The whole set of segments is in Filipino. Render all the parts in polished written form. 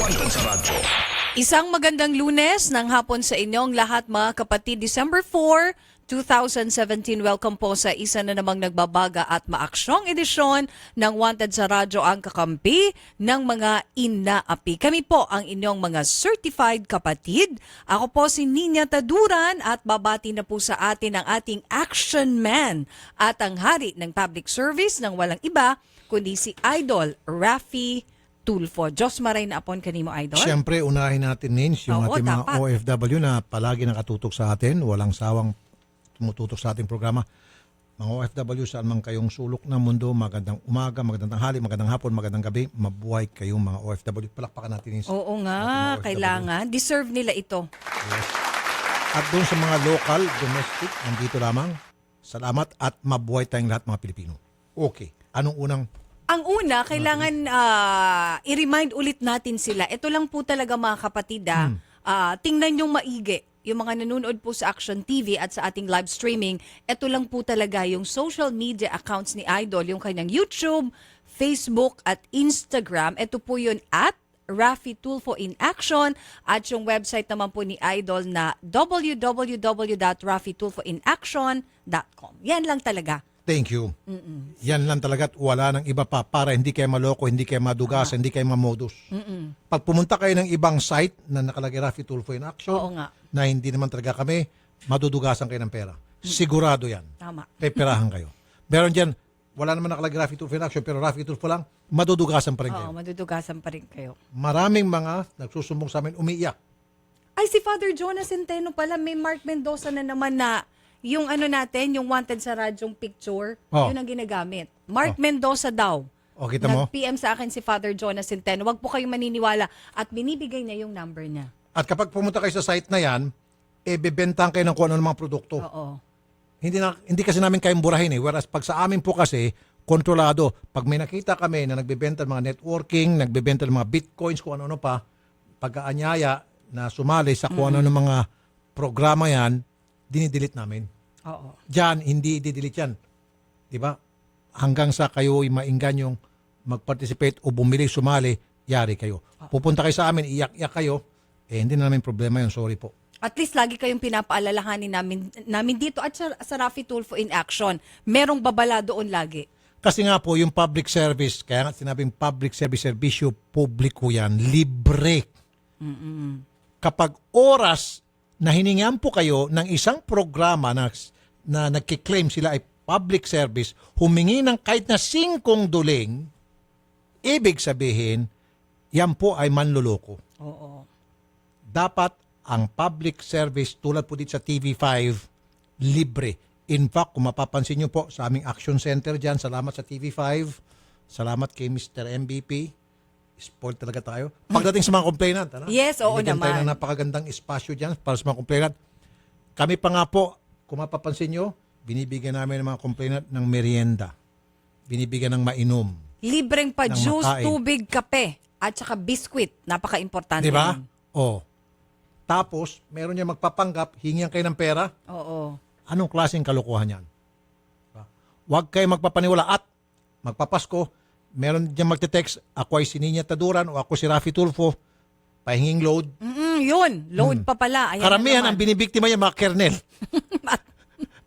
Wanted sa radyo. Isang magandang Lunes ng hapon sa inyong lahat mga kapatid. December 4, 2017. Welcome po sa isa na namang nagbabaga at maaksyong edisyon ng Wanted sa Radyo, ang kakampi ng mga inaapi. Kami po ang inyong mga certified kapatid. Ako po si Nina Taduran at babati na po sa atin ang ating action man at ang hari ng public service ng walang iba kundi si Idol Raffy Tulfo. Diyos maray na apon kanimo, Idol. Siyempre, unahin natin, Nins, yung Oo, ating mga dapat. OFW na palagi nakatutok sa atin, walang sawang tumututok sa ating programa. Mga OFW, saan man kayong sulok ng mundo, magandang umaga, magandang tanghali, magandang hapon, magandang gabi, mabuhay kayong mga OFW. Palakpakan natin, Nins. Oo nga, Ating mga OFW. kailangan. Deserve nila ito. Yes. At doon sa mga local, domestic, nandito lamang, salamat at mabuhay tayong lahat mga Pilipino. Okay. Anong unang Ang una, kailangan i-remind ulit natin sila. Ito lang po talaga mga kapatid, tingnan yung maigi. Yung mga nanonood po sa Action TV at sa ating live streaming, ito lang po talaga yung social media accounts ni Idol, yung kanyang YouTube, Facebook at Instagram. Ito po yun at Raffy Tulfo in Action at yung website naman po ni Idol na www.raffytulfoinaction.com. Yan lang talaga. thank you. Yan lang talaga at wala nang iba pa para hindi kayo maloko, hindi kayo madugas, hindi kayo mamodus. Pag pumunta kayo ng ibang site na nakalagay Raffy Tulfo in Action, Oo nga. na hindi naman talaga kami, madudugasan kayo ng pera. Sigurado yan. Tama. Peperahan kayo. Meron dyan, wala naman nakalagay Raffy Tulfo in Action, pero Raffy Tulfo lang, madudugasan pa rin kayo. Oo, madudugasan pa rin kayo. Maraming mga nagsusumbong sa amin, umiiyak. Ay, si Father Jonas Centeno pala, may Mark Mendoza na naman na yung ano natin, yung wanted sa radyong picture, Oh. yun ang ginagamit. Mark Mendoza daw. O, kita mo? Nag-PM sa akin si Father Jonas Centeno. Wag po kayong maniniwala. At binibigay niya yung number niya. At kapag pumunta kayo sa site na yan, bebentahan kayo ng kung ano ng mga produkto. Oo. Hindi kasi namin kayong burahin eh. Whereas pag sa amin po kasi, kontrolado. Pag may nakita kami na nagbebenta ng mga networking, nagbebenta ng mga bitcoins, kung ano-ano pa, pag-aanyaya na sumali sa kung ano ng mga programa yan, dinidelete namin. Oo. Diyan, hindi i-delete yan. Diba? Hanggang sa kayo mainggan yung mag-participate o bumili, sumali, yari kayo. Pupunta kayo sa amin, iyak-iyak kayo, hindi na namin problema yun. Sorry po. At least lagi kayong pinapaalalahanin namin dito at sa Raffy Tulfo in Action. Merong babala doon lagi. Kasi nga po, yung public service, kaya nga sinabing public service, serbisyo publiko yan, libre. Kapag oras na hiningihan po kayo ng isang programa na nagkiklaim sila ay public service, humingi ng kahit na 5 duling, ibig sabihin, yan po ay manluloko. Oo. Dapat ang public service tulad po dito sa TV5, libre. In fact, kung mapapansin nyo po sa aming action center dyan, salamat sa TV5, salamat kay Mr. MVP, spoiled talaga tayo. Pagdating sa mga complainant, ano? Yes, oo Binigyan tayo naman. ng napakagandang espasyo dyan para sa mga complainant. Kami pa nga po, kung mapapansin nyo, binibigyan namin ng mga complainant ng merienda. Binibigyan ng mainom. Libreng pa Ng juice, makain. tubig, kape, at saka biskwit. Napaka-importante. Di ba? yan. Oh. Tapos, meron niya magpapanggap, hingihan kayo ng pera. Oo. Anong klaseng kalokohan yan? Diba? Huwag kayo magpapaniwala at magpapasko, meron dyan magte-text, ako ay si Nina Taduran o ako si Raffy Tulfo, pahinging load. Yun. Load pa pala. Ayan na Karamihan naman. ang binibiktima niya mga kernel.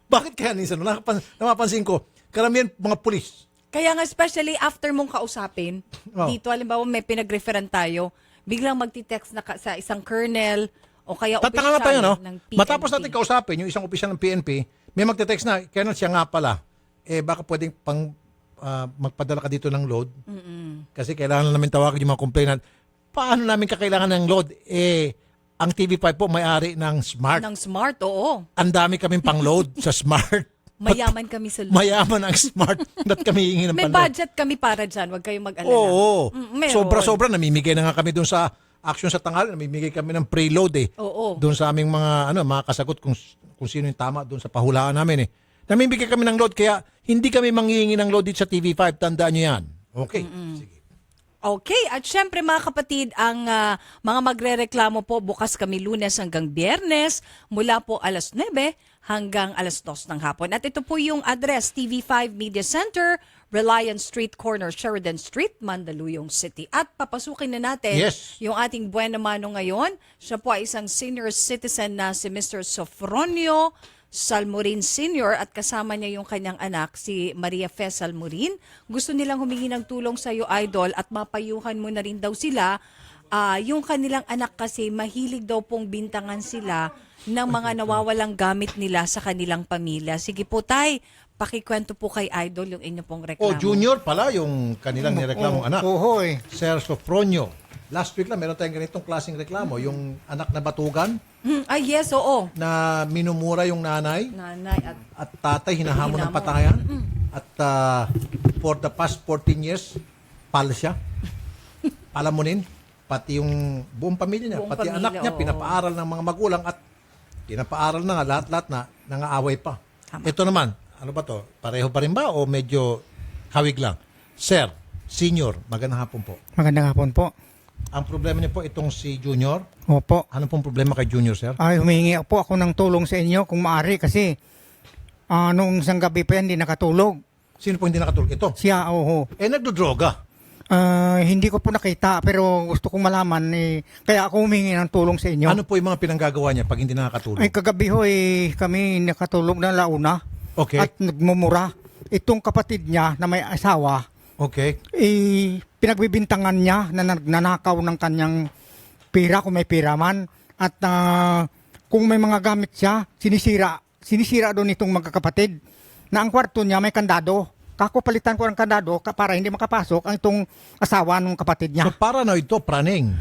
Bakit kaya minsan? Napapansin ko, karamihan mga pulis. Kaya nga especially after mong kausapin, Oh. dito halimbawa may pinag-referan tayo, biglang magti-text na sa isang colonel o kaya Tatanga nga tayo, no? ng PNP. Matapos natin kausapin yung isang opisyal ng PNP, may magte-text na, kaya siya nga pala, baka pwedeng magpadala ka dito ng load. Kasi kailangan namin tawagan yung mga complainant. Paano namin kakailangan ng load? Ang TV5 po may-ari ng Smart. Ng smart, oo. Ang dami kaming pang-load sa Smart. Mayaman kami sa load. Mayaman ang Smart. Ba't kami hihingi ng May pan-load? budget kami para dyan. Huwag kayong mag-alala. Oo. Meron. Sobra-sobra. Namimigay na nga kami doon sa action sa tanghal. Namimigay kami ng preload Oo. Doon sa aming mga kasagot kung sino yung tama doon sa pahulaan namin Namimigay kami ng load kaya hindi kami manghihingi ng load dito sa TV5. Tandaan nyo yan. Okay. Sige. Okay, at syempre mga kapatid, ang mga magrereklamo po, bukas kami Lunes hanggang Biyernes, mula po alas 9 hanggang alas 2 ng hapon. At ito po yung address, TV5 Media Center, Reliance Street Corner, Sheridan Street, Mandaluyong City. At papasukin na natin Yes. yung ating buena mano ngayon. Siya po ay isang senior citizen na si Mr. Sofronio Salmurin Sr. at kasama niya yung kanyang anak, si Maria Fe Salmurin. Gusto nilang humingi ng tulong sa iyo, Idol, at mapayuhan mo na rin daw sila. Yung kanilang anak kasi mahilig daw pong bintangan sila ng mga nawawalang gamit nila sa kanilang pamilya. Sige po, Tay, pakikwento po kay Idol yung inyo pong reklamo. Oh, Junior pala yung kanilang nireklamong anak. Ohoy. Sir Sofronio. Last week lang, meron tayong ganitong klaseng reklamo. Yung anak na batugan Ay, yes, oo. na minumura yung nanay Nanay at at tatay hinahamon ng patayan. At for the past 14 years, pal siya. Palamunin. Pati yung buong pamilya niya. Buong Pati pamilya, anak niya, oo. pinapaaral ng mga magulang at pinapaaral na nga, lahat-lahat na nangaaway pa. Ito naman, ano ba to? Pareho pa rin ba o medyo hawig lang? Sir, senior, magandang hapon po. Magandang hapon po. Ang problema niyo po itong si Junior. Opo. Ano pong problema kay Junior, sir? Ay, humingi po ako ng tulong sa inyo kung maaari kasi noong isang gabi pa yan, hindi nakatulog. Sino po hindi nakatulog? Ito. Siya, oho. Nagdodroga. Hindi ko po nakita pero gusto kong malaman kaya ako humingi ng tulong sa inyo. Ano po yung mga pinanggagawa niya pag hindi nakakatulog? Ay, kagabi ho kami nakatulog na launa Okay. at nagmumura. Itong kapatid niya na may asawa, Okay. pinagbibintangan niya na nagnanakaw ng kanyang pera kung may pera man at kung may mga gamit siya, sinisira doon itong magkakapatid na ang kwarto niya may kandado. Kako palitan ko ng kandado para hindi makapasok ang itong asawa ng kapatid So niya. para na ito, praning.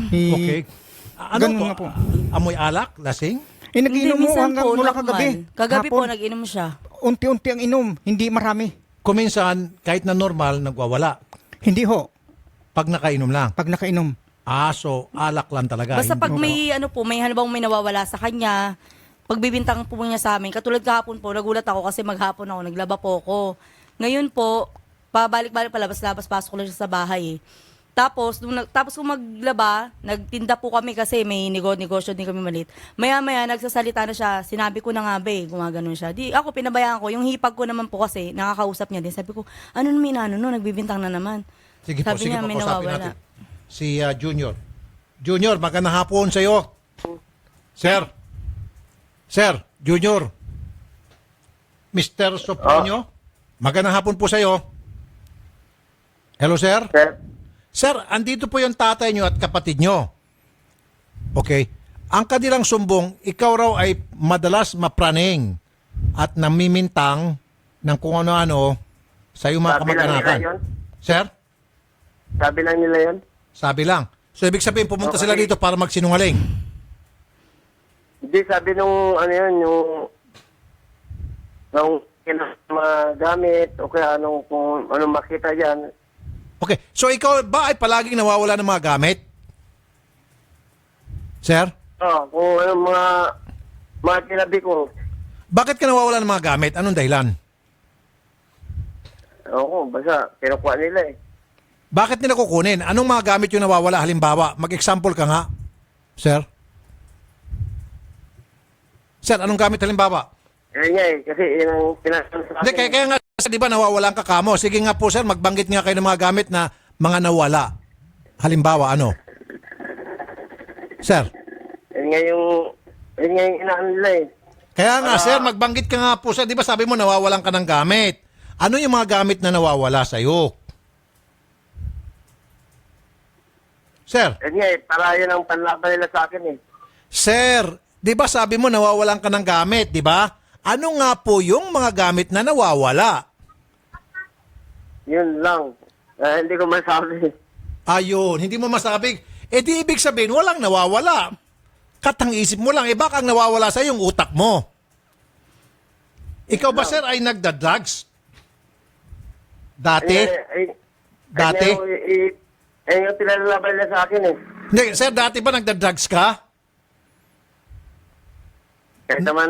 Okay. Ano Ganun po? nga po. Amoy alak? Lasing? Nagiinom mo minsan hanggang po, mula normal. kagabi. Kagabi po, Hapon, nag-inom siya. unti-unti ang inom, hindi marami. Kuminsan, kahit na normal, nagwawala. Hindi ho, Pag nakainom lang. pag nakainom. So alak lang talaga. Basta pag Hindi- may halimbawa may nawawala sa kanya, pagbibintang po niya sa amin, katulad kahapon po, nagulat ako kasi maghapon ako, naglaba po ako. Ngayon po, pabalik-balik palabas-labas, pasok ko lang siya sa bahay eh. Tapos kung maglaba, nagtinda po kami kasi may negosyo din kami maliit. Maya-maya, nagsasalita na siya, sinabi ko na nga gumaganon siya. Di ako, pinabayaan ko, yung hipag ko naman po kasi, nakakausap niya din. Sabi ko, ano naman inano no, nagbibintang na naman. Sige po, Sabi sige niya, po, may kausapin nawawala. natin. Si Junior. Junior, magandang hapon sa iyo. Sir. Sir, Junior. Mr. Sopronio. Magandang hapon po sa iyo. Hello, sir. Sir, Sir, andito po yung tatay nyo at kapatid nyo. Okay. Ang kanilang sumbong, ikaw raw ay madalas mapraning at namimintang ng kung ano-ano sa iyong mga sabi lang nila kamag-anakan. yun. Sir? Sabi lang nila yun. Sabi lang. So, ibig sabihin, pumunta Okay. sila dito para magsinungaling. Hindi, sabi nung ano yun, nung mga gamit o kaya kung anong makita dyan. Okay. So, ikaw ba ay palaging nawawala ng mga gamit? Sir? Kung anong mga tinabi ko. Bakit ka nawawala ng mga gamit? Anong dahilan? Oo, basta kinukuha nila eh. Bakit nila kukunin? Anong mga gamit yung nawawala? Halimbawa, mag-example ka nga. Sir? Sir, anong gamit halimbawa? Kaya nga eh, kasi yun ang pinasan sa Hindi, akin. kaya nga, di ba nawawalan ka kamo? Sige nga po, sir, magbanggit nga kayo ng mga gamit na mga nawala. Halimbawa, ano? Sir? Yun nga yung inaan nila eh. Kaya nga, sir, magbanggit ka nga po, sir. Di ba sabi mo nawawalan ka ng gamit? Ano yung mga gamit na nawawala sa'yo? Sir? Yun nga eh, para yun ang panlaban nila sa akin eh. Sir, di ba sabi mo nawawalan ka ng gamit, di ba? Ano nga po yung mga gamit na nawawala? Yun lang. Hindi ko masabi. Ayun, hindi mo masabi. Di ibig sabihin, walang nawawala. Katang isip mo lang, baka ang nawawala sa yung utak mo. Ikaw ba, sir, ay nagda-drugs? Dati? Dati? Yung pinalalaban nila sa akin eh. Hindi, sir, dati ba nagda-drugs ka? Kahit naman,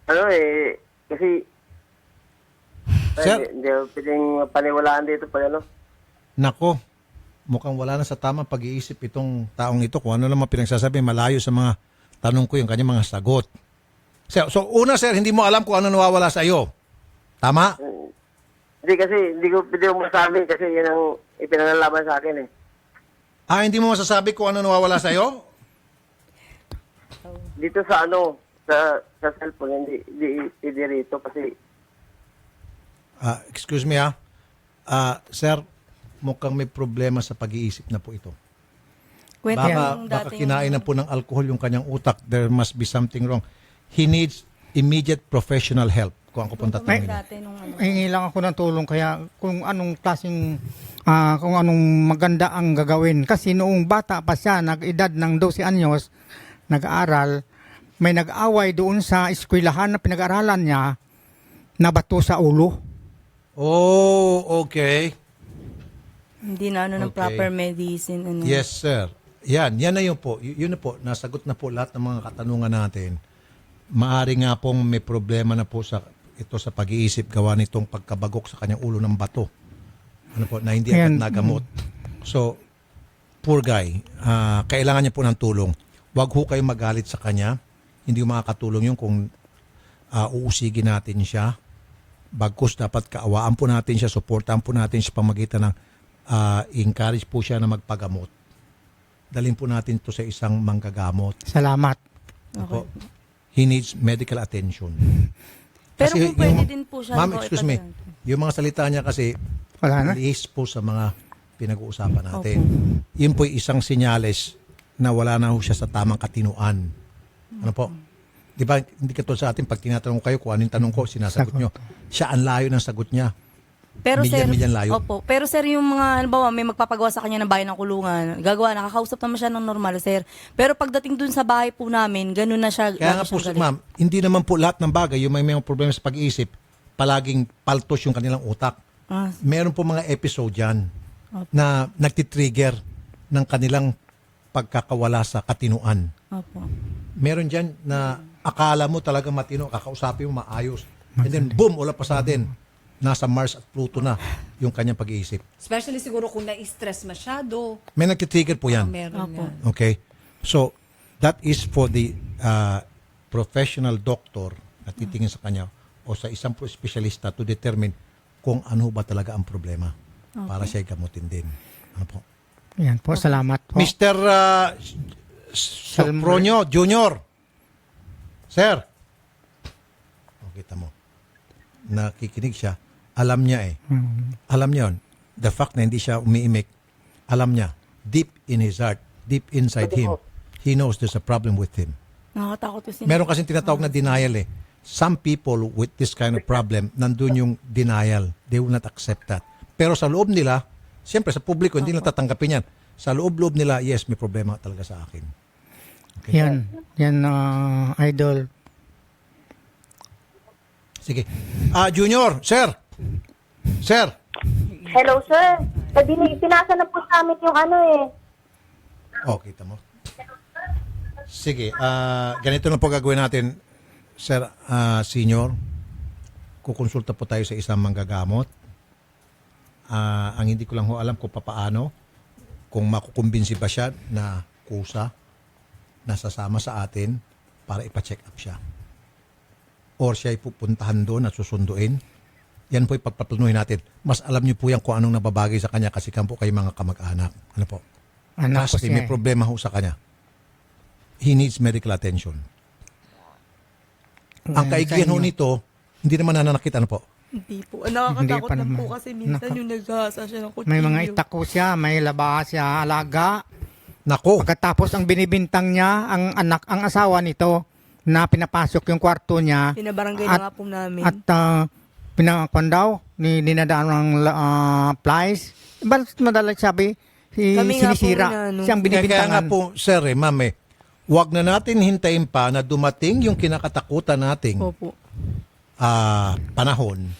kasi, Sir? hindi ako pwedeng paniwalaan dito pag Nako, mukhang wala na sa tamang pag-iisip itong taong ito. Kung ano naman pinagsasabi, malayo sa mga tanong ko yung kanyang mga sagot. So una, sir, hindi mo alam kung ano nawawala sa iyo. Tama? Hindi kasi, hindi ko masabi kasi yan ang ipinanalaban sa akin eh. Hindi mo masasabi kung ano nawawala sa'yo? Dito sa sa cellphone, hindi rito kasi Excuse me sir, mukhang may problema sa pag-iisip na po ito. Kwento yung Baka dati kinain na po ng alcohol yung kanyang utak. There must be something wrong. He needs immediate professional help. Kung ako pong tatanungin. dati nung ano. Hingi lang ako ng tulong kaya kung anong klaseng kung anong maganda ang gagawin. Kasi noong bata pa siya, nag-edad ng 12 anyos, nag-aaral, may nag-away doon sa eskwelahan na pinag-aralan niya, nabato sa ulo. Oh, okay. Hindi na ano ng Okay. proper medicine. Ano. Yes, sir. Yan na yun po. Yun na po. Nasagot na po lahat ng mga katanungan natin. Maari nga pong may problema na po sa pag-iisip gawa nitong pagkabagok sa kanyang ulo ng bato. Ano po, na hindi agad Ayan. nagamot. So, poor guy, kailangan niya po ng tulong. Huwag ho kayong magalit sa kanya. Hindi ho makakatulong yun kung uusigin natin siya. Bagkus dapat kaawaan po natin siya, supportan po natin sa pamagitan ng encourage po siya na magpagamot. Dalhin po natin to sa isang manggagamot. Salamat. Opo. He needs medical attention. Pero Kasi kung pwede yung- din po siya. Ma'am, po, excuse me. Yung mga salita niya kasi Wala na. liis po sa mga pinag-uusapan natin. Yun po isang senyales na wala na ho siya sa tamang katinuan. Ano po? Di ba, hindi katulad sa atin, pag tinatanong kayo kung anong tanong ko, sinasagot Sagot. nyo. Siya ang layo ng sagot niya. Pero Milyan layo. Opo. Pero sir, yung mga, halimbawa, may magpapagawa sa kanya ng bahay ng kulungan, gagawa, nakakausap naman siya ng normal, sir. Pero pagdating dun sa bahay po namin, ganun na siya. Kaya nga lagi po, siyang galit. ma'am, hindi naman po lahat ng bagay, yung may mga problema sa pag-iisip, palaging paltos yung kanilang utak. Ah, Meron po mga episode yan na nagtitrigger ng kanilang pagkakawala sa katinuan. opo. Meron dyan na akala mo talaga matino, kakausapin mo maayos. And then boom, wala pa sa atin. Nasa Mars at Pluto na yung kanyang pag-iisip. Especially siguro kung na-stress masyado. May nagtitrigger po yan. Meron Opo. yan. Okay? So, that is for the professional doctor na titingin sa kanya o sa isang specialista to determine kung ano ba talaga ang problema para siya gamutin din. Ano po? Yan po, salamat po. Mr. Sopronio Jr. Sir. O, kita mo. Nakikinig siya. Alam niya eh. Alam niya yun. The fact na hindi siya umiimik, alam niya. Deep in his heart, deep inside him, he knows there's a problem with him. Nakakatakot po sila. Meron kasing tinatawag na denial eh. Some people with this kind of problem, nandun yung denial. They will not accept that. Pero sa loob nila, siyempre sa publiko, hindi nila tatanggapin yan. Sa loob-loob nila, yes, may problema talaga sa akin. Yan, idol. Sige. Junior, sir. Sir. Hello, sir. Pinasa na po sa amin yung ano eh. Oh, kita mo. Sige. Ganito na po gagawin natin, sir, senior. Kukonsulta po tayo sa isang manggagamot. Ang hindi ko lang ho alam kung papaano, kung makukumbinsi ba siya na kusa na sasama sa atin para ipa-check up siya. Or siya ay pupuntahan doon at susunduin. Yan po ipagpaplanuhin natin. Mas alam niyo po yan kung anong nababagay sa kanya kasi kan po kayo mga kamag-anak. Ano po? Anak ko Kasi siya may eh. problema ho sa kanya. He needs medical attention. Ang kaigihan ho nito, hindi naman nananakit, ano po? Hindi po. Hindi Nakakatakot pa lang naman. po kasi minsan yung naghahasa siya ng kutsilyo. May mga itako siya, may labas siya, alaga. Nako, Pagkatapos ang binibintang niya, ang asawa nito, na pinapasok yung kwarto niya. Pinabarangay At- na nga po namin. At pinakwan daw, ninadaan ng flies. Ba't madalas sabi, Kami nga po sinisira. na, Siyang kaya nga binibintangan. po, sir, ma'am, huwag na natin hintayin pa na dumating yung kinakatakutan nating Opo. panahon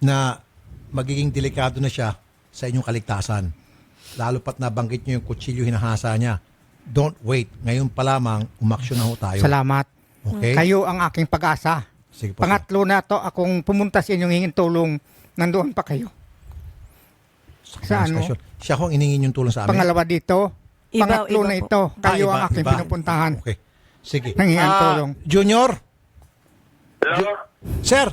na magiging delikado na siya sa inyong kaligtasan. Lalo pat nabanggit niyo yung kutsilyo hinahasa niya. Don't wait. Ngayon pa lamang, umaksyon na ho tayo. Salamat. Okay? Kayo ang aking pag-asa. Sige po, sir. Pangatlo na to, akong pumunta sa inyong hingin tulong, nandoon pa kayo. Sa ano? Siya ho ang iningin yung tulong sa amin. Pangalawa dito, Iba- pangatlo iba na po. ito, kayo Iba, ang aking iba. pinupuntahan. Okay. Sige. Nanghihan tulong. Junior? Hello? Sir,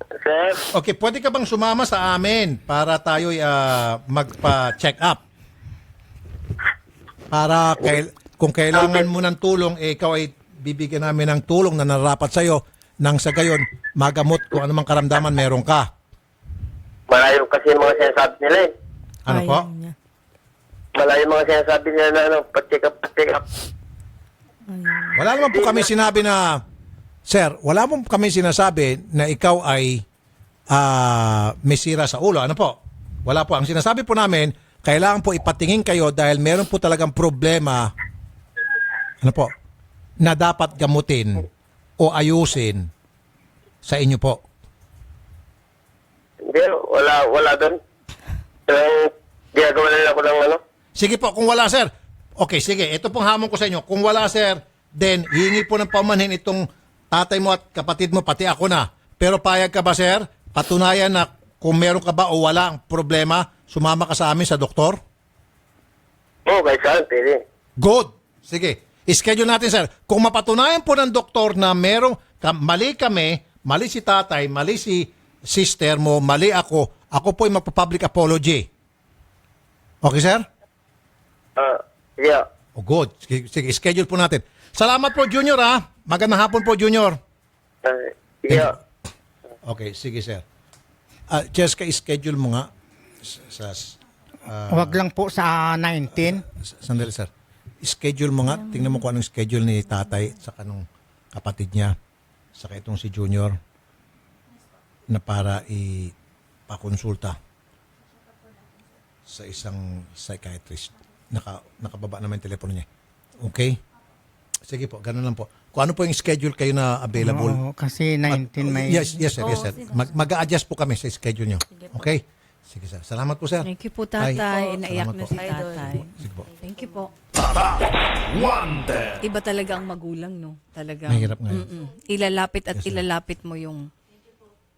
Sir, Okay, pwede ka bang sumama sa amin para tayo'y magpa-check up? Para kung kailangan mo ng tulong, ikaw ay bibigyan namin ng tulong na nararapat sa'yo nang sa gayon magamot kung anumang karamdaman meron ka. malayo kasi yung mga sinasabi nila eh. Ano po? Ayaw niya. Malayo yung mga sinasabi nila na ano, pa-check up. Wala naman po kami sinabi na, Sir, wala po kami sinasabi na ikaw ay may sira sa ulo. Ano po? Wala po. Ang sinasabi po namin, kailangan po ipatingin kayo dahil meron po talagang problema, ano po, na dapat gamutin o ayusin sa inyo po. Hindi, wala doon. Ginagawa nila ako ng ano. Sige po, kung wala, sir. Okay, sige. Ito pong hamon ko sa inyo. Kung wala, sir, then hihingi po ng pamanhin itong tatay mo at kapatid mo, pati ako na. Pero payag ka ba, sir? Patunayan na kung meron ka ba o wala ang problema, sumama ka sa amin sa doktor? Oo, kahit saan, pwede. Good. Sige. Schedule natin, sir. Kung mapatunayan po ng doktor na merong mali kami, mali si tatay, mali si sister mo, mali ako po ay magpa-public apology. Okay, sir? Sige. Oh, good. Sige, schedule po natin. Salamat po, Junior, ha? Magandang hapon po, Junior. Sige. Okay, sige, sir. Jessica, schedule mo nga. Huwag lang po sa 19. Sandali, sir. Schedule mo nga. Tingnan mo kung anong schedule ni tatay sa kanong kapatid niya. Saka itong si Junior na para ipakonsulta sa isang psychiatrist. Nakababa naman yung telepono niya. Okay? Sige po, ganun lang po. Kung ano po yung schedule kayo na available. Oo, kasi 19 may... Yes, sir. Yes, sir. Mag-a-adjust po kami sa schedule nyo. Okay? Sige, sir. Salamat po, sir. Thank you po, tatay. Ay, Naiyak salamat na po. si tatay. Sige po. Thank you po. Iba talaga ang magulang, no? Talaga. Mahirap nga yun. Ilalapit at Yes, sir. ilalapit mo yung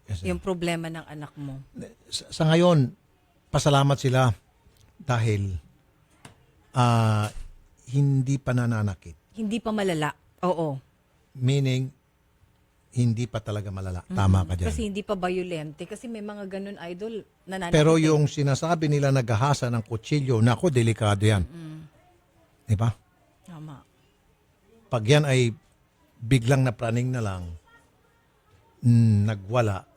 Yes, sir. yung problema ng anak mo. Sa ngayon, pasalamat sila dahil hindi pa nananakit. Hindi pa malala. Oo. Meaning, hindi pa talaga malala. Tama ka dyan. Kasi hindi pa violente. Kasi may mga ganun, idol, nananakit. Pero yung sinasabi nila naghahasa ng kutsilyo, nako, delikado yan. Di ba? Tama. Pag yan ay biglang napraning na lang, nagwala,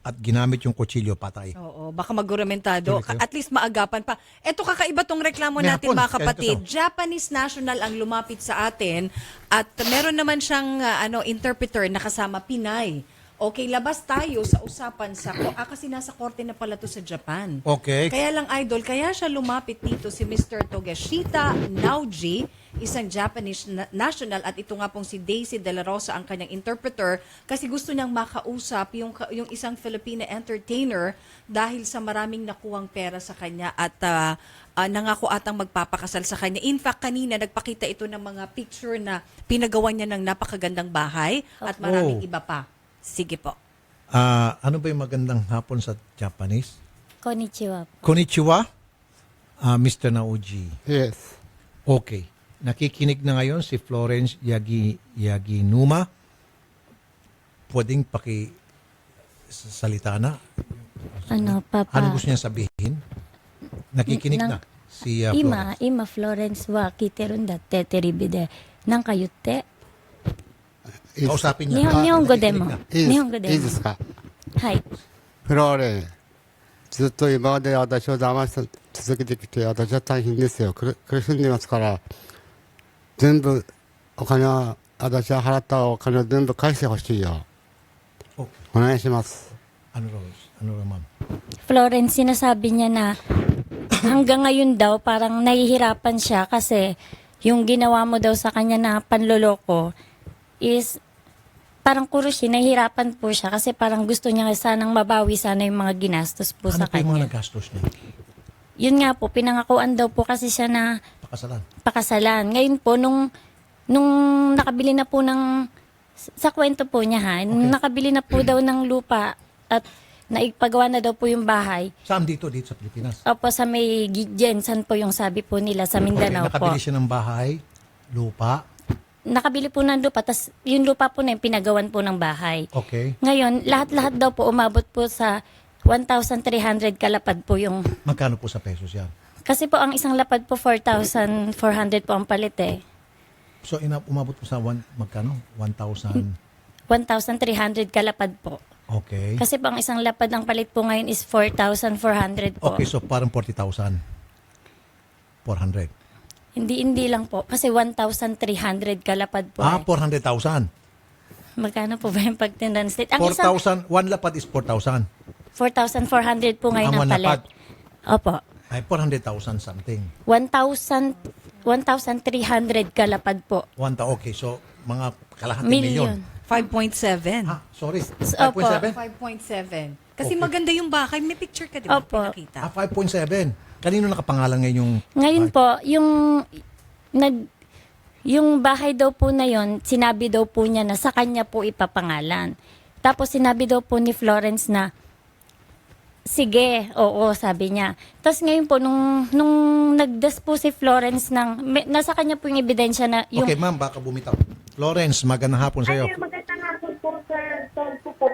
at ginamit yung kutsilyo, patay. Oo, baka maguramentado. Tuloy kayo? At least maagapan pa. Eto, kakaiba tong reklamo May natin, hapon. mga kapatid. Kaya ito Japanese national ang lumapit sa atin at meron naman siyang interpreter na kasama Pinay. Okay, labas tayo sa usapan kasi nasa korte na pala to sa Japan. Okay. Kaya lang, idol, kaya siya lumapit dito si Mr. Togashita Naoji, isang Japanese national, at ito nga pong si Daisy De La Rosa ang kanyang interpreter kasi gusto niyang makausap yung isang Filipina entertainer dahil sa maraming nakuwang pera sa kanya at nangako atang magpapakasal sa kanya. In fact, kanina nagpakita ito ng mga picture na pinagawa niya ng napakagandang bahay at maraming iba pa. Sige po. Ano ba yung magandang hapon sa Japanese? Konnichiwa. Konnichiwa, Mr. Naoji. Yes. Okay. Nakikinig na ngayon si Florence Yaginuma. Pwedeng salita na. Ano, Papa? Ano gusto niya sabihin? Nakikinig na si Florence. 今フローレンスは聞いてるんだってテレビでなんか言って Kausapin 日 niya. 本日本語でもnakikinig na. 日本語でもいいですか。はいフローレン、ずっと今まで私を騙し続けてきて、私は大変ですよ。苦しんでますから、全部お金は、私は払ったお金を全部返してほしいよ。Oh, お願いします。 ano raw, ma'am? Florence sinasabi niya na hanggang ngayon daw parang nahihirapan siya kasi yung ginawa mo daw sa kanya na panloloko is parang kurushi, nahihirapan po siya kasi parang gusto niya sanang mabawi sana yung mga ginastos po Ano sa pa yung mga kanya. nagastos niya? Yun nga po, pinangakuan daw po kasi siya na Pakasalan. pakasalan. Ngayon po, nung nakabili na po sa kwento po niya ha, nung nakabili na po daw ng lupa at naipagawa na daw po yung bahay. Saan dito? Dito sa Pilipinas. Opo, sa may Jensan po yung sabi po nila sa Mindanao po. Nakabili siya ng bahay, lupa. nakabili po ng lupa, tas yung lupa po na yung pinagawan po ng bahay. Okay. Ngayon, lahat-lahat daw po umabot po sa 1,300 kalapad po yung... Magkano po sa pesos yan? Kasi po ang isang lapad po 4,400 po ang palit eh. So, umabot po sa magkano? 1,000. 1,300 kalapad po. Okay. Kasi po ang isang lapad ang palit po ngayon is 4,400 po. Okay, so parang 40,000. 400. Hindi lang po. Kasi 1,300 kalapad po. Ah, Eh. 400,000. Magkano po ba yung pag-translate? Ang isang 4,000, one lapad is 4,000. 4,400 po ngayon Ang ang one palit. lapad. Opo. Ay, 400,000 something. 1,300 kalapad po. Okay, so mga kalahating milyon. 5.7. Ah, sorry. Opo. 5.7? 5.7. Kasi Okay. maganda yung bahay. May picture ka, di ba? Opo. Pinakita. 5.7. Kanino nakapangalan ngayon yung... Ngayon po, yung bahay daw po na yon, sinabi daw po niya na sa kanya po ipapangalan. Tapos sinabi daw po ni Florence na, sige, oo, sabi niya. Tapos ngayon po, nung nagdas po si Florence nasa kanya po yung ebidensya na yung... Okay, ma'am, baka bumitaw. Florence, magandang hapon sa iyo. Ay, magandang hapon po, sir. Tolpo po,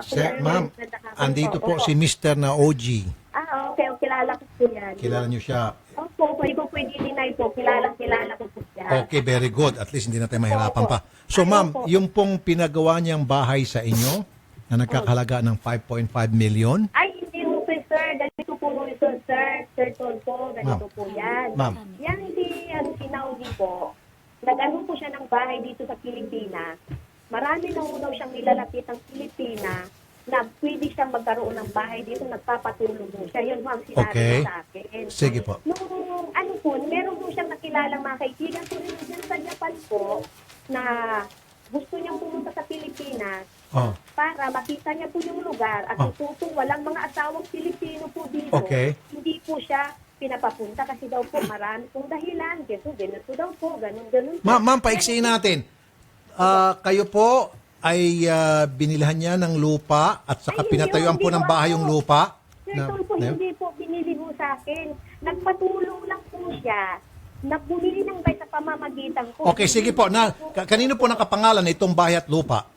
sir. Ma'am, andito po si Mr. na OG. Okay. Kilala ko po yan. Kilala niyo siya. Opo, pwede ko pwede deny po. Kilala ko po siya. Okay, very good. At least hindi na tayo mahirapan pa. So ma'am, yung pong pinagawa niyang bahay sa inyo na nagkakahalaga ng 5.5 million, Ay, hindi po, sir. Ganito po ito, sir. Sir Tolpo, ganito po yan. Ma'am. Yan, sinaudi po. Nag-ano po siya ng bahay dito sa Pilipinas. Marami na daw siyang nilalapit ng Pilipinas na pwede siyang magkaroon ng bahay dito, nagpapatulong po siya. Yun po ang sinabi Okay. niya sa akin. Sige po. Nung ano po, meron po siyang nakilalang mga kaibigan po rin dyan sa Japan po na gusto niyang pumunta sa Pilipinas Oh. para makita niya po yung lugar at Oh. itutong walang mga asawang Pilipino po dito. Okay. Hindi po siya pinapapunta kasi daw po marami pong dahilan. Kasi ganito daw po, ganun po. Ma'am, paiksiin natin. Kayo po ay binilhan niya ng lupa at saka Ay, pinatayuan po hindi ng bahay ako. yung lupa. Sir, po, hindi po binili po sa akin. Nagpatulong lang po siya. Nagbumili ng bahay sa pamamagitan ko. Okay, sige po. Kanino po nakapangalan itong bahay at lupa?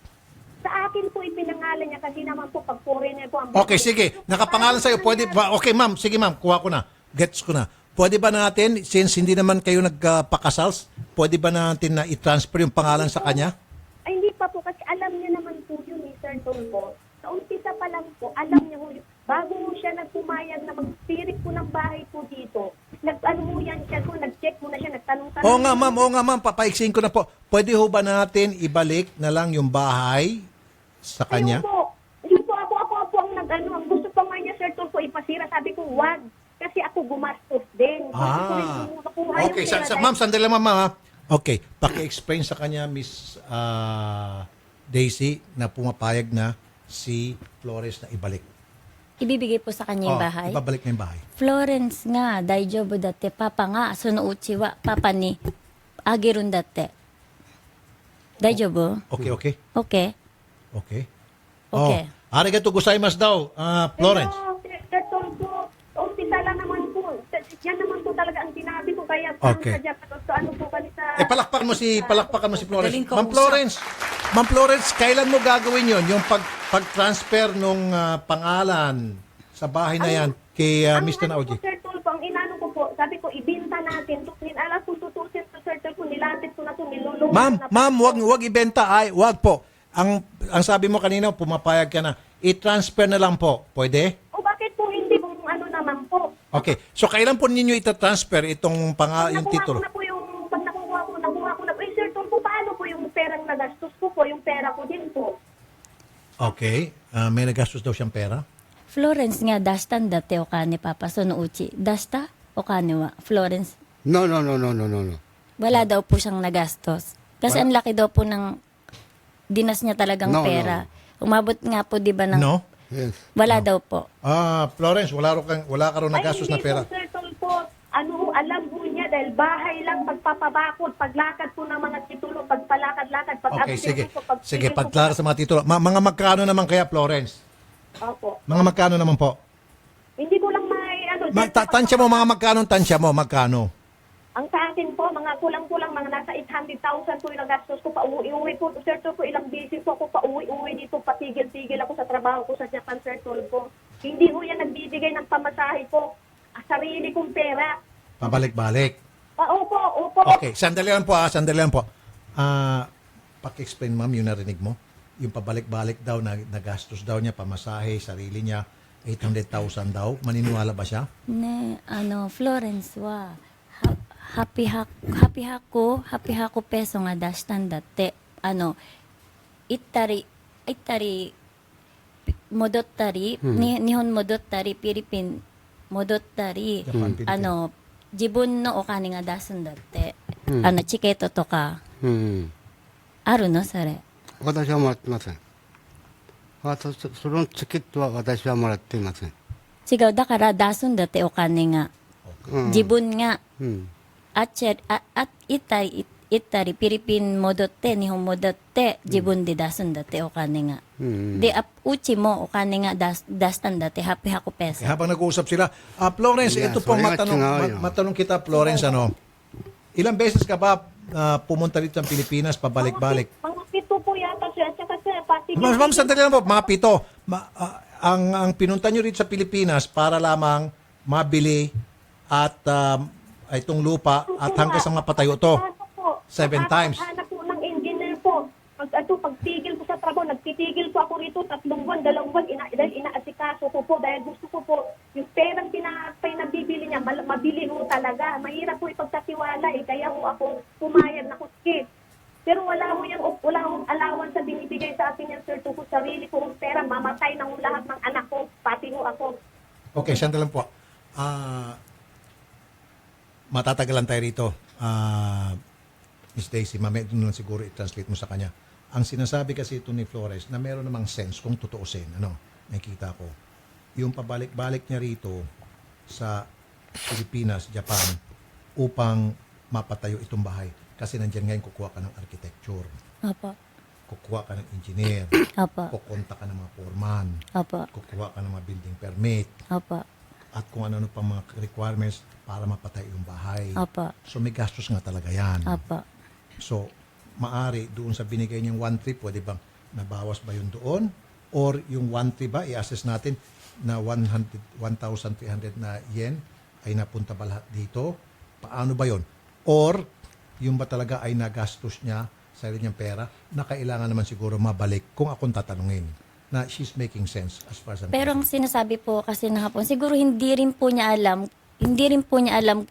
Sa akin po ipinangalan niya kasi naman po pag foreigner po ang... Okay, sige. Nakapangalan sa'yo. Pwede ba? Okay, ma'am. Sige, ma'am. Kuha ko na. Gets ko na. Pwede ba natin, since hindi naman kayo nagpakasal, pwede ba natin na i-transfer yung pangalan sa kanya? Ay, hindi pa po kasi alam niya naman po yun, Mr. Tolpo. Sa umpisa pa lang po, alam niya po yun. Bago mo siya nagpumayag na mag-spirit po ng bahay po dito, nag-ano mo yan siya po, nag-check mo na siya, nagtanong-tanong. Oo nga, ma'am. Papaiksin ko na po. Pwede ho ba natin ibalik na lang yung bahay sa kanya? Ayun po ako ang nag-ano. Ang gusto pa nga niya, Sir Tolpo, ipasira. Sabi ko, wag. Kasi ako gumastos din. Gusto ko rin makuha yung Okay, pera ma'am, sandali lang, ma'am. Ha? Okay, paki-explain sa kanya, Miss Daisy, na pumapayag na si Flores na ibalik. Ibibigay po sa kanya yung bahay. Ibabalik na yung bahay. Florence nga, daijobu date, papa nga, sunuuchi wa, papa ni, agirun date. Daijobu? Okay. Okay. Okay. Okay. Arigato gozaimasu daw, Florence. Pero, Sir Tolpo, umpisa lang naman po. Yan naman po talaga ang sinabi ko. Kaya Okay. sa Japan, so ano po kami sa... Palakpakan mo si Florence. Madaling Ma'am Florence, kailan mo gagawin yon yung pag-transfer nung pangalan sa bahay na yan kay Mr. Ano Naoji? po, Sir Tolpo, ang inano ko po, sabi ko, ibinta natin. Alam kung tutusin to, Sir Tolpo, nilapit ko na ito, nilulungan na. Ma'am, wag ibenta ay, wag po. Ang sabi mo kanina, pumapayag ka na. I-transfer na lang po. Pwede? O bakit po hindi kung ano naman po? Okay. So kailan po ninyo ita-transfer itong yung titulo? Pag nakuha ko na po. Sir Tolpo, paano po yung perang nagastos ko po, yung pera ko din po? Okay. May nagastos daw siyang pera? Florence nga, dastan date o kane, papa, sunuuchi. Dasta o kane wa? Florence, No. wala daw po siyang nagastos. Kasi ang laki daw po ng dinas niya talagang No. pera. Umabot nga po, di ba, ng... No? Yes. Wala daw po. Florence, wala ka raw nagastos na pera. Ay, hindi po, Sir Tolpo. Alam po niya dahil bahay lang, pagpapabakod, paglakad po ng mga titulo, pagpalakad-lakad, Okay, sige. pag-absent Sige, pagklara sa mga titulo. Mga magkano naman kaya, Florence? Opo. Mga magkano naman po? Hindi ko lang may ano. Tansya mo, mga magkano tansya mo? Magkano? Ang sa akin po, mga kulang-kulang, mga nasa 800,000 po yung nagastos ko. Pauwi-uwi po, Sir Tulfo, ilang busy po ako pauwi-uwi dito. Patigil-tigil ako sa trabaho ko sa Japan, Sir Tulfo. Hindi ho yan nagbibigay ng pamasahe ko. Sarili kong pera. Pabalik-balik. Opo, opo. Okay, sandali lang po. Paki-explain ma'am yung narinig mo. Yung pabalik-balik daw, nagastos daw niya, pamasahe, sarili niya, 800,000 daw. Maniniwala ba siya? Ne, Florence wa. Happy hako peso nga dastan date. Ittari, modottari, Nihon modottari, Philippine modottari, Japan, Philippine. 自分のお金が出すんだって、チケットとかうん。あるのそれ。私はもらってません。そのチケットは私はもらっていません。違う、だから出すんだってお金が。うん。自分がうん。行ったり、フィリピン戻って、日本戻って、自分で出すんだってお金が。うん。で、うちもお金が出したんだって、800ペー Eh, ソ。 habang nag-uusap sila, Florence, Yeah, ito pong sorry, yun. matanong kita, Florence, ilang beses ka ba pumunta dito ng Pilipinas, pabalik-balik? Mga 7 po yata, Sir. At saka, Sir, patigil. Ma'am, sandali lang po, mga 7. Ang pinunta nyo dito sa Pilipinas para lamang mabili at itong lupa at hanggang sa mapatayo to. 7 times. Hanap po ng engineer po. Pagtigil ko sa trabaho, nagtitigil po ako rito 3 buwan, 2 buwan, inaasikaso ko po dahil gusto ko po yung perang pinabibili niya, mabili ho talaga. Mahirap po ipagkatiwala kaya ho ako pumayag na kuskit. Pero wala ho allowance sa binibigay sa akin yan, Sir Tuko. Sarili kong pera, mamatay na ho lahat ng anak ko, pati ho ako. Okay, sandali lang po. Matatagalan tayo rito. Miss Daisy, mamaya doon lang siguro i-translate mo sa kanya. Ang sinasabi kasi ito ni Flores na meron namang sense kung tutuusin. Nakikita ko. Yung pabalik-balik niya rito sa Pilipinas, Japan, upang mapatayo itong bahay. Kasi nandiyan ngayon kukuha ka ng architecture, Opo. kukuha ka ng engineer, Opo. kukonta ka ng mga foreman, Opo. kukuha ka ng mga building permit, Opo. at kung ano-ano pang mga requirements para mapatayo yung bahay. Opo. So may gastos nga talaga yan. Opo. So, maari doon sa binigay niyang 1.3, pwede bang nabawas ba yun doon? Or yung 1.3 ba, i-assess natin na 1,300 na yen ay napunta ba lahat dito? Paano ba yun? Or, yung ba talaga ay nagastos niya sa niyang pera na kailangan naman siguro mabalik kung akong tatanungin na she's making sense as far as I'm Pero ang concerned. sinasabi po kasi na hapon, siguro hindi rin po niya alam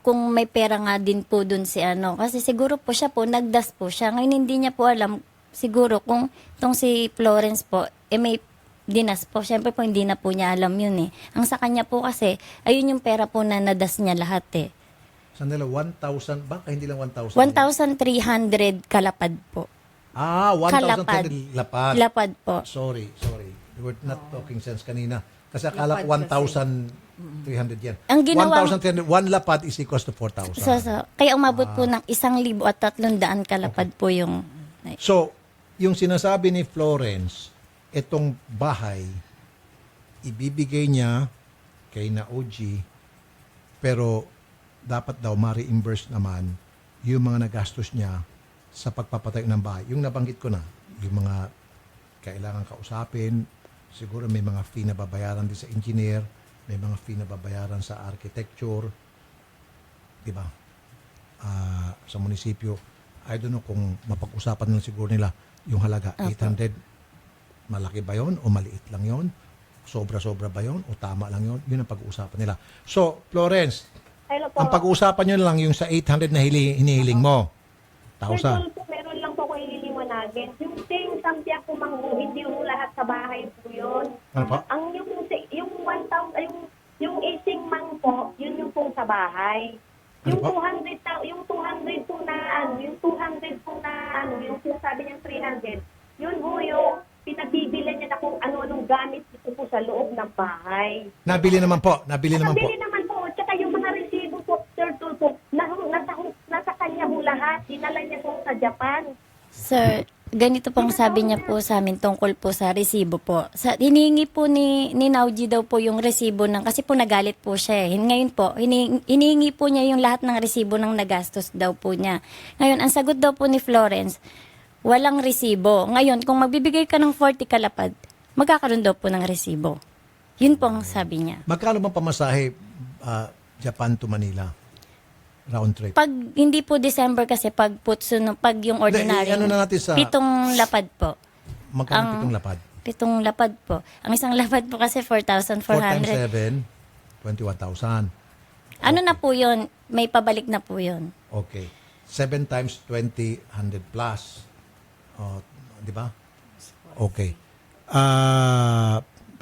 kung may pera nga din po dun si ano. Kasi siguro po siya po, nagdas po siya. Ngayon hindi niya po alam siguro kung itong si Florence po, may dinas po. Siyempre po hindi na po niya alam yun eh. Ang sa kanya po kasi, ayun yung pera po na nadas niya lahat eh. Sandala, 1,000, baka hindi lang 1,000. 1,300 kalapad po. 1,300 lapad. Lapad po. Sorry. We're not talking sense kanina. Kasi akala ko 1,300 yan. Ang ginawa- 1,300, one lapad is equals to 4,000. Kaya umabot po ng 1,300 kalapad po yung... So, yung sinasabi ni Florence, itong bahay, ibibigay niya kay Naoji, pero dapat daw ma-reimburse naman yung mga nagastos niya sa pagpapatayo ng bahay. Yung nabanggit ko na, yung mga kailangan kausapin, siguro may mga fee na babayaran din sa engineer, may mga fee na babayaran sa architecture, di ba? Sa munisipyo, I don't know kung mapag-usapan lang siguro nila yung halaga. 800, malaki ba yon o maliit lang yon? Sobra-sobra ba yon o tama lang yon? Yun ang pag-uusapan nila. So, Florence, Hello po. ang pag-uusapan nyo lang yung sa 800 na hinihiling mo. Sir 1,000. Tulfo, meron lang po ko ililiwanagin. Yung ting sampia ko mangho, hindi yung lahat sa bahay po yun. Ano po? Ang yung 1,000, yung ising mang po, yun yung pong sa bahay. Ano Yung po? 200 po na yung 200 po na yung sinasabi niyang 300, yun po yung pinabibili niya na kung ano-anong gamit dito po sa loob ng bahay. Nabili naman po. Nabili naman po. Nabili naman po, tsaka yung mga resibo po, Sir Tulfo, nasa kanya po lahat, dinala niya po sa Japan. Sir, ganito pong sabi niya po sa amin tungkol po sa resibo po. Hinihingi po ni Nauji daw po yung resibo kasi po nagalit po siya eh. Ngayon po, hinihingi po niya yung lahat ng resibo ng nagastos daw po niya. Ngayon, ang sagot daw po ni Florence, walang resibo. Ngayon, kung magbibigay ka ng 40 kalapad, magkakaroon daw po ng resibo. Yun po ang sabi niya. Magkano bang pamasahe Japan to Manila? Round trip. Pag hindi po December kasi pag yung ordinary, ano na natin sa- 7 lapad po. Magkano 7 lapad? 7 lapad po. Ang isang lapad po kasi 4 times 4,400. 7, 21,000. Ano na po yun? May pabalik na po yun. Okay. 7 times 20, 100 plus. Di ba? Okay.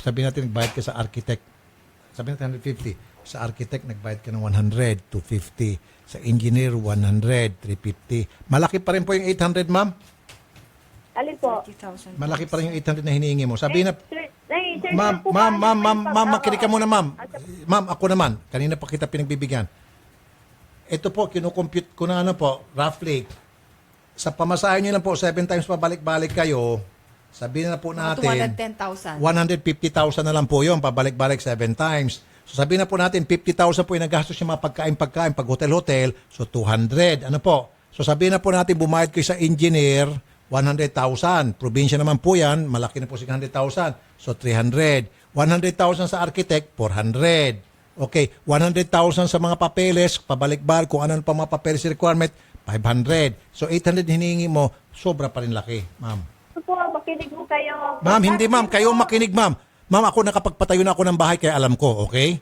Sabihin natin, nagbayad ka sa architect. Sabihin natin 150. Sa architect, nagbayad ka ng 100, 250. Sa engineer, 100, 350. Malaki pa rin po yung 800, ma'am? Alin po? Malaki pa rin yung 800 na hinihingi mo. Sabihin na, Sir, ma'am, makinig ka muna, ma'am. Ma'am, ako naman. Kanina pa kita pinagbibigyan. Ito po, kinukompute ko na roughly. Sa pamasahe nyo lang po, 7 times pabalik-balik kayo, sabihin na po natin, 210,000. 150,000 na lang po yun, pabalik-balik 7 times. So sabihin na po natin, 50,000 po yung nagastos yung mga pagkain, pag hotel-hotel, so 200. Ano po? So sabihin na po natin, bumayad kayo sa engineer, 100,000. Probinsya naman po yan, malaki na po 600,000. So 300. 100,000 sa architect, 400. Okay, 100,000 sa mga papeles, pabalik-balik, kung ano pa mga papeles requirement, 500. So 800 hinihingi mo, sobra pa rin laki, ma'am. po, makinig mo kayo. Ma'am, hindi ma'am, kayo ang makinig ma'am. Ma'am, ako nakapagpatayo na ako ng bahay kaya alam ko, okay?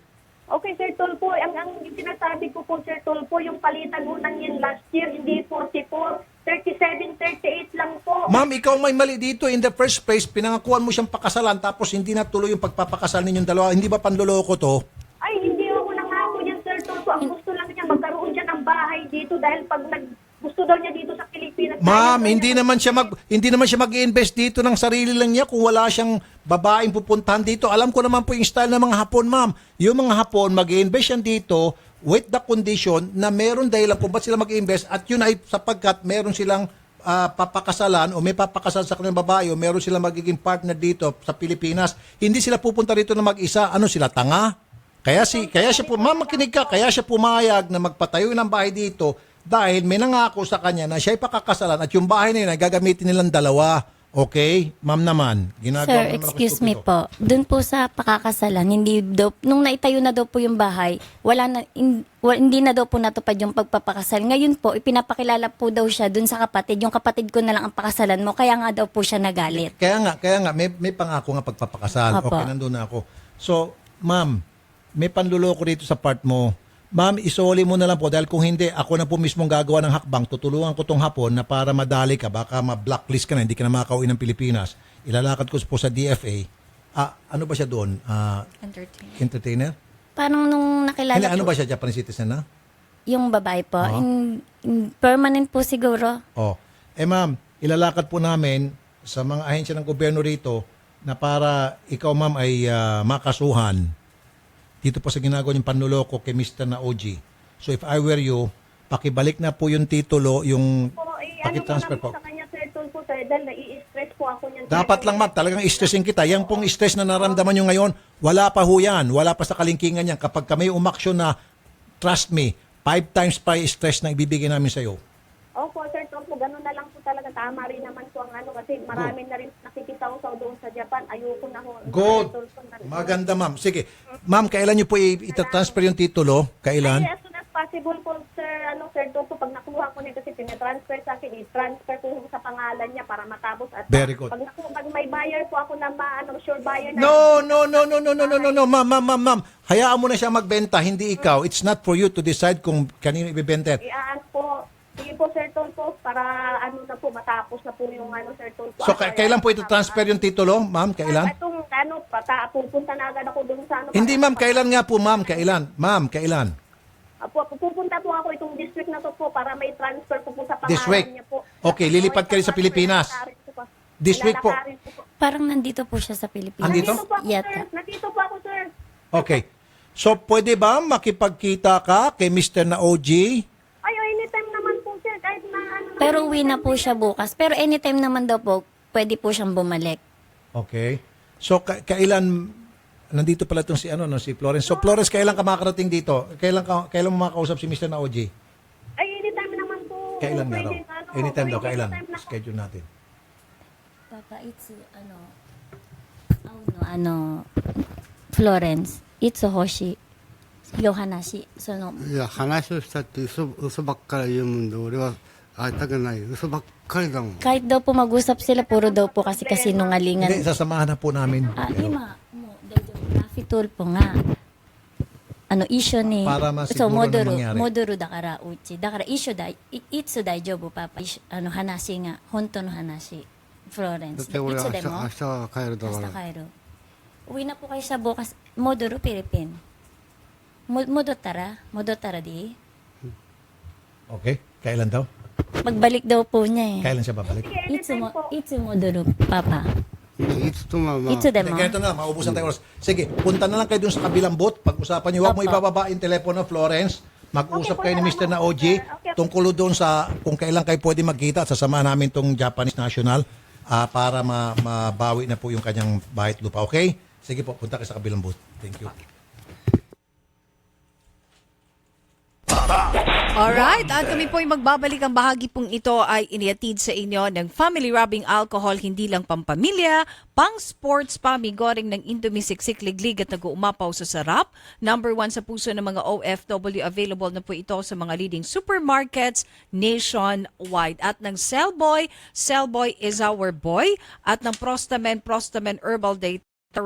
Okay, Sir Tulpo, ang sinasabi ko po, Sir Tulpo, yung palitan mo nang yun last year, hindi 44, 37, 38 lang po. Ma'am, ikaw may mali dito. In the first place, pinangakuan mo siyang pakasalan tapos hindi natuloy yung pagpapakasal ninyong dalawa. Hindi ba panloloko to? Ay, hindi ako nangako yan, Sir Tulpo. Ang gusto lang niya, magkaroon siya ng bahay dito dahil pag gusto daw niya dito sa Pilipinas. Ma'am, hindi naman siya mag-invest dito ng sarili lang niya kung wala siyang babaeng pupuntahan dito. Alam ko naman po yung style ng mga Hapon, ma'am. Yung mga Hapon, mag-invest yan dito with the condition na meron dahilan kung ba't sila mag-invest at yun ay sapagkat meron silang papakasalan o may papakasal sa kanilang babae o meron silang magiging partner dito sa Pilipinas. Hindi sila pupunta rito na mag-isa. Ano sila, tanga? Kaya siya po, ma'am, makinig ka, kaya siya pumayag na magpatayo ng bahay dito dahil may nangako sa kanya na siya ay pakakasalan at yung bahay na yun ay gagamitin nilang dalawa. Okay? Ma'am naman. Sir, excuse me po. Doon po sa pakakasalan, nung naitayo na daw po yung bahay, hindi na daw po natupad yung pagpapakasal. Ngayon po, ipinapakilala po daw siya doon sa kapatid. Yung kapatid ko na lang ang pakasalan mo, kaya nga daw po siya nagalit. Kaya nga, may pangako nga pagpapakasal. Apo. Okay, nandun na ako. So, ma'am, may panluloko dito sa part mo. Ma'am, isoli mo na lang po dahil kung hindi, ako na po mismo gagawa ng hakbang. Tutulungan ko tong Hapon na para madali ka, baka ma-blacklist ka na, hindi ka na makakauwi ng Pilipinas. Ilalakad ko po sa DFA. Ano ba siya doon? Entertainer? Parang nung nakilala Hindi, ano po, ba siya? Japanese citizen na? yung babae po, permanent po siguro. Oh. Ma'am, ilalakad po namin sa mga ahensya ng gobyerno rito na para ikaw, ma'am, ay makasuhan dito po sa ginagawa niyong panluloko kay Mr. Naoji. So if I were you, pakibalik na po yung titulo, yung pakitransfer po. po. Sa kanya, Sir Tulpo, sir, dahil nai-stress po ako niyan. Dapat lang, ma'am, talagang stressin kita. Yang pong stress na naramdaman nyo ngayon, wala pa ho yan. Wala pa sa kalingkingan yan. Kapag kami umaksyon na, trust me, 5 times pa yung stress na ibibigay namin sa iyo. Opo, Sir Tulpo, ganun na lang po talaga. Tama rin naman po ang kasi marami na rin nakikitawsaw doon sa Japan. Ayoko na ho. Good. Sir Tulfo, Maganda, ma'am. Sige. Ma'am, kailan nyo po itatransfer yung titulo? Kailan? Ay, as soon as possible po, Sir Tulfo, pag nakuha ko niya kasi pinatransfer sa akin, i-transfer ko sa pangalan niya para matapos. At Very good. Pag may buyer po ako na sure buyer na. No. Ma'am. Hayaan mo na siya magbenta, hindi ikaw. It's not for you to decide kung kanino ibibenta. Iaan po. Sige po, Sir Tulfo, para na po, matapos na po yung Sir Tulfo. So, kailan po ito-transfer yung titulo, ma'am? Kailan? Itong pupunta na agad ako doon sa Hindi, ma'am. Kailan nga po, ma'am? Kailan? Ma'am, kailan? Pupunta po ako itong district na to po para may transfer po sa pangalan District. niya po. Okay, lilipat kayo sa Pilipinas. District po. Lalakarin po. Parang nandito po siya sa Pilipinas. Andito? Nandito po ako, Yata. sir. Nandito po ako, sir. Okay. So, pwede ba makipagkita ka kay Mr. Naoji? Ay, anytime naman po, sir. Kahit na Pero uwi na po siya bukas. Pero anytime naman daw po, pwede po siyang bumalik. Okay. So, kailan, nandito pala itong si Florence. So, Florence, kailan ka makakarating dito? Kailan mo makakausap si Mr. Naoji? Ay, anytime naman po. Kailan nga raw? Pwede, Anytime daw, pwede, kailan? anytime na- Schedule natin. Papa, it's, Florence, it's Hoshi, Yohanashi. いや、話をしたって嘘ばっかり言うんで、俺は会いたくない。嘘ばっかりだもん。 kahit daw po mag-usap sila, puro daw po kasi kasinungalingan. Hindi, sasamahan na po namin. Ima, mo, Rafi Tulpo nga. Issue ni, Para masiguro na mangyari. Modoro dakara uchi. Dakara issue da, itsu daijobu, papa. Hanashi nga, honto no hanashi. だ Florence. って俺 Itsu 明日、 demo? 明日は帰るだか Basta ら。 kairo. Uwi na po kayo sa bukas. Modoro, Philippine. Modotara di. Okay? Kailan daw? Magbalik daw po niya eh. Kailan siya babalik? Itsu modoro, papa. いつともまあ、 Itsu Hindi, demo? ganito na, maubusan tayo oras. Sige, punta na lang kayo dun sa kabilang booth. Pag-usapan niyo, huwag mo Opo. ibababa yung telepono, Florence. Mag-usap kayo ni Mr. Naoji tungkol doon sa kung kailan kayo pwede magkita at sasamahan namin tong Japanese National para mabawi na po yung kanyang bahay at lupa. Okay? Sige po, punta kayo sa kabilang booth. Thank you. Alright, at kami po ay magbabalik. Ang bahagi pong ito ay iniatid sa inyo ng Family Rubbing Alcohol, hindi lang pampamilya, pang sports, pamigoring ng Indomie Siksik Liglig at nag-uumapaw sa sarap. Number 1 sa puso ng mga OFW, available na po ito sa mga leading supermarkets nationwide. At ng Cellboy, Cellboy is our boy. At ng Prostamen, Prostamen Herbal Day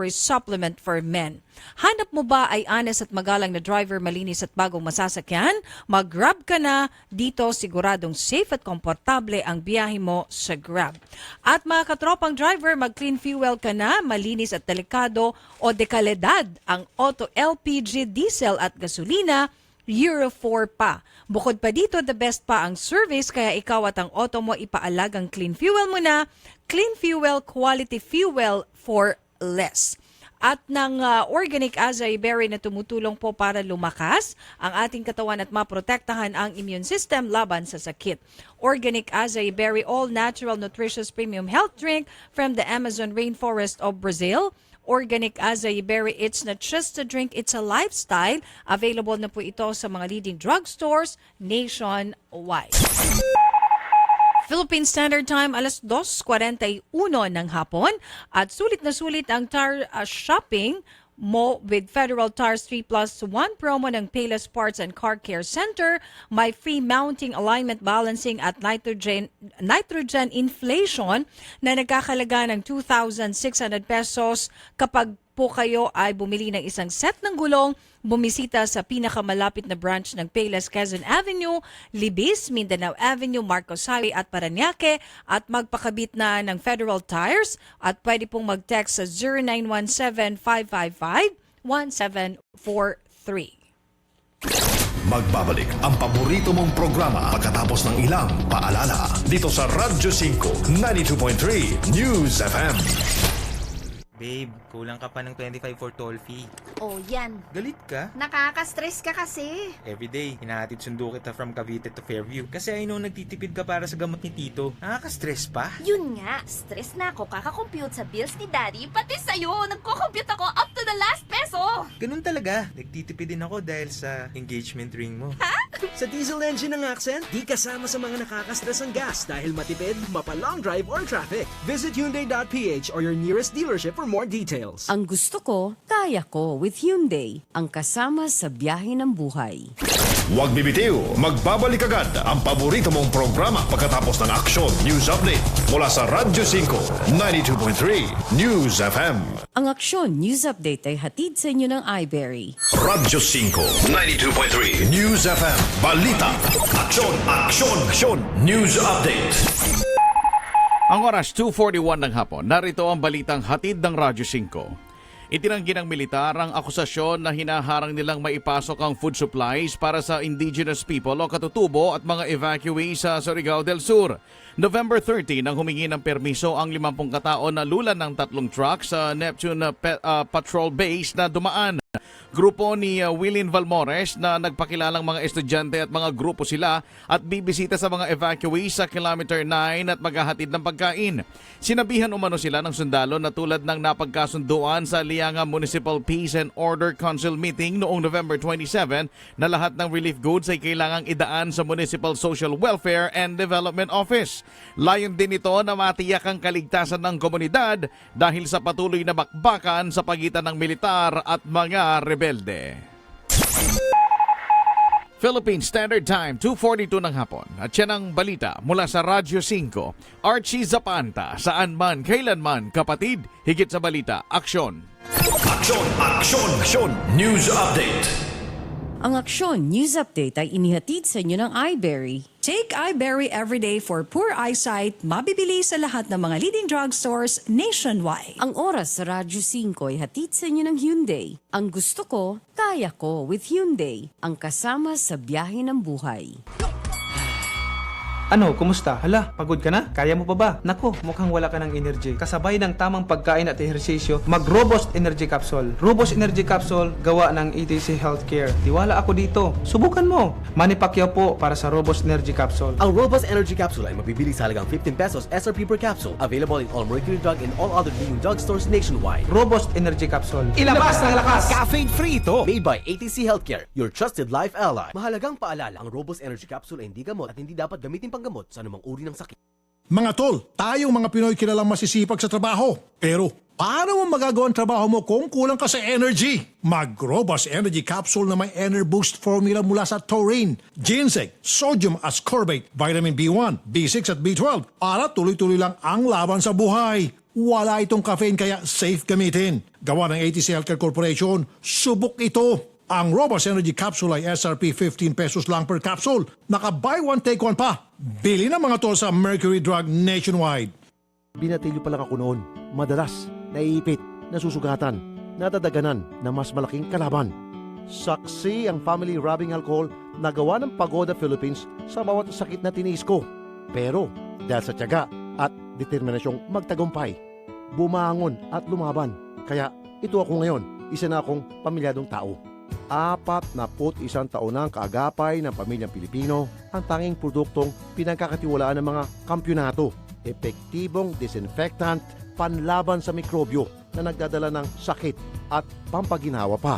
supplement for men. Hanap mo ba ay honest at magalang na driver, malinis at bagong masasakyan? Mag-Grab ka na. Dito siguradong safe at komportable ang biyahe mo sa Grab. At mga katropang driver, mag-clean fuel ka na. Malinis at delikado o dekalidad ang auto LPG, diesel at gasolina, Euro 4 pa. Bukod pa dito, the best pa ang service, kaya ikaw at ang auto mo ipaalagang clean fuel mo na. Clean fuel, quality fuel for less. At ng organic acai berry na tumutulong po para lumakas ang ating katawan at maprotektahan ang immune system laban sa sakit. Organic acai berry, all natural, nutritious premium health drink from the Amazon rainforest of Brazil. Organic acai berry, it's not just a drink, it's a lifestyle. Available na po ito sa mga leading drugstores nationwide. Philippine Standard Time, alas 2:41 ng hapon. At sulit na sulit ang tire shopping mo with Federal Tires 3+1 promo ng Payless Parts and Car Care Center. May free mounting, alignment balancing at nitrogen inflation na nagkakalaga ng 2,600 pesos kapag po kayo ay bumili ng isang set ng gulong. Bumisita sa pinakamalapit na branch ng Payless, Quezon Avenue, Libis, Mindanao Avenue, Marcos Highway at Parañaque at magpakabit na ng Federal Tires at pwede pong mag-text sa 0917-555-1743. Magbabalik ang paborito mong programa pagkatapos ng ilang paalala dito sa Radyo 5 92.3 News FM. Babe, kulang ka pa ng 25 for toll fee. Oh, yan. Galit ka? Nakaka-stress ka kasi. Everyday, hinahatid sundo kita from Cavite to Fairview. Kasi I know nagtitipid ka para sa gamot ni Tito. Nakaka-stress pa? Yun nga, stress na ako kakakompute sa bills ni Daddy. Pati sa'yo, nagko-compute ako up to the last peso. Ganun talaga. Nagtitipid din ako dahil sa engagement ring mo. Sa diesel engine ng Accent, di kasama sa mga nakaka-stress ang gas dahil matipid, mapa-long drive or traffic. Visit Hyundai.ph or your nearest dealership for more details. Ang gusto ko, kaya ko with Hyundai. Ang kasama sa biyahe ng buhay. Huwag bibitiw, magbabalik agad ang paborito mong programa pagkatapos ng aksyon news update mula sa Radyo 5 92.3 News FM. Ang aksyon news update ay hatid sa inyo ng iBerry. Radyo 5 92.3 News FM. Balita, aksyon, aksyon, aksyon, news update. Ang oras 2:41 ng hapon, narito ang balitang hatid ng Radyo 5. Itinanggi ng militar ang akusasyon na hinaharang nilang maipasok ang food supplies para sa indigenous people o katutubo at mga evacuees sa Surigao del Sur. November 30 nang humingi ng permiso ang 50 katao na lulan ng 3 truck sa Neptune Patrol Base na dumaan Grupo ni Willin Valmores na nagpakilalang mga estudyante at mga grupo sila at bibisita sa mga evacuees sa Kilometer 9 at maghahatid ng pagkain. Sinabihan umano sila ng sundalo na tulad ng napagkasunduan sa Lianga Municipal Peace and Order Council meeting noong November 27 na lahat ng relief goods ay kailangang idaan sa Municipal Social Welfare and Development Office. Layon din ito na matiyak ang kaligtasan ng komunidad dahil sa patuloy na bakbakan sa pagitan ng militar at mga rebelde. Philippine Standard Time, 2:42 ng hapon. At yan ang balita mula sa Radyo 5. Archie Zapanta, saan man, kailanman, kapatid, higit sa balita, aksyon. Aksyon! Aksyon! Aksyon! News Update! Ang Aksyon News Update ay inihatid sa inyo ng iBerry. Take iBerry everyday for poor eyesight. Mabibili sa lahat ng mga leading drugstores nationwide. Ang oras sa Radyo 5 ay hatid sa inyo ng Hyundai. Ang gusto ko, kaya ko with Hyundai. Ang kasama sa biyahe ng buhay. Ano, kumusta? Hala, pagod ka na? Kaya mo pa ba? Nako, mukhang wala ka ng energy. Kasabay ng tamang pagkain at ehersisyo, mag-Robust Energy Capsule. Robust Energy Capsule, gawa ng ETC Healthcare. Tiwala ako dito. Subukan mo. Manny Pacquiao po para sa Robust Energy Capsule. Ang Robust Energy Capsule ay mabibili sa halagang 15 pesos SRP per capsule. Available in all Mercury Drug and all other leading drugstores nationwide. Robust Energy Capsule. Ilabas ng lakas! Caffeine-free ito! Made by ATC Healthcare, your trusted life ally. Mahalagang paalala, ang Robust Energy Capsule ay hindi gamot at hindi dapat gamitin panggamot sa anumang uri ng sakit. Mga tol, tayong mga Pinoy kilalang masisipag sa trabaho. Pero paano mo magagawa ang trabaho mo kung kulang ka sa energy? Mag-Robust Energy Capsule na may Ener Boost formula mula sa taurine, ginseng, sodium ascorbate, vitamin B1, B6 at B12 para tuloy-tuloy lang ang laban sa buhay. Wala itong caffeine kaya safe gamitin. Gawa ng ATC Healthcare Corporation, subok ito. Ang Robust Energy Capsule ay SRP 15 pesos lang per capsule. Naka-buy one take one pa. Bili na mga tol sa Mercury Drug nationwide. Binatilyo pa lang ako noon. Madalas, naiipit, nasusugatan, nadadaganan na mas malaking kalaban. Saksi ang family rubbing alcohol na gawa ng Pagoda Philippines sa bawat sakit na tiniis ko. Pero dahil sa tiyaga at determinasyong magtagumpay, bumangon at lumaban. Kaya ito ako ngayon, isa na akong pamilyadong tao. 41 taon na ang kaagapay ng pamilyang Pilipino, ang tanging produktong pinagkakatiwalaan ng mga kampyonato. Epektibong disinfectant, panlaban sa mikrobyo na nagdadala ng sakit at pampaginawa pa.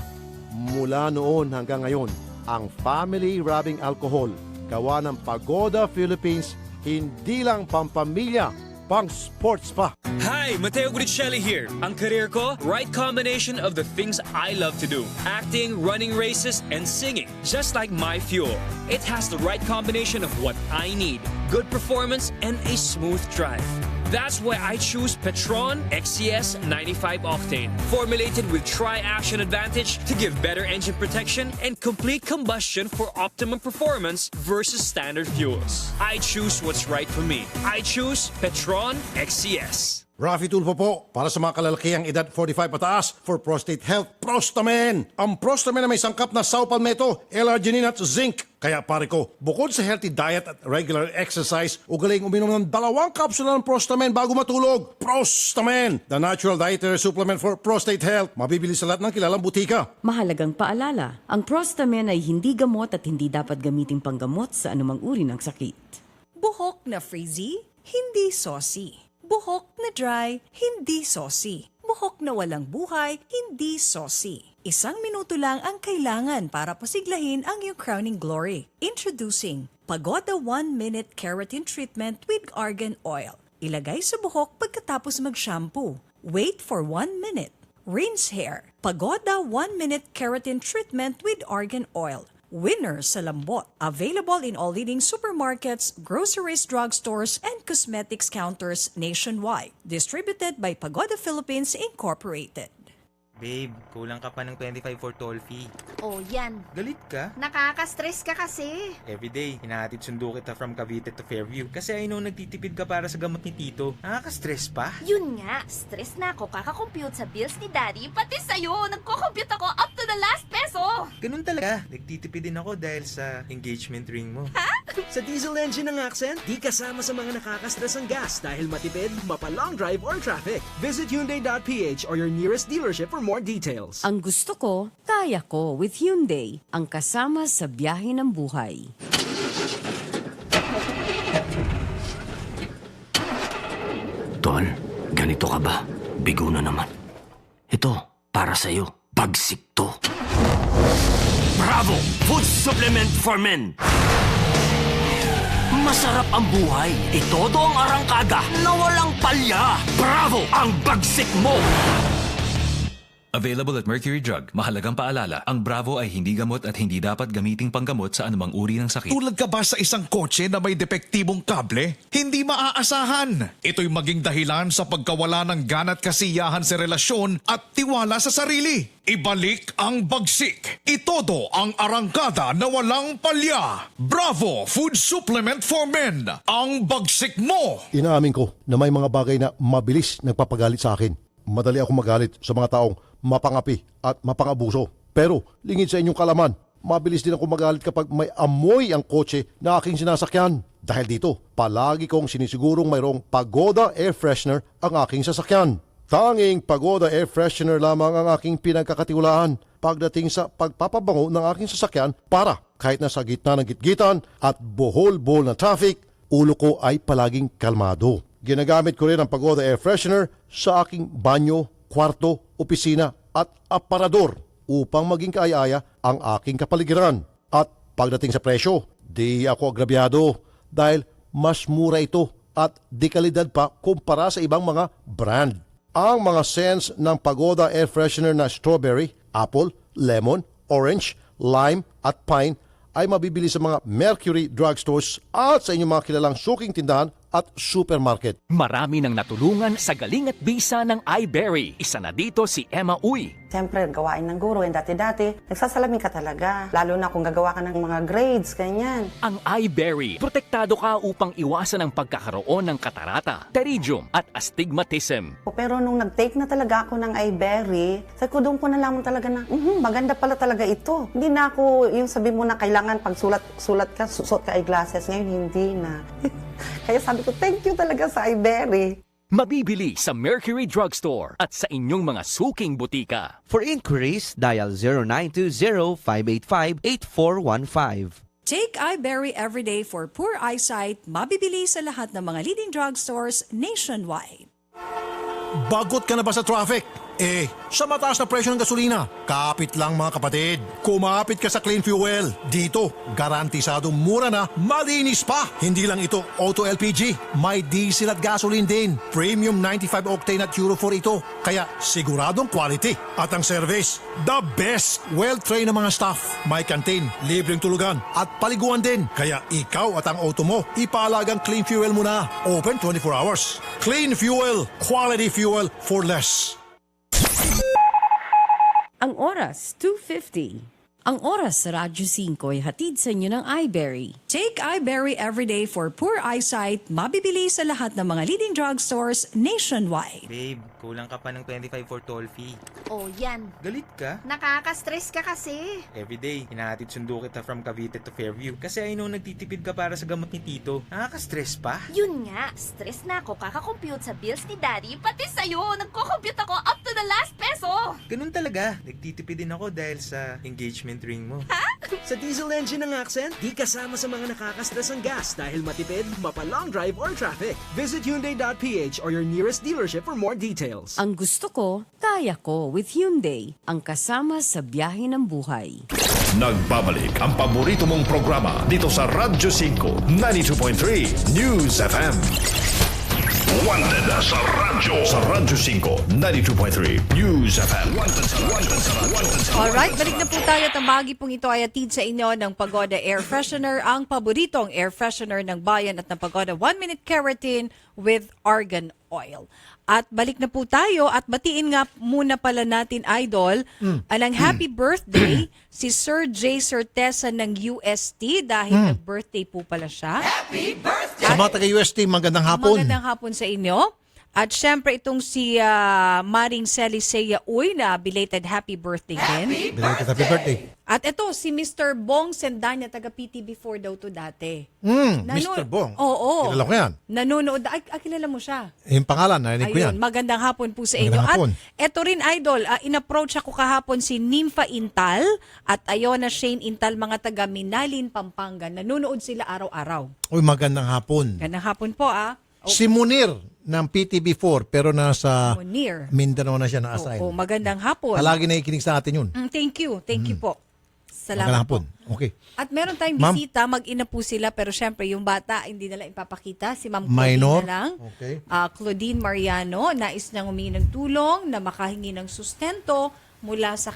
Mula noon hanggang ngayon, ang family rubbing alcohol, gawa ng Pagoda Philippines, hindi lang pampamilya, pang sports pa. Hi, Mateo Guricelli here. Ang career ko, right combination of the things I love to do. Acting, running races, and singing. Just like my fuel. It has the right combination of what I need. Good performance and a smooth drive. That's why I choose Petron XCS 95 Octane. Formulated with Tri-Action Advantage to give better engine protection and complete combustion for optimum performance versus standard fuels. I choose what's right for me. I choose Petron XCS. Rafi Tulfo po, para sa mga kalalakihang edad 45 pataas for prostate health, Prostamen! Ang Prostamen na may sangkap na saw palmetto, L-arginine at zinc. Kaya pare ko, bukod sa healthy diet at regular exercise, ugaling uminom ng 2 kapsula ng Prostamen bago matulog. Prostamen! The natural dietary supplement for prostate health. Mabibili sa lahat ng kilalang butika. Mahalagang paalala, ang Prostamen ay hindi gamot at hindi dapat gamitin panggamot sa anumang uri ng sakit. Buhok na frizzy, hindi saucy. Buhok na dry, hindi saucy. Buhok na walang buhay, hindi saucy. 1 minuto lang ang kailangan para pasiglahin ang iyong crowning glory. Introducing Pagoda 1-Minute Keratin Treatment with Argan Oil. Ilagay sa buhok pagkatapos mag-shampoo. Wait for 1 minute. Rinse hair. Pagoda 1-Minute Keratin Treatment with Argan Oil. Winner sa lambot. Available in all leading supermarkets, groceries, drugstores, and cosmetics counters nationwide. Distributed by Pagoda Philippines Incorporated. Babe, kulang ka pa ng 25 for toll fee. Oh, yan. Galit ka? Nakaka-stress ka kasi. Everyday, hinahatid sundo kita from Cavite to Fairview. Kasi I know nagtitipid ka para sa gamot ni Tito. Nakaka-stress pa? Yun nga, stress na ako kakakompute sa bills ni Daddy. Pati sa'yo, nagko-compute ako up to the last peso. Ganun talaga. Nagtitipid din ako dahil sa engagement ring mo. Ha? Sa diesel engine ng Accent, di kasama sa mga nakakastress ang gas dahil matipid, mapa-long drive or traffic. Visit Hyundai.ph or your nearest dealership for more details. Ang gusto ko, kaya ko with Hyundai. Ang kasama sa biyahe ng buhay. Tol, ganito ka ba? Bigo na naman. Ito, para sa'yo. Bagsik to. Bravo! Food supplement for men! Masarap ang buhay. Itodo ang arangkada na walang palya. Bravo! Ang bagsik mo! Available at Mercury Drug. Mahalagang paalala, ang Bravo ay hindi gamot at hindi dapat gamiting panggamot sa anumang uri ng sakit. Tulad ka ba sa isang kotse na may depektibong kable? Hindi maaasahan. Ito'y maging dahilan sa pagkawala ng gana at kasiyahan sa relasyon at tiwala sa sarili. Ibalik ang bagsik. Itodo ang arangkada na walang palya. Bravo Food Supplement for Men. Ang bagsik mo. Inaamin ko na may mga bagay na mabilis nagpapagalit sa akin. Madali ako magalit sa mga taong mapangapi at mapangabuso. Pero lingid sa inyong kalaman, mabilis din ako magalit kapag may amoy ang kotse na aking sinasakyan. Dahil dito, palagi kong sinisigurong mayroong Pagoda Air Freshener ang aking sasakyan. Tanging Pagoda Air Freshener lamang ang aking pinagkakatiwalaan pagdating sa pagpapabango ng aking sasakyan para kahit nasa gitna ng gitgitan at bohol-bohol na traffic, ulo ko ay palaging kalmado. Ginagamit ko rin ang Pagoda Air Freshener sa aking banyo, kwarto, opisina at aparador upang maging kaaya-aya ang aking kapaligiran. At pagdating sa presyo, di ako agrabyado dahil mas mura ito at di kalidad pa kumpara sa ibang mga brand. Ang mga scents ng Pagoda Air Freshener na strawberry, apple, lemon, orange, lime at pine ay mabibili sa mga Mercury drugstores at sa inyong mga kilalang suking tindahan at supermarket. Marami nang natulungan sa galing at bisa ng iBerry. Isa na dito si Emma Uy. Siyempre, gawain ng guro. Dati-dati, nagsasalamin ka talaga. Lalo na kung gagawa ka ng mga grades, ganyan. Ang iBerry, protektado ka upang iwasan ang pagkakaroon ng katarata, pterygium at astigmatism. Pero nung nag-take na talaga ako ng iBerry, sabi ko doon ko nalaman talaga na, maganda pala talaga ito. Hindi na ako yung sabi mo na kailangan pag sulat ka, suot ka eyeglasses. Ngayon, hindi na. Kaya sabi ko, thank you talaga sa iBerry. Mabibili sa Mercury Drugstore at sa inyong mga suking butika. For inquiries, dial 0920-585-8415. Take iBerry everyday for poor eyesight. Mabibili sa lahat ng mga leading drugstores nationwide. Bagot ka na ba sa traffic? Sa mataas na presyo ng gasolina, kapit lang mga kapatid. Kumapit ka sa Clean Fuel. Dito, garantisadong mura na, malinis pa. Hindi lang ito auto LPG, may diesel at gasoline din. Premium 95 octane at Euro 4 ito. Kaya siguradong quality. At ang service, the best. Well-trained na mga staff. May canteen, libreng tulugan at paliguan din. Kaya ikaw at ang auto mo, ipalagang Clean Fuel mo na. Open 24 hours. Clean Fuel, quality fuel for less. Ang oras, 2:50. Ang oras sa Radyo 5 ay hatid sa inyo ng iBerry. Take iBerry everyday for poor eyesight. Mabibili sa lahat ng mga leading drugstores nationwide. Babe, kulang ka pa ng 25 for toll fee. Oh, yan. Galit ka? Nakaka-stress ka kasi. Everyday, hinahatid sundo kita from Cavite to Fairview. Kasi I know nagtitipid ka para sa gamot ni Tito. Nakaka-stress pa? Yun nga, stress na ako kakakompute sa bills ni Daddy. Pati sa'yo, nagko-compute ako up to the last peso. Ganun talaga. Nagtitipid din ako dahil sa engagement ring mo. Sa diesel engine ng Accent, di kasama sa mga nakakastress ang gas dahil matipid, mapa-long drive or traffic. Visit Hyundai.ph or your nearest dealership for more details. Ang gusto ko, kaya ko with Hyundai. Ang kasama sa biyahe ng buhay. Nagbabalik ang paborito mong programa dito sa Radyo 5 92.3 News FM. Wanted sa radyo. Sa Radyo 5 92.3 News FM. Alright, balik na po tayo. Tamagi pong ito ay atid sa inyo ng Pagoda Air Freshener, ang paboritong air freshener ng bayan at ng Pagoda 1-Minute Keratin with Argan Oil. At balik na po tayo at batiin nga muna pala natin, Idol, alang happy birthday si Sir J. Certeza ng UST dahil nag-birthday po pala siya. Sa mga taga-UST, magandang hapon. Magandang hapon sa inyo. At syempre itong si Maring Celisea Uy na belated happy birthday din. Belated happy birthday. At ito si Mr. Bong Sendanya, taga PTB4 daw to dati. Mr. Bong. Oo. Kilala ko yan. Nanonood. Ay, kilala mo siya. Yung pangalan, narinig ko yan. Ayun, magandang hapon po sa inyo. Magandang hapon. At eto rin, Idol, in-approach ako kahapon si Nympha Intal at Iona Shane Intal, mga taga Minalin, Pampanga. Nanonood sila araw-araw. Uy, magandang hapon. Magandang hapon po, Si Munir ng PTB4 pero nasa Munir. Mindanao na siya na-assign. Oo, magandang hapon. Palagi nakikinig sa atin yun. Thank you. Thank you po. Salamat Magandang po. hapon. Okay. At meron tayong Ma'am? bisita, mag-ina po sila, pero syempre yung bata hindi nila ipapakita. Si Ma'am Claudine Minor? na lang. Okay. Claudine Mariano, nais niyang humingi ng tulong na makahingi ng sustento mula sa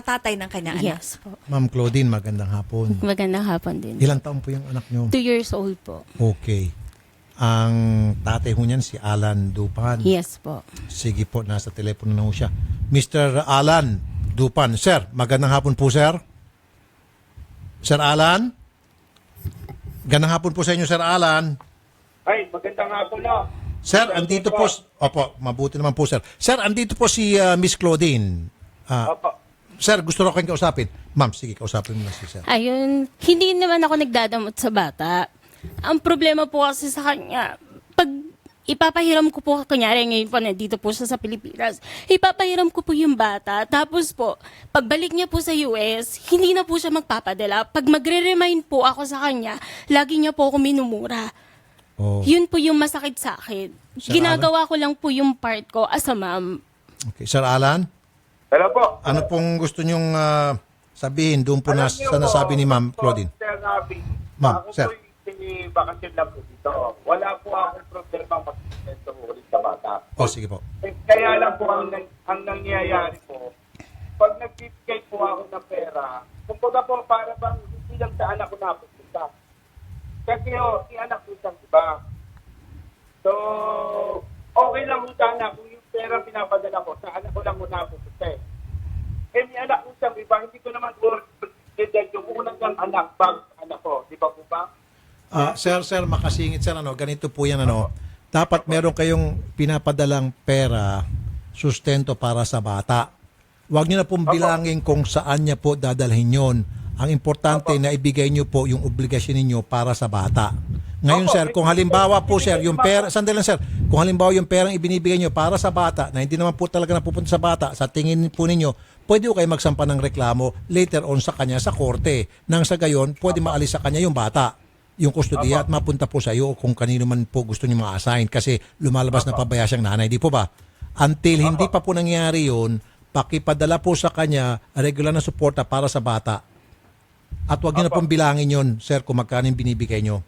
tatay ng kanyang anak. Yes po. Ma'am Claudine, magandang hapon. Magandang hapon din. Ilang taon po yung anak nyo? 2 years old po. Okay. Ang tatay ho niyan si Alan Dupan. Yes po. Sige po, nasa telepono na ho siya. Mr. Alan Dupan. Sir, magandang hapon po, sir. Sir Alan? Magandang hapon po sa inyo, Sir Alan. Ay, magandang hapon na. Sir, andito po... Opo, mabuti naman po, sir. Sir, andito po si Miss Claudine. Sir, gusto ko kayong kausapin. Ma'am, sige, kausapin mo na si sir. Ayun, hindi naman ako nagdadamot sa bata. Ang problema po kasi sa kanya, pag ipapahiram ko po, kunyari ngayon po nandito po siya sa Pilipinas, ipapahiram ko po yung bata, tapos po, pagbalik niya po sa US, hindi na po siya magpapadala. Pag magre-remind po ako sa kanya, lagi niya po ako minumura. Oh. Yun po yung masakit sa akin. Sir Ginagawa ko lang po yung part ko as a mom. Okay. Sir Alan? Hello po. Ano pong gusto niyong sabihin doon po na, sa nasabi ni Ma'am Claudine? Sir Rabi, Ma'am, ako sir. po yung bakasyon lang po dito. Wala po akong problema mag-sustento ulit sa bata. Sige po. Kaya lang po ang nangyayari po, pag nagbibigay po ako ng pera, kumbaga po para bang hindi lang sa anak ko napupunta. Kasi si anak ko siyang iba. So, okay lang po sana kung yung pera pinapadala ko, sa anak ko lang muna pupunta. May anak ko siyang iba, hindi ko naman po yung unang siyang anak, bang anak ko. Di ba po ba? Sir, makasingit sir, ganito po yan, dapat meron kayong pinapadalang pera, sustento para sa bata. Huwag niyo na pong bilangin kung saan niya po dadalhin yon. Ang importante na ibigay niyo po yung obligasyon ninyo para sa bata. Ngayon sir, kung halimbawa po sir, yung pera, sandali lang sir, kung halimbawa yung perang ibinibigay niyo para sa bata, na hindi naman po talaga napupunta sa bata, sa tingin po ninyo, pwede ko kayo magsampa ng reklamo later on sa kanya sa korte. Nang sa gayon, pwede maalis sa kanya yung bata, yung kustodiya, at mapunta po sa iyo kung kanino man po gusto niyo ma-assign kasi lumalabas na pabaya siyang nanay, di po ba? Until hindi pa po nangyari yun, pakipadala po sa kanya regular na suporta para sa bata. At huwag niyo na pong bilangin yun, sir, kung magkano yung binibigay niyo.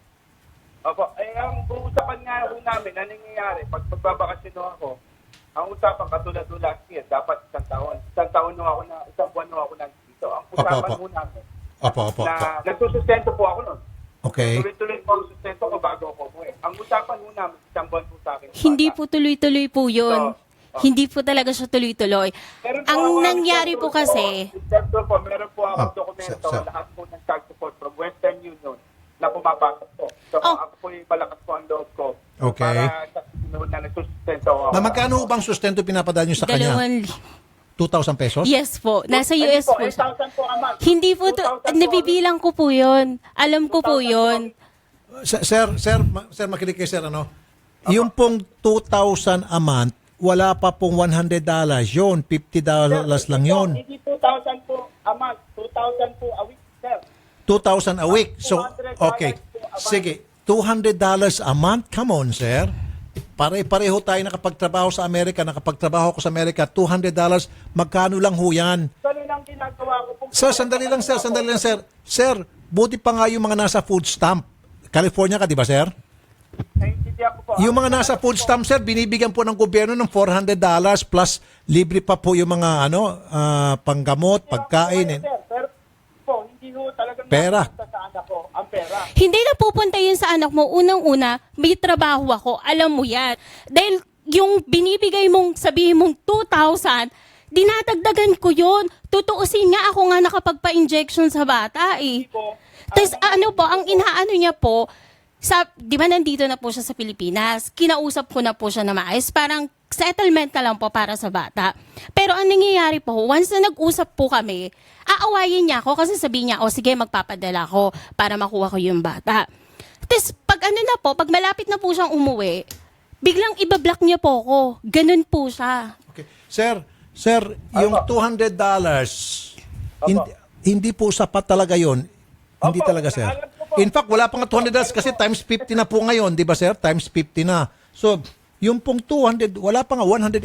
Opo, ang uusapan nga po namin, ano nangyayari, pag magbabakasyon ako, ang usapan katulad ng last year, dapat isang taon isang buwan ako nandito. Ang usapan po namin, na nagsusustento po ako nun. Okay. Tuloy-tuloy po ang sustento ko bago ako umuwi. Ang usapan mo namin, isang buwan po sa akin. Hindi po tuloy-tuloy po yun. Hindi po talaga siya tuloy-tuloy. Ang nangyari po kasi... Meron po ako dokumento, lahat po ng child support from Western Union na pumapasok po. So ako po yung malakas po ang loob ko. Okay. Para sa sinunod na nagsusustento ako. Na magkano bang sustento pinapadala niyo sa kanya? 2,000 pesos? Yes po. Nasa US po. 8,000 po a month. Hindi po to, nabibilang ko po yun. Alam ko po yun. Sir, makinig kayo, sir, yung pong 2,000 a month, wala pa pong $100 yun. $50 lang yun. Hindi 2,000 po a month. 2,000 po a week, sir. 2,000 a week. So, okay. Sige, $200 a month? Come on, sir. Pare-pareho tayo nakapagtrabaho sa Amerika, nakapagtrabaho ko sa Amerika, $200, magkano lang ho yan? Sir, sandali lang sir. Sir, buti pa nga yung mga nasa food stamp. California ka, di ba sir? Yung mga nasa food stamp, sir, binibigyan po ng gobyerno ng $400 plus libre pa po yung mga panggamot, pagkain. Pera. Hindi na pupunta yun sa anak mo. Unang-una, may trabaho ako. Alam mo yan. Dahil yung binibigay mong, sabihin mong 2,000, dinadagdagan ko yun. Tutuusin nga ako nga nakapagpa-injection sa bata eh. Tapos ang inaano niya po, di ba nandito na po siya sa Pilipinas, kinausap ko na po siya na maayos, parang settlement na lang po para sa bata. Pero ang nangyayari po, once na nag-usap po kami, aawayin niya ako kasi sabihin niya, sige, magpapadala ko para makuha ko yung bata. Tapos pag pag malapit na po siyang umuwi, biglang ibablock niya po ako. Ganun po siya. Okay. Sir, yung $200, hindi po sapat talaga yon. Hindi talaga, sir. In fact, wala pang $200 kasi times 50 na po ngayon, di ba, sir? Times 50 na. So, yung pong 200, wala pa nga $180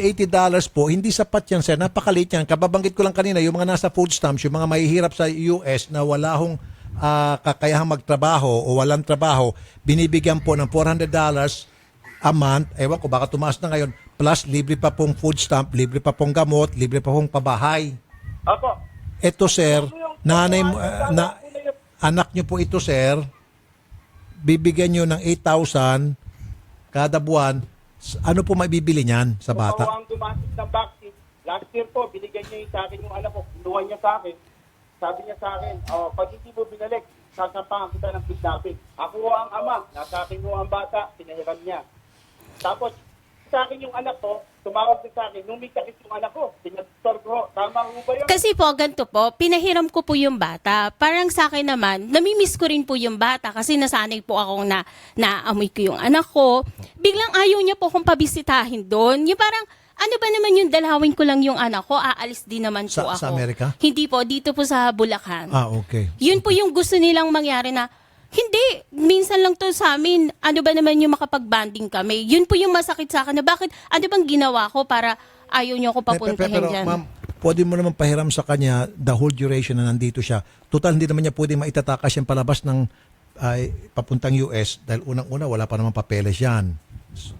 po, hindi sapat yan, sir. Napakaliit yan. Kababanggit ko lang kanina, yung mga nasa food stamps, yung mga mahihirap sa US na wala hong kakayahang magtrabaho o walang trabaho, binibigyan po ng $400 a month. Ewan ko, baka tumaas na ngayon. Plus, libre pa pong food stamp, libre pa pong gamot, libre pa pong pabahay. Opo. Ito, sir, nanay mo, anak nyo po ito, sir, bibigyan nyo ng 8,000 kada buwan. Ano po mabibili niyan sa bata? Ako ang gumastos ng vaccine. Last year po, binigyan niya sa akin yung anak ko. Kinuha niya sa akin. Sabi niya sa akin, pag hindi mo binalik, sasampahan kita ng kidnapping. Ako ang ama, nasa akin mo ang bata, pinahiram niya. Tapos, sa akin yung anak ko, tumawag din sa akin, nung may sakit yung anak ko, pinag-store ko, tama mo ba yun? Kasi po, ganito po, pinahiram ko po yung bata. Parang sa akin naman, namimiss ko rin po yung bata kasi nasanay po akong naamoy ko yung anak ko. Biglang ayaw niya po akong pabisitahin doon. Yung parang, ano ba naman yung dalawin ko lang yung anak ko, aalis din naman po ako. Sa Amerika? Hindi po, dito po sa Bulacan. Okay. Yun po yung gusto nilang mangyari na, hindi, minsan lang to sa amin. Ano ba naman yung makapag-banding kami? Yun po yung masakit sa akin na bakit, ano bang ginawa ko para ayaw niyo ako papuntahin pero, dyan? ma'am, pwede mo naman pahiram sa kanya the whole duration na nandito siya. Total, hindi naman niya pwede maitatakas yung palabas ng papuntang US dahil unang-una, wala pa naman papeles yan.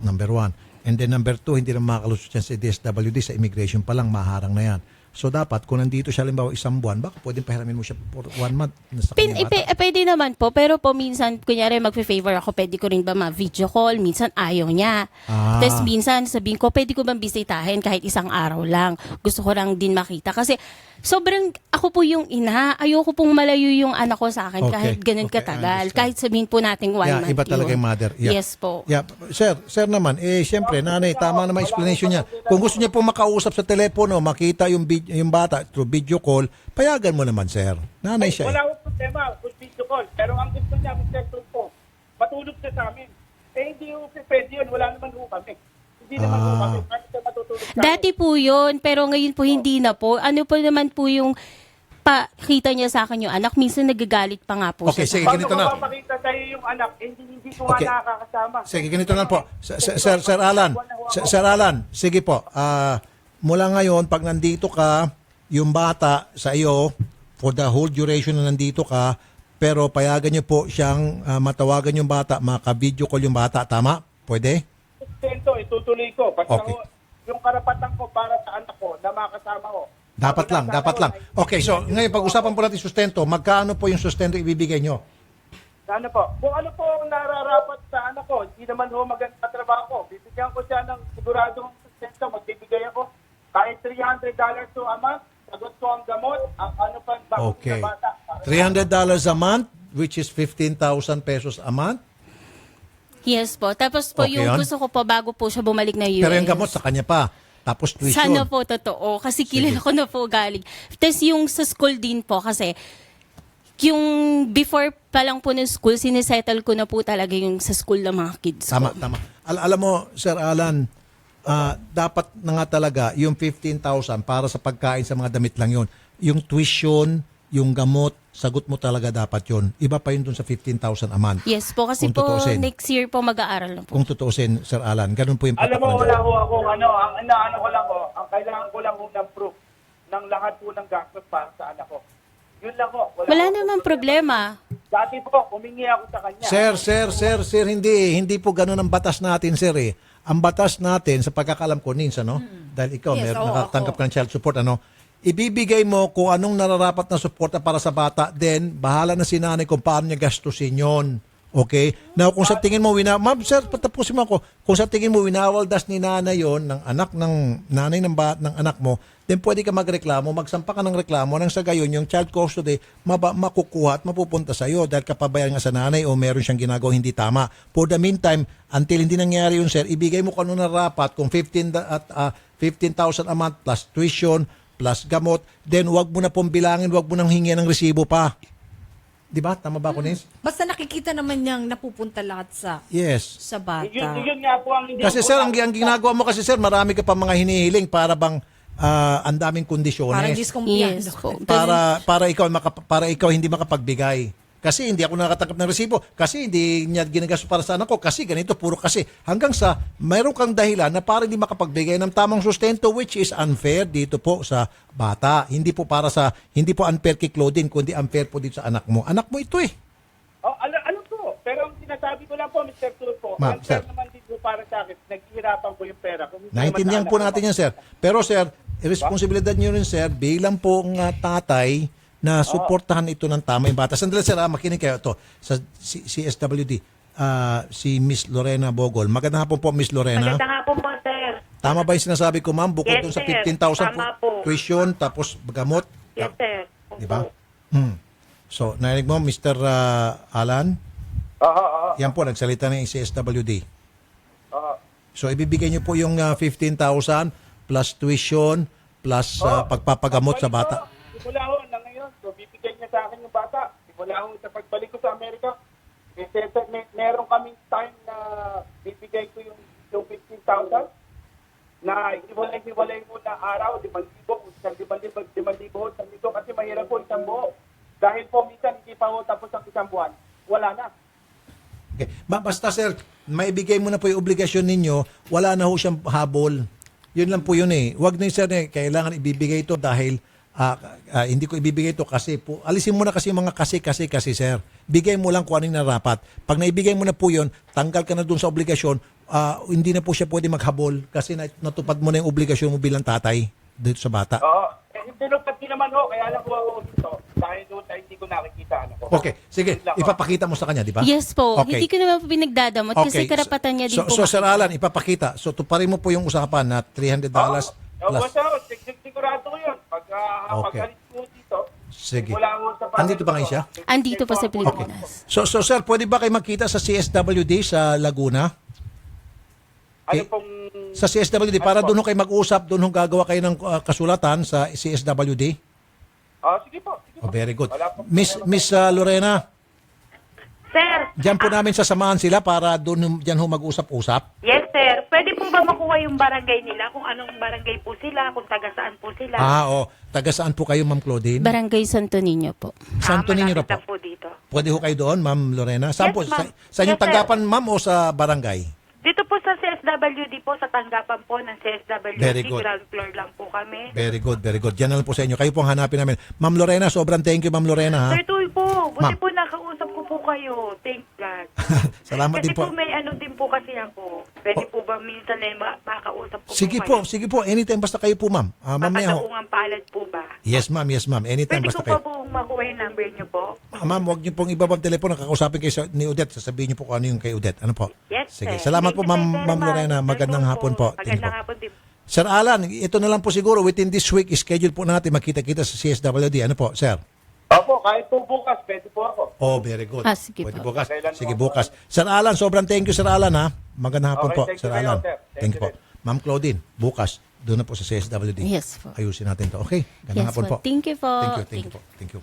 Number 1. And then number 2, hindi naman makalusot yan sa DSWD, sa immigration pa lang, maharang na yan. So dapat, kung nandito siya halimbawa isang buwan, baka pwedeng pahiramin mo siya for 1 month. Pwede naman po, pero po minsan, kunyari mag-favor ako, pwede ko rin ba ma-video call, minsan ayaw niya. Tapos minsan sabihin ko, pwede ko bang bisitahin kahit isang araw lang. Gusto ko lang din makita. Kasi sobrang, ako po yung ina, ayoko pong malayo yung anak ko sa akin kahit ganun katagal. Kahit sabihin po natin 1 month iba talaga yung mother. Yes po. Sir naman, syempre, nanay, tama naman explanation niya. Kung gusto niya po makausap sa telepono, makita yung bata through video call, payagan mo naman, sir. Nanay siya. Wala akong problema kung video call. Pero ang gusto niya, Mr. Tulfo, matulog siya sa amin. Hindi yung pwede yun. Wala naman ho kami. Hindi naman ho kami. Bakit siya matutulog sa amin? Dati po yun, pero ngayon po hindi na po. Ano po naman po yung pakita niya sa akin yung anak, minsan nagagalit pa nga po Okay, siya. sige, ganito na. Paano ko papakita sa'yo yung anak? Hindi ko nga nakakasama. Sige, ganito na po. Sir Alan, sige po. Mula ngayon, pag nandito ka, yung bata sa iyo, for the whole duration na nandito ka, pero payagan niyo po siyang matawagan yung bata, maka-video call yung bata. Tama? Pwede? Sustento, itutuloy ko. Basta Okay. yung karapatan ko para sa anak ko na makasama ko. Dapat lang. Okay, so ngayon pag-usapan po natin sustento, magkano po yung sustento ibibigay nyo? Ano po? Kung ano po ang nararapat sa anak ko, hindi naman ho maganda trabaho ko. Bibigyan ko siya ng siguradong sustento, magbibigay ako kahit $300 to a month, sagot ko ang gamot, ang ano pa bakit Okay. sa bata. $300 a month, which is 15,000 pesos a month. Yes po. Tapos po Okay yung yun? gusto ko po bago po siya bumalik na US. Pero yung gamot sa kanya pa. Tapos tuition. Sana po totoo. Kasi kilala ko na po galing. Tapos yung sa school din po kasi yung before pa lang po ng school, sinisettle ko na po talaga yung sa school ng mga kids ko. Tama. Alam mo, Sir Alan, dapat na nga talaga yung 15,000 para sa pagkain sa mga damit lang yon. Yung tuition, yung gamot, sagot mo talaga dapat yon. Iba pa yun dun sa 15,000 a month. Yes po, kasi Kung po tutuusin. next year po mag-aaral na po. Kung tutuusin, Sir Alan, ganun po yung Alam mo, protocol wala dyan. ho akong ang inaano ko lang ho, ang kailangan ko lang ho ng proof ng lahat po ng gastos para sa anak ko. Yun lang ho. Wala namang problema. Dati po, humingi ako sa kanya. Sir, hindi po ganun ang batas natin, sir eh. Ang batas natin, sa pagkakalam ko, Nins, dahil ikaw, nakatanggap ka ng child support, ibibigay mo kung anong nararapat na suporta para sa bata, then bahala na si nanay kung paano niya gastusin yon. Okay? Now, kung sa tingin mo, ma'am, sir, patapusin mo ako. Kung sa tingin mo, winawaldas ni nanay yon ng anak ng nanay ng anak mo, then pwede ka magreklamo, magsampa ka ng reklamo nang sa gayon, yung child custody, makukuha at mapupunta sa iyo dahil kapabayan nga sa nanay o meron siyang ginagawa hindi tama. For the meantime, until hindi nangyari yun, sir, ibigay mo kung ano na rapat, kung 15,000 a month plus tuition, plus gamot, then wag mo na pong bilangin, wag mo nang hingyan ng resibo pa. Di ba? Tama ba ako, Nis? Basta nakikita naman niyang napupunta lahat sa Yes. sa bata. Yun nga po ang hindi Kasi ko sir, lang- ang ginagawa mo kasi sir, marami ka pa mga hinihiling para bang ang daming kondisyones. Parang diskumpiyan. Yes po. Para ikaw hindi makapagbigay. Kasi hindi ako nakatanggap ng resibo. Kasi hindi niya ginagastos para sa anak ko. Kasi ganito, puro kasi. Hanggang sa mayroon kang dahilan na para hindi makapagbigay ng tamang sustento, which is unfair dito po sa bata. Hindi po unfair kay Claudine, kundi unfair po dito sa anak mo. Anak mo ito eh. Oh, ano po? Pero ang sinasabi ko lang po, Mr. Tulfo, Ma'am, unfair sir. naman dito para sa akin. Naghihirapan ko yung pera. Kung hindi Naintindihan naman po sa anak natin ko. yan, sir. Pero sir, responsibilidad niyo rin, sir, bilang po ng tatay na suportahan ito ng tama yung bata. Sandali, sir, makinig kayo ito sa CSWD. Si Miss Lorena Bogol. Magandang hapon po, Miss Lorena. Magandang hapon po, sir. Tama ba yung sinasabi ko, ma'am? Bukod Yes, dun sa sir. 15,000 Tama po. tuition, tapos gamot. Yes, sir. Di ba? So, narinig mo, Mr. Alan? Yan po, nagsalita ng CSWD. So, ibibigay niyo po yung 15,000 plus tuition plus pagpapagamot sa bata. Simula ho na ngayon. So, bibigyan niya sa akin yung bata. Simula ho sa pagbalik ko sa Amerika. Meron kaming time na bibigay ko yung 15,000 na hiwalay mo na araw, 5,000, isang 5,000, isang linggo, kasi mahirap po isang buo. Dahil po minsan hindi pa ho tapos ang isang buwan, wala na. Okay. Basta sir, maibigay mo na po yung obligasyon ninyo, wala na ho siyang habol. Yun lang po yun eh. Huwag na sir, kailangan ibibigay ito dahil hindi ko ibibigay ito kasi po. Alisin mo na kasi yung mga kasi sir. Bigay mo lang kung anong narapat. Pag naibigay mo na po yun, tanggal ka na dun sa obligasyon, hindi na po siya pwede maghabol kasi natupad mo na yung obligasyon mo bilang tatay dito sa bata. Oo. Tinupad din naman ho, kaya lang ho ako dito. Dahil doon tayo hindi ko nakikita. Okay, sige. Ipapakita mo sa kanya, di ba? Yes po. Okay. Hindi ko naman po pinagdadamot kasi karapatan niya din po. So Sir Alan, ipapakita. So tuparin mo po yung usapan na $300 plus. Basta ho, sigurado ko yun. Pag-alis ko dito, Sige. wala ho sa Andito ba ngayon siya? Andito po sa Pilipinas. So sir, pwede ba kayo magkita sa CSWD sa Laguna? Ano pong... Sa CSWD, para doon ho kayo mag-usap, doon ho gagawa kayo ng kasulatan sa CSWD? Sige po. Sige Oh, very good. Wala po. Miss Lorena, Sir, diyan po namin sasamahan sila para doon diyan ho mag-usap-usap. yes, sir. Pwede po ba makuha yung barangay nila? Kung anong barangay po sila, kung taga saan po sila? Taga saan po kayo, Ma'am Claudine? Barangay Santo Niño po. Santo Niño na malapit po. na po dito. Pwede ho kayo doon, Ma'am Lorena? Saan Yes, po? ma'am. Sa inyong Yes, sir. tanggapan, Ma'am, o sa barangay? Dito po sa CSWD po, sa tanggapan po ng CSWD, Very good. ground floor lang po kami. Very good, very good. Diyan na lang po sa inyo. Kayo po ang hanapin namin. Ma'am Lorena, sobrang thank you, Ma'am Lorena. Ha? Sir Tuy po, buti Ma'am. po nakausap ko po kayo. Thank God. Salamat Kasi din po. po may ano din po kasi ako. Pwede po ba minsan na makakausap ko Sige po po, sige po. Anytime basta kayo po, Ma'am. Mamaya ho. Papataungang palad po ba? Yes, Ma'am. Yes, Ma'am. Anytime Pwede basta ko pa kayo. po makuha yung number niyo po? Ma'am, huwag niyo pong ibabang telepono. Kakausapin kayo ni Odette. Sasabihin niyo po kung ano yung kay Odette. Ano po? Yes, Sige. sir. Salamat Thank po, you, Ma'am, sir, Ma'am Lorena. Magandang hapon po. Thank you Magandang po. hapon din. Sir Alan, ito na lang po siguro. Within this week, schedule po natin magkita-kita sa CSWD. Ano po, sir? Opo, kahit po bukas, pwede po ako. Oh, very good. Sige Pwede po. bukas. Sige, bukas. Sir Alan, sobrang thank you, Sir Alan, ha? Magandang hapon Okay, po, thank you Sir very Alan. much, sir. Thank you po. Ma'am Claudine, bukas, doon na po sa CSWD. Yes po. Ayusin natin to. Okay? Gandang Yes hapon po. po. Thank you po. Thank you. Thank you.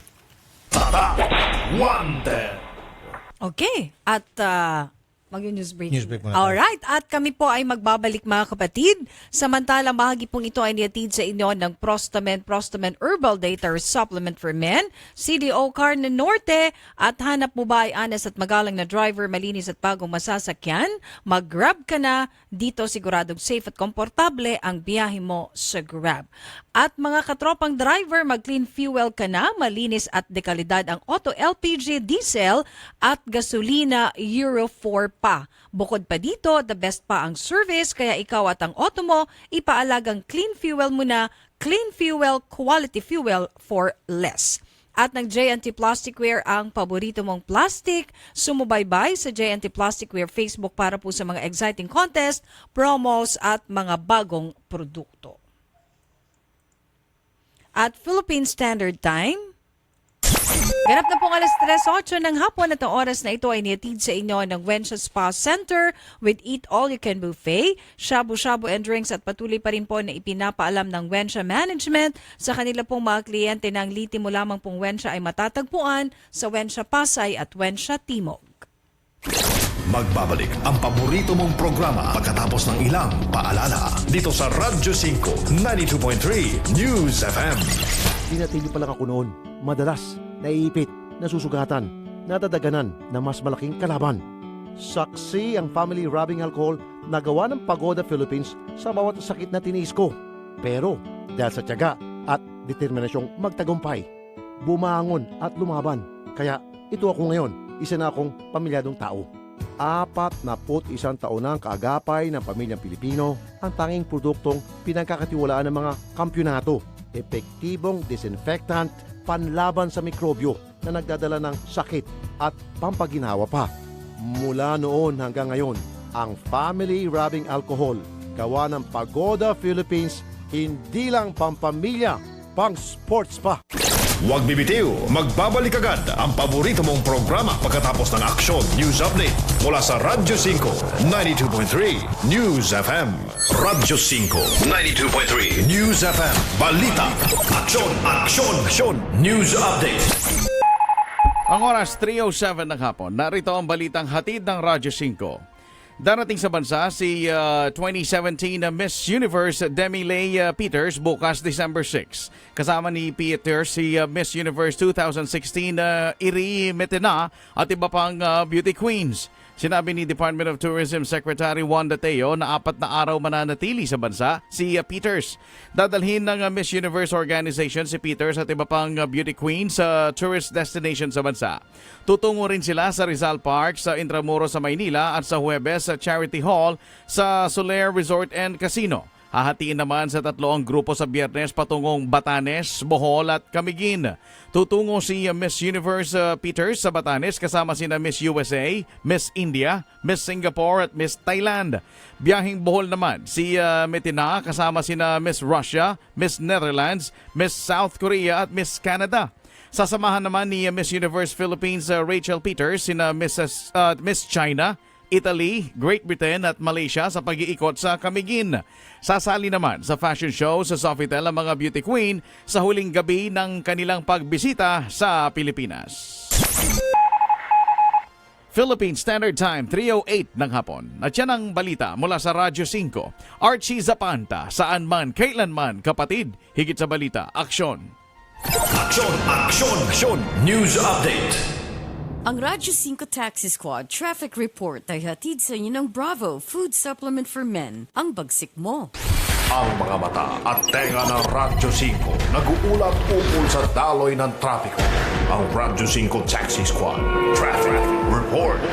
Wanted. Okay. At mag-news break. News break muna tayo. Alright. At kami po ay magbabalik mga kapatid. Samantalang bahagi pong ito ay niatid sa inyo ng Prostamen Herbal Data Supplement for Men, CDO Carne Norte. At hanap mo ba ay honest at magalang na driver, malinis at bagong masasakyan? Mag-grab ka na. Dito siguradong safe at komportable ang biyahe mo sa Grab. At mga katropang driver, mag-clean fuel ka na. Malinis at dekalidad ang auto LPG, diesel at gasolina Euro 4 pa. Bukod pa dito, the best pa ang service, kaya ikaw at ang auto mo, ipaalagang clean fuel mo na. Clean fuel, quality fuel for less. at ng J&T Plasticware ang paborito mong plastic. Sumubaybay sa J&T Plasticware Facebook para po sa mga exciting contest, promos at mga bagong produkto. At Philippine Standard Time, ganap na pong 3:08 ng hapon at ang oras na ito ay nihatid sa inyo ng Wensha Spa Center with Eat All You Can Buffet, shabu-shabu and drinks at patuloy pa rin po na ipinapaalam ng Wensha Management sa kanila pong mga kliyente na ang liti mo lamang pong Wensha ay matatagpuan sa Wensha Pasay at Wensha Timog. Magbabalik ang paborito mong programa pagkatapos ng ilang paalala dito sa Radyo 5 92.3 News FM. Pinatili pa lang ako noon. Madalas, naiipit, nasusugatan, nadadaganan na mas malaking kalaban. Saksi ang family rubbing alcohol na gawa ng Pagoda Philippines sa bawat sakit na tiniis ko. Pero dahil sa tiyaga at determinasyong magtagumpay, bumangon at lumaban. Kaya ito ako ngayon, isa na akong pamilyadong tao. 41 taon na ang kaagapay ng pamilyang Pilipino, ang tanging produktong pinagkakatiwalaan ng mga kampyonato. Epektibong disinfectant, panlaban sa mikrobyo na nagdadala ng sakit at pampaginawa pa. Mula noon hanggang ngayon, ang family rubbing alcohol, gawa ng Pagoda Philippines, hindi lang pampamilya, pang sports pa. Huwag bibitiw, magbabalik agad ang paborito mong programa pagkatapos ng aksyon news update mula sa Radyo 5 92.3 News FM. Radyo 5 92.3 News FM. Balita, aksyon, aksyon, aksyon, news update. Ang oras 3:07 ng hapon, narito ang balitang hatid ng Radyo 5. Darating sa bansa si 2017 Miss Universe Demi-Leigh Peters bukas December 6. Kasama ni Peters si Miss Universe 2016 Iri Metena at iba pang beauty queens. Sinabi ni Department of Tourism Secretary Juan Dateo na 4 na araw mananatili sa bansa si Peters. Dadalhin ng Miss Universe Organization si Peters at iba pang beauty queens sa tourist destination sa bansa. Tutungo rin sila sa Rizal Park, sa Intramuros sa Maynila at sa Huwebes sa Charity Hall sa Soler Resort and Casino. Hahatiin naman sa 3 ang grupo sa Biyernes patungong Batanes, Bohol at Camiguin. Tutungo si Miss Universe Peters sa Batanes kasama sina Miss USA, Miss India, Miss Singapore at Miss Thailand. Biyahing Bohol naman si Metina kasama sina Miss Russia, Miss Netherlands, Miss South Korea at Miss Canada. Sasamahan naman ni Miss Universe Philippines Rachel Peters sina Miss China, Italy, Great Britain at Malaysia sa pag-iikot sa Camiguin. Sasali naman sa fashion show sa Sofitel ang mga beauty queen sa huling gabi ng kanilang pagbisita sa Pilipinas. Philippine Standard Time, 3:08 ng hapon. At yan ang balita mula sa Radyo 5. Archie Zapanta, saan man, kailanman, kapatid. Higit sa balita, aksyon. Aksyon, aksyon, aksyon, news update. Ang Radyo 5 Taxi Squad Traffic Report ay hatid sa inyo ng Bravo Food Supplement for Men, ang bagsik mo. Ang mga mata at tenga ng Radyo 5 nag-uulat ukol sa daloy ng trapiko. Ang Radyo 5 Taxi Squad Traffic Report.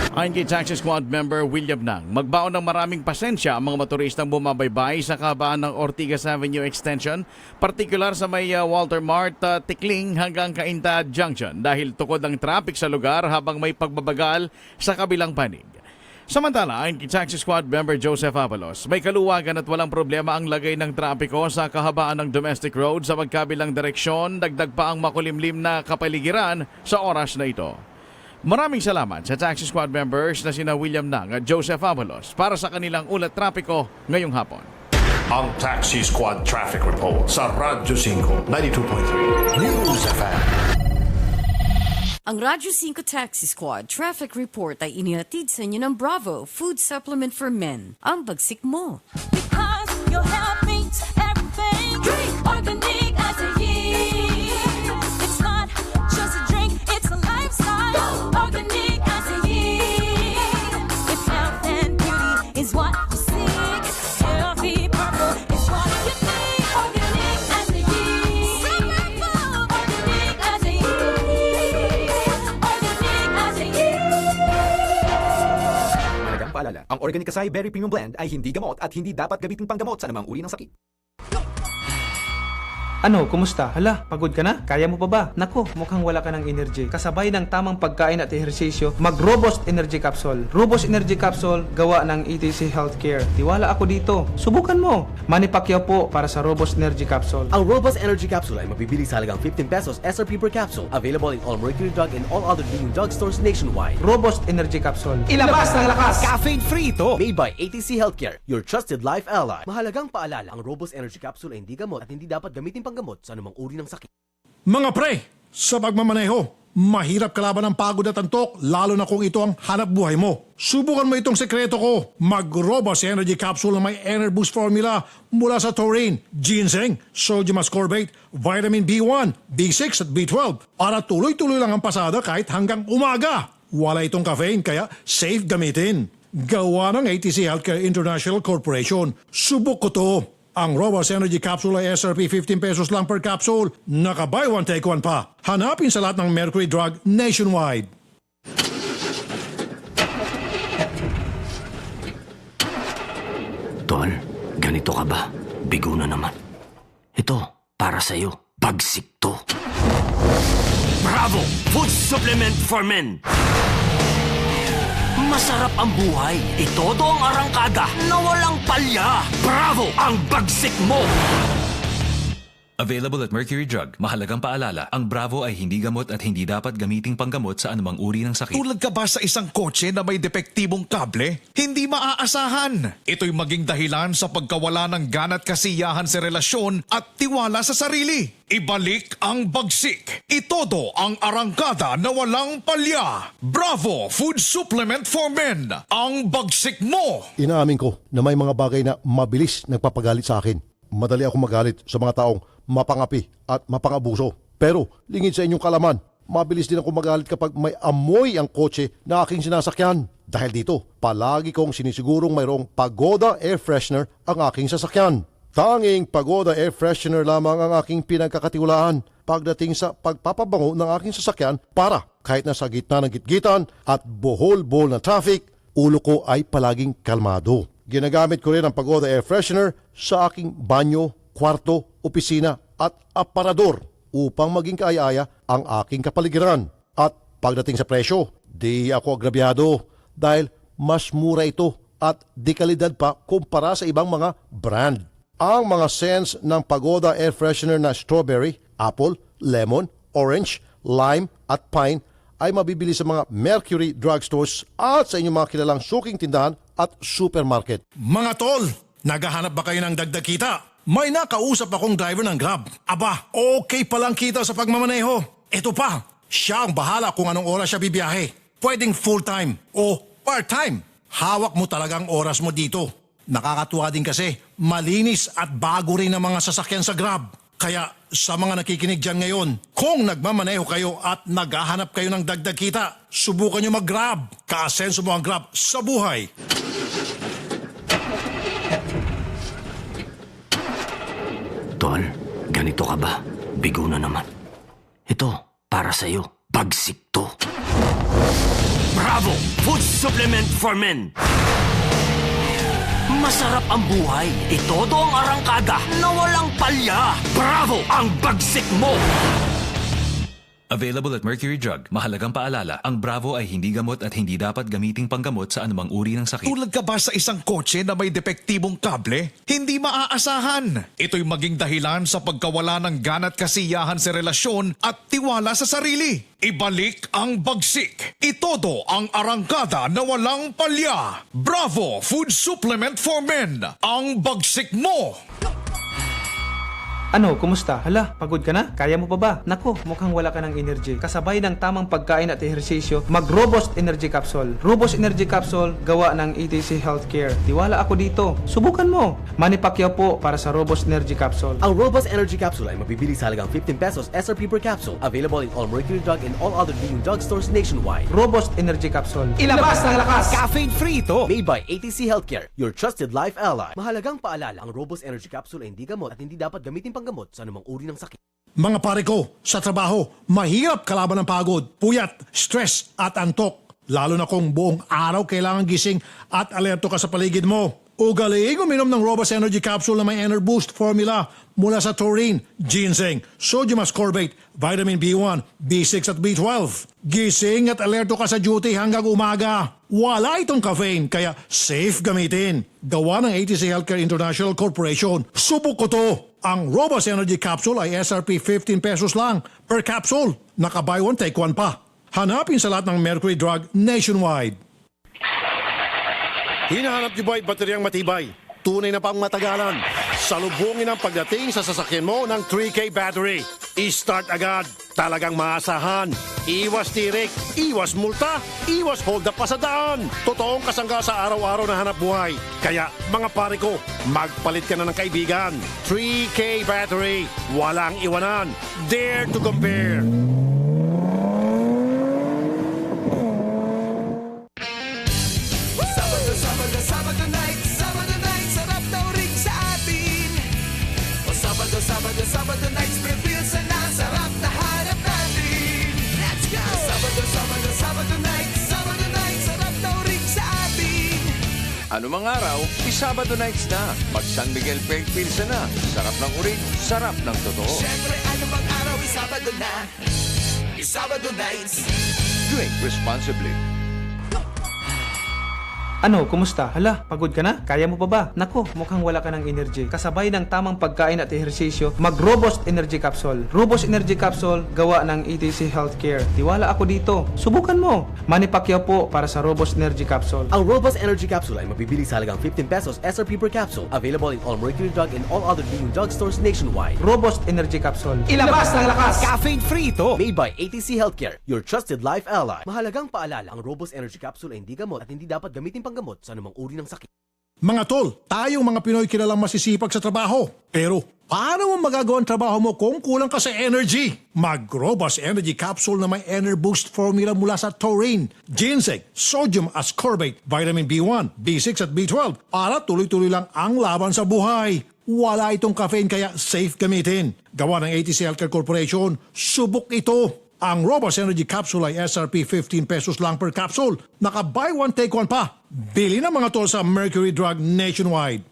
Ayon kay Taxi Squad member William Nang, magbaon ng maraming pasensya ang mga motoristang bumabaybay sa kahabaan ng Ortigas Avenue Extension, partikular sa may Walter Mart, Tikling hanggang Cainta Junction dahil tukod ang traffic sa lugar habang may pagbabagal sa kabilang panig. Samantala, ayon kay Taxi Squad member Joseph Avalos, may kaluwagan at walang problema ang lagay ng trapiko sa kahabaan ng domestic road sa magkabilang direksyon, dagdag pa ang makulimlim na kapaligiran sa oras na ito. Maraming salamat sa Taxi Squad members na sina William Nang at Joseph Avalos para sa kanilang ulat trapiko ngayong hapon. Ang Taxi Squad Traffic Report sa Radyo 5 92.3 News FM. Ang Radyo 5 Taxi Squad Traffic Report ay inihatid sa inyo ng Bravo Food Supplement for Men, ang bagsik mo. Because your health means everything. Drink organic as a year. It's not just a drink, it's a lifestyle. Organic as a year. If health and beauty is what you seek, healthy purple is what you need. Organic as a year. Super food. Organic as a year. Organic as a year. Mahalagang paalala, ang Organic Acai Berry Premium Blend ay hindi gamot at hindi dapat gamitin panggamot sa anumang uri ng sakit. Ano, kumusta? Hala, pagod ka na? Kaya mo pa ba? Nako, mukhang wala ka ng energy. Kasabay ng tamang pagkain at ehersisyo, mag-Robust Energy Capsule. Robust Energy Capsule, gawa ng ETC Healthcare. Tiwala ako dito. Subukan mo. Manny Pacquiao po para sa Robust Energy Capsule. Ang Robust Energy Capsule ay mabibili sa halagang 15 pesos SRP per capsule. Available in all Mercury Drug and all other leading drugstores nationwide. Robust Energy Capsule. Ilabas ng lakas! Caffeine-free ito! Made by ATC Healthcare, your trusted life ally. Mahalagang paalala, ang Robust Energy Capsule ay hindi gamot at hindi dapat gamitin panggamot sa anumang uri ng sakit. Mga pre, sa pagmamaneho, mahirap kalaban ng pagod at antok, lalo na kung ito ang hanap buhay mo. Subukan mo itong sekreto ko. Mag-Robust Energy Capsule na may Enerboost formula mula sa taurine, ginseng, sodium ascorbate, vitamin B1, B6 at B12 para tuloy-tuloy lang ang pasada kahit hanggang umaga. Wala itong caffeine kaya safe gamitin. Gawa ng ATC Healthcare International Corporation. Subok ko to. Ang Robust Energy Capsule ay SRP 15 pesos lang per capsule. Naka-buy one take one pa. Hanapin sa lahat ng Mercury Drug nationwide. Tol, ganito ka ba? Bigo na naman. Ito, para sa'yo. Bagsik to. Bravo! Food supplement for men! Masarap ang buhay. Itodo ang arangkada na walang palya. Bravo! Ang bagsik mo! Available at Mercury Drug. Mahalagang paalala, ang Bravo ay hindi gamot at hindi dapat gamiting panggamot sa anumang uri ng sakit. Tulad ka ba sa isang kotse na may depektibong kable? Hindi maaasahan. Ito'y maging dahilan sa pagkawala ng gana at kasiyahan sa relasyon at tiwala sa sarili. Ibalik ang bagsik. Itodo ang arangkada na walang palya. Bravo Food Supplement for Men. Ang bagsik mo. Inaamin ko na may mga bagay na mabilis nagpapagalit sa akin. Madali ako magalit sa mga taong mapangapi at mapangabuso. Pero lingid sa inyong kalaman, mabilis din ako magalit kapag may amoy ang kotse na aking sinasakyan. Dahil dito, palagi kong sinisigurong mayroong Pagoda Air Freshener ang aking sasakyan. Tanging Pagoda Air Freshener lamang ang aking pinagkakatiwalaan pagdating sa pagpapabango ng aking sasakyan para kahit nasa gitna ng gitgitan at bohol-bohol na traffic, ulo ko ay palaging kalmado. Ginagamit ko rin ang Pagoda Air Freshener sa aking banyo, kwarto, opisina at aparador upang maging kaaya-aya ang aking kapaligiran. At pagdating sa presyo, di ako agrabyado dahil mas mura ito at di kalidad pa kumpara sa ibang mga brand. Ang mga scents ng Pagoda Air Freshener na strawberry, apple, lemon, orange, lime at pine ay mabibili sa mga Mercury drugstores at sa inyong mga kilalang suking tindahan at supermarket. Mga tol, naghahanap ba kayo ng dagdag kita? May nakausap akong driver ng Grab. Aba, okay palang kita sa pagmamaneho. Ito pa, siya ang bahala kung anong oras siya bibiyahe. Pwedeng full-time o part-time. Hawak mo talagang oras mo dito. Nakakatuwa din kasi, malinis at bago rin ang mga sasakyan sa Grab. Kaya sa mga nakikinig dyan ngayon, kung nagmamaneho kayo at naghahanap kayo ng dagdag kita, subukan nyo mag-Grab. Kaasenso mo ang Grab sa buhay. Tol, ganito ka ba? Bigo na naman. Ito, para sa'yo. Bagsik to. Bravo! Food supplement for men! Masarap ang buhay. Itodo ang arangkada na walang palya. Bravo! Ang bagsik mo! Available at Mercury Drug. Mahalagang paalala, ang Bravo ay hindi gamot at hindi dapat gamiting panggamot sa anumang uri ng sakit. Tulad ka ba sa isang kotse na may depektibong kable? Hindi maaasahan. Ito'y maging dahilan sa pagkawala ng gana at kasiyahan sa relasyon at tiwala sa sarili. Ibalik ang bagsik. Itodo ang arangkada na walang palya. Bravo Food Supplement for Men. Ang bagsik mo. Ano, kumusta? Hala, pagod ka na? Kaya mo pa ba? Nako, mukhang wala ka ng energy. Kasabay ng tamang pagkain at ehersisyo, mag-Robust Energy Capsule. Robust Energy Capsule, gawa ng ETC Healthcare. Tiwala ako dito. Subukan mo. Manny Pacquiao po para sa Robust Energy Capsule. Ang Robust Energy Capsule ay mabibili sa halagang 15 pesos SRP per capsule. Available in all Mercury Drug and all other leading drugstores nationwide. Robust Energy Capsule. Ilabas ng lakas! Caffeine-free ito! Made by ATC Healthcare, your trusted life ally. Mahalagang paalala, ang Robust Energy Capsule ay hindi gamot at hindi dapat gamitin panggamot sa anumang uri ng sakit. Mga pare ko, sa trabaho, mahirap kalaban ng pagod, puyat, stress at antok. Lalo na kung buong araw kailangan gising at alerto ka sa paligid mo. Ugaliing uminom ng Robust Energy Capsule na may Ener Boost formula mula sa taurine, ginseng, sodium ascorbate, vitamin B1, B6 at B12. Gising at alerto ka sa duty hanggang umaga. Wala itong caffeine kaya safe gamitin. Gawa ng ATC Healthcare International Corporation. Subok ko to. Ang Robust Energy Capsule ay SRP 15 pesos lang per capsule. Naka-buy one take one pa. Hanapin sa lahat ng Mercury Drug nationwide. Hinahanap niyo ba ay bateryang matibay? Tunay na pang matagalan. Salubungin ang pagdating sa sasakyan mo ng 3K battery. I-start agad. Talagang maasahan. Iwas tirik, iwas multa, iwas hold up pa sa daan. Totoong kasangga sa araw-araw na hanap buhay. Kaya mga pare ko, magpalit ka na ng kaibigan. 3K battery. Walang iwanan. Dare to compare. Sabado nights, prepare sa nasarap na hanap natin. Let's go! Sabado nights, sarap na uring sa atin. Ano mang araw, Sabado nights na. Mag San Miguel Fair Pilsen na. Sarap ng uring, sarap ng totoo. Siyempre, ano mang araw, Sabado na. Sabado nights. Drink responsibly. Ano, kumusta? Hala, pagod ka na? Kaya mo pa ba? Nako, mukhang wala ka ng energy. Kasabay ng tamang pagkain at ehersisyo, mag-Robust Energy Capsule. Robust Energy Capsule, gawa ng ETC Healthcare. Tiwala ako dito. Subukan mo. Manny Pacquiao po para sa Robust Energy Capsule. Ang Robust Energy Capsule ay mabibili sa halagang 15 pesos SRP per capsule. Available in all Mercury Drug and all other leading drugstores nationwide. Robust Energy Capsule. Ilabas ng lakas! Caffeine-free ito! Made by ATC Healthcare, your trusted life ally. Mahalagang paalala, ang Robust Energy Capsule ay hindi gamot at hindi dapat gamitin panggamot sa anumang uri ng sakit. Mga tol, tayong mga Pinoy kilalang masisipag sa trabaho. Pero, paano mo magagawa ang trabaho mo kung kulang ka sa energy? Mag-Robust Energy Capsule na may Ener Boost formula mula sa taurine, ginseng, sodium ascorbate, vitamin B1, B6 at B12 para tuloy-tuloy lang ang laban sa buhay. Wala itong caffeine kaya safe gamitin. Gawa ng ATC Healthcare Corporation, subok ito. Ang Robust Energy Capsule ay SRP 15 pesos lang per capsule. Naka-buy one take one pa. Bili na mga tol sa Mercury Drug nationwide.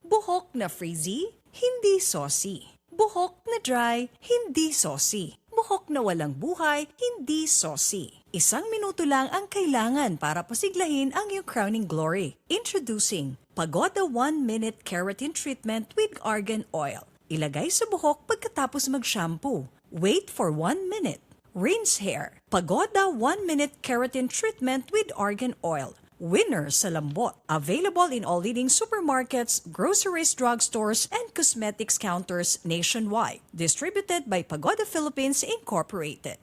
Buhok na frizzy, hindi saucy. Buhok na dry, hindi saucy. Buhok na walang buhay, hindi saucy. 1 minuto lang ang kailangan para pasiglahin ang iyong crowning glory. Introducing Pagoda 1-Minute Keratin Treatment with Argan Oil. Ilagay sa buhok pagkatapos mag-shampoo. Wait for 1 minute. Rinse hair. Pagoda 1-Minute Keratin Treatment with Argan Oil. Winner sa lambot. Available in all leading supermarkets, groceries, drugstores, and cosmetics counters nationwide. Distributed by Pagoda Philippines Incorporated.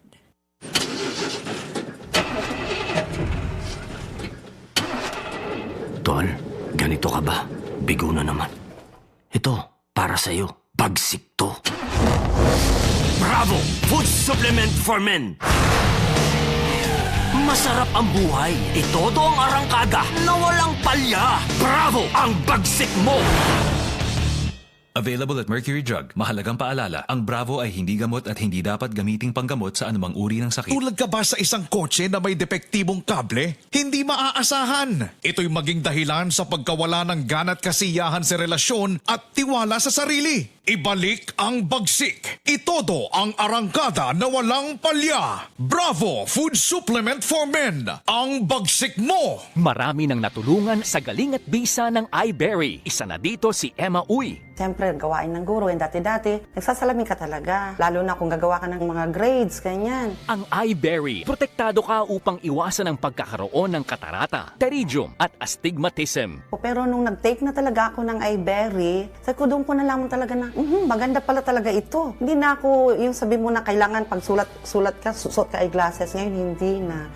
Tol, ganito ka ba? Bigo na naman. Ito, para sa'yo. Bagsik to. Bravo! Food supplement for men! Masarap ang buhay. Itodo ang arangkada na walang palya. Bravo! Ang bagsik mo! Available at Mercury Drug. Mahalagang paalala, ang Bravo ay hindi gamot at hindi dapat gamiting panggamot sa anumang uri ng sakit. Tulad ka ba sa isang kotse na may depektibong kable? Hindi maaasahan. Ito'y maging dahilan sa pagkawala ng gana't kasiyahan sa relasyon at tiwala sa sarili. Ibalik ang bagsik. Itodo ang arangkada na walang palya. Bravo Food Supplement for Men. Ang bagsik mo. Marami nang natulungan sa galing at bisa ng iBerry. Isa na dito si Emma Uy. Siyempre, gawain ng guro. And dati-dati, nagsasalamin ka talaga. Lalo na kung gagawa ka ng mga grades, ganyan. Ang iBerry, protektado ka upang iwasan ang pagkakaroon ng katarata, pterygium at astigmatism. Pero nung nag-take na talaga ako ng iBerry, sabi ko doon ko nalaman talaga na, maganda pala talaga ito. Hindi na ako yung sabi mo na kailangan pag sulat ka, suot ka eyeglasses. Ngayon, hindi na.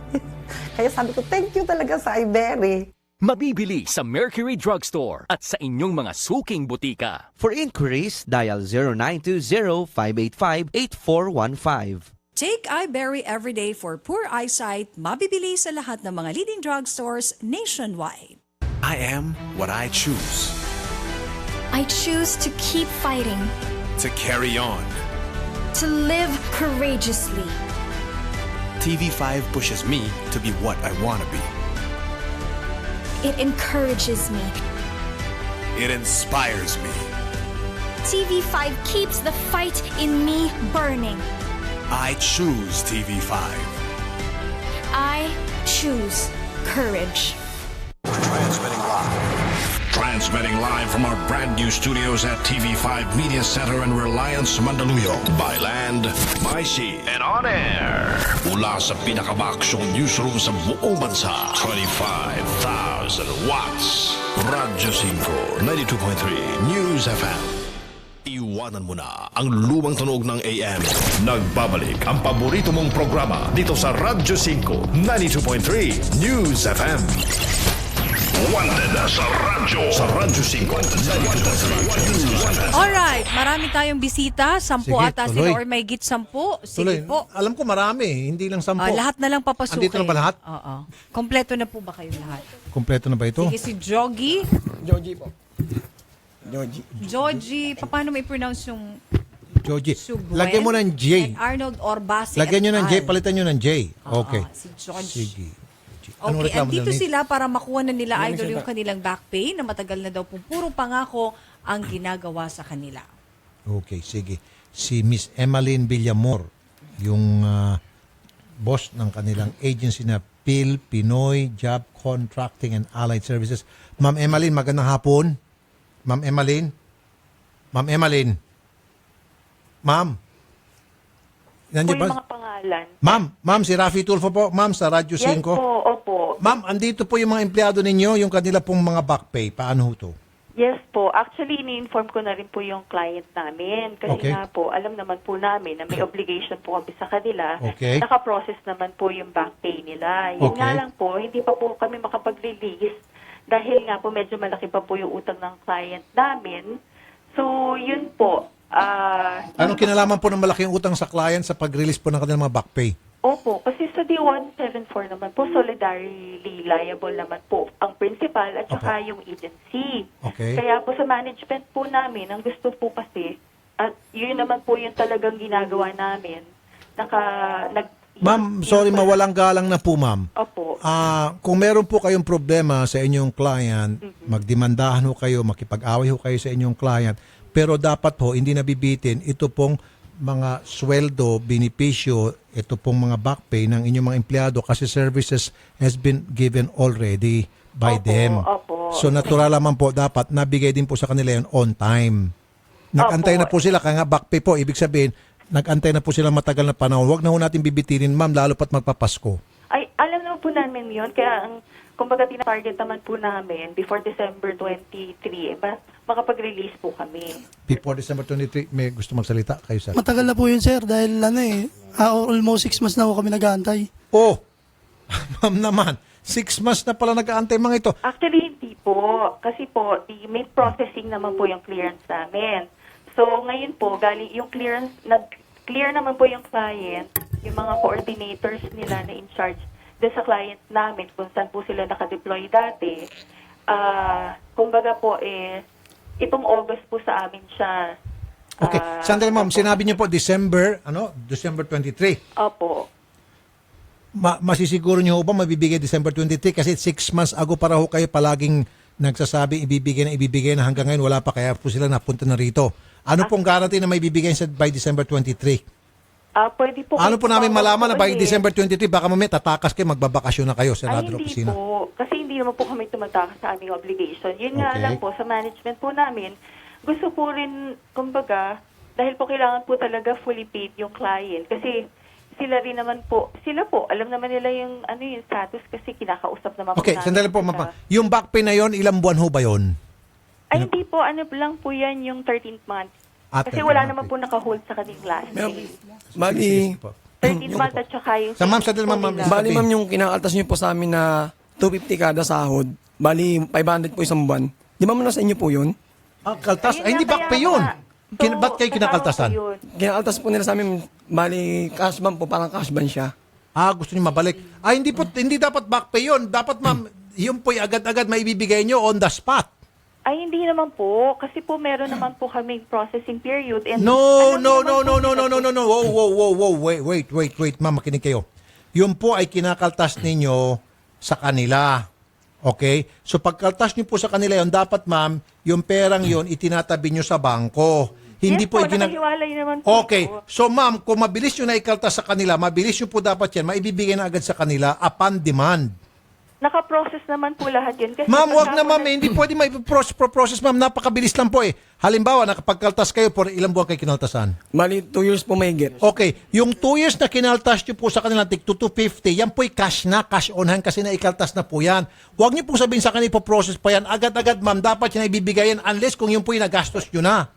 Kaya sabi ko, thank you talaga sa iBerry. Mabibili sa Mercury Drugstore at sa inyong mga suking butika. For inquiries, dial 0920-585-8415. Take iBerry everyday for poor eyesight. Mabibili sa lahat ng mga leading drugstores nationwide. I am what I choose. I choose to keep fighting. To carry on. To live courageously. TV5 pushes me to be what I want to be. It encourages me. It inspires me. TV5 keeps the fight in me burning. I choose TV5. I choose courage. Transmitting live from our brand new studios at TV5 Media Center in Reliance, Mandaluyong. By land, by sea, and on air. Mula sa pinakamaksyong newsroom sa buong bansa. 25,000 watts. Radyo 5, 92.3 News FM. Iwanan mo na ang lumang tunog ng AM. Nagbabalik ang paborito mong programa dito sa Radyo 5, 92.3 News FM. Wanted sa Radyo 5, 92.3 Alright, marami tayong bisita. 10 Sige, ata sila tuloy. or may git 10. Tuloy. Sige po. Alam ko marami, hindi lang 10. Lahat na lang papasukin. Andito na ba lahat? Oo. Kompleto na po ba kayo lahat? Kompleto na ba ito? Sige, si Jogi. Joji po. Joji, paano may pronounce yung Joji. Subwen? Lagyan mo ng J. And Arnold Orbasi. Lagyan nyo ng J, et al. palitan nyo ng J. Okay. Si George. Sige. Anong Okay, reklamo andito nila, Nate? sila para makuha na nila Ano idol sila? yung kanilang back pay na matagal na daw pong puro pangako ang ginagawa sa kanila. Okay, sige. Si Miss Emmeline Villamor, yung boss ng kanilang agency na PIL, Pinoy Job Contracting and Allied Services. Ma'am Emmeline, magandang hapon. Ma'am Emmeline? Ma'am Emmeline? Ma'am? Nandiyan ba? Mga pangalan. Ma'am, si Rafi Tulfo po, ma'am, sa Radyo 5. Yes po, opo. Ma'am, andito po yung mga empleyado ninyo, yung kanila pong mga back pay. Paano ho to? Yes po. Actually, ini-inform ko na rin po yung client namin. Kasi Okay. nga po, alam naman po namin na may obligation po kami sa kanila. Okay. Nakaprocess naman po yung back pay nila. Yun Okay. nga lang po, hindi pa po kami makapag-release dahil nga po medyo malaki pa po yung utang ng client namin. So, yun po. Anong kinalaman po ng malaking utang sa client sa pag-release po ng kanilang mga back pay? Opo, kasi sa D174 naman po, solidarily liable naman po ang principal at saka yung agency. Okay. Kaya po sa management po namin, ang gusto po kasi, at yun naman po yung talagang ginagawa namin, Ma'am, sorry, mawalang galang na po, ma'am. Opo. Kung meron po kayong problema sa inyong client, magdemandahan ho kayo, makipag-away ho kayo sa inyong client, pero dapat ho, hindi nabibitin, ito pong mga sweldo, benepisyo, ito pong mga back pay ng inyong mga empleyado kasi services has been given already by them. So natural naman po, dapat nabigay din po sa kanila yun on time. Nag-antay na po sila, kaya nga back pay po, ibig sabihin, nag-antay na po sila matagal na panahon. Huwag na ho natin bibitinin, ma'am, lalo pat magpapasko. Ay, alam naman po namin yun. Kaya, kumbaga, tina-target naman po namin before December 23, makapag-release po kami. Before December 23, may gusto magsalita kayo, sir? Matagal na po yun, sir, dahil almost 6 months na ako kami nag-aantay. Oh, ma'am naman, 6 months na pala nag-aantay mga ito. Actually, hindi po. Kasi po, the main processing naman po yung clearance namin. So, ngayon po, galing yung clearance, nag-clear naman po yung client, yung mga coordinators nila na in charge doon sa client namin, kung saan po sila nakadeploy dati. Kumbaga po, itong August po sa amin siya. Okay, sandali ma'am, sinabi niyo po December 23. Opo. Masisiguro niyo ba mabibigay December 23 kasi 6 months ago para ho kayo palaging nagsasabi ibibigay na hanggang ngayon wala pa kaya po sila napunta na rito. Ano pong guarantee na may bibigay by December 23? Pwede po. Ano po namin malaman na by ulit. December 23 baka mamaya tatakas kayo magbabakasyon na kayo sa Ay, radyo hindi opisina? po. Kasi hindi naman po kami tumatakas sa aming obligation. Yun nga Okay. lang po, sa management po namin, gusto po rin, kumbaga, dahil po kailangan po talaga fully paid yung client. Kasi sila rin naman po, alam naman nila yung, yung status kasi kinakausap naman Okay, po namin. sandali po ma'am. Yung back pay na yon, ilang buwan ho ba yon? Ay, hindi po, lang po yan yung 13th month. Kasi 13th wala month. naman po nakahold sa kanilang last pay. Bali, 13th month at saka yung... Sa ma'am, sandali ma'am. bali ma'am yung kinakaltas niyo po sa amin na 250 kada sahod. Bali, 500 po isang buwan. Di ba nasa inyo po yun? Kaltas? Ay, hindi back pay yun. Ba't kayo kinakaltasan? Kinakaltas po nila sa amin, bali, cash ban po, parang cash ban siya. Gusto niyo mabalik. Hindi dapat back pay yun. Dapat ma'am, yun po'y agad-agad maibibigay niyo on the spot. Ay, hindi naman po. Kasi po meron naman po kaming processing period. And No. alam niyo naman po Wait. Ma'am, makinig kayo. Yun po ay kinakaltas ninyo sa kanila. Okay? So pagkaltas nyo po sa kanila yon, dapat ma'am, yung perang yon itinatabi nyo sa bangko. Hindi yes po, nakahiwalay naman po. Okay. So ma'am, kung mabilis nyo na ikaltas sa kanila, mabilis nyo po dapat yan, maibibigay na agad sa kanila upon demand. Naka-process naman po lahat yun. Kasi Ma'am, wag na ma'am, hindi pwede process ma'am, napakabilis lang po eh. Halimbawa, nakapagkaltas kayo for ilang buwan kayo kinaltasan? Bali, 2 years po may get. Okay, yung 2 years na kinaltas nyo po sa kanila, tig 250, yan po'y cash na, cash on hand kasi na ikaltas na po yan. Huwag nyo po sabihin sa kanila, ipoprocess pa yan. Agad-agad ma'am, dapat yan ibibigay yan unless kung yun po'y nagastos nyo na.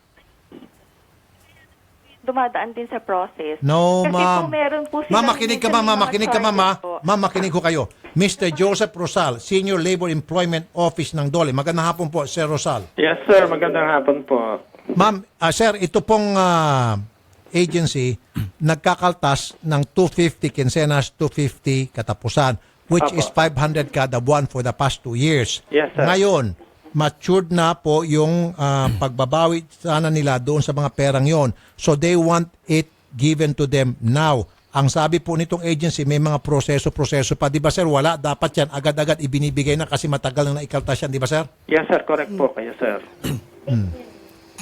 dumadaan din sa process. No, Kasi ma'am. po meron po sila. Ma'am, makinig ka ma'am, makinig ka ma'am. Ma'am, makinig ko kayo. Mr. Joseph Rosal, Senior Labor Employment Office ng DOLE. Magandang hapon po, Sir Rosal. Yes, sir. Magandang hapon po. Ma'am, sir, ito pong agency nagkakaltas ng 250 quincenas, 250 katapusan, which Apo. is 500 kada buwan for the past 2 years. Yes, sir. Ngayon, matured na po yung pagbabawi sana nila doon sa mga perang yon. So they want it given to them now. Ang sabi po nitong agency, may mga proseso pa. Di ba sir, wala. Dapat yan agad-agad ibinibigay na kasi matagal na naikaltas yan. Di ba sir? Yes, sir. Correct po kayo, sir.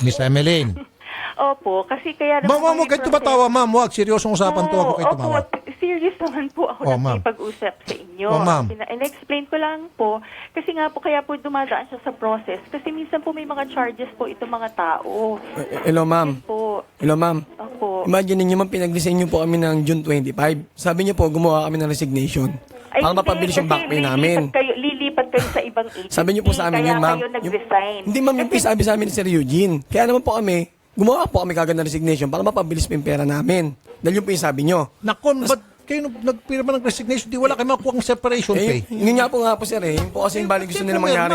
Miss Emeline. Opo, kasi kaya Ma'am, huwag kayo tumatawa, ma'am. Huwag, seryosong usapan to. Ako kayo tumawa. Serious naman po ako ma'am. nakipag-usap sa inyo. Oh, ma'am. In-explain ko lang po, kasi nga po kaya po dumadaan siya sa process. Kasi minsan po may mga charges po itong mga tao. Hello, ma'am. Po. Hello, ma'am. Opo. Imagine niyo, ma'am, pinag-design niyo po kami ng June 25. Sabi niyo po, gumawa kami ng resignation. Para hindi, mapabilis yung kasi back pay namin. Lilipat kayo sa ibang agency. Sabi niyo po sa amin kaya yun, ma'am. kayo nag-resign. Hindi, ma'am, yung sabi sa amin ni Sir Eugene. Kaya naman po kami, gumawa po kami kagad ng resignation para mapabilis po yung pera namin. Dahil yun po yung sabi niyo. Nakon, ba't kayo nagpirma ng resignation? Di wala kayo makuha ng separation pay. Yun nga po, sir, eh. Yun po kasi yung balik gusto nila mangyari.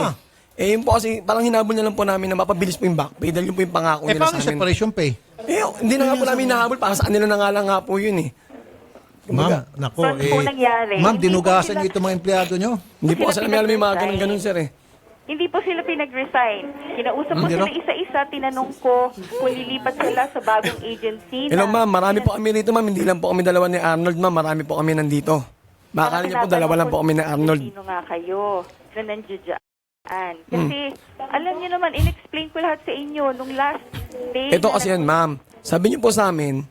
Yun po kasi, parang hinabol na lang po namin na mapabilis po yung back pay dahil yun po yung pangako nila paano sa amin. separation pay? Hindi na nga po namin nahabol. Para sa kanila na nga lang nga po yun eh. Ma'am, nako, Saan po nangyari? ma'am, Hindi po dinugasan sila- niyo itong mga empleyado niyo. Hindi po kasi namin alam yung mga ganun-ganun, sir eh. Hindi po sila pinag-resign. Kinausap ko Hindi, sila no? isa-isa, tinanong ko kung lilipat sila sa bagong agency. Hello, ma'am. Marami po kami rito, ma'am. Hindi lang po kami dalawa ni Arnold, ma'am. Marami po kami nandito. Baka niyo po dalawa lang po kami ni Arnold. Sino nga kayo na nandiyan? Kasi, alam niyo naman, in-explain ko lahat sa inyo nung last day. Ito kasi yan, ma'am. Sabi niyo po sa amin,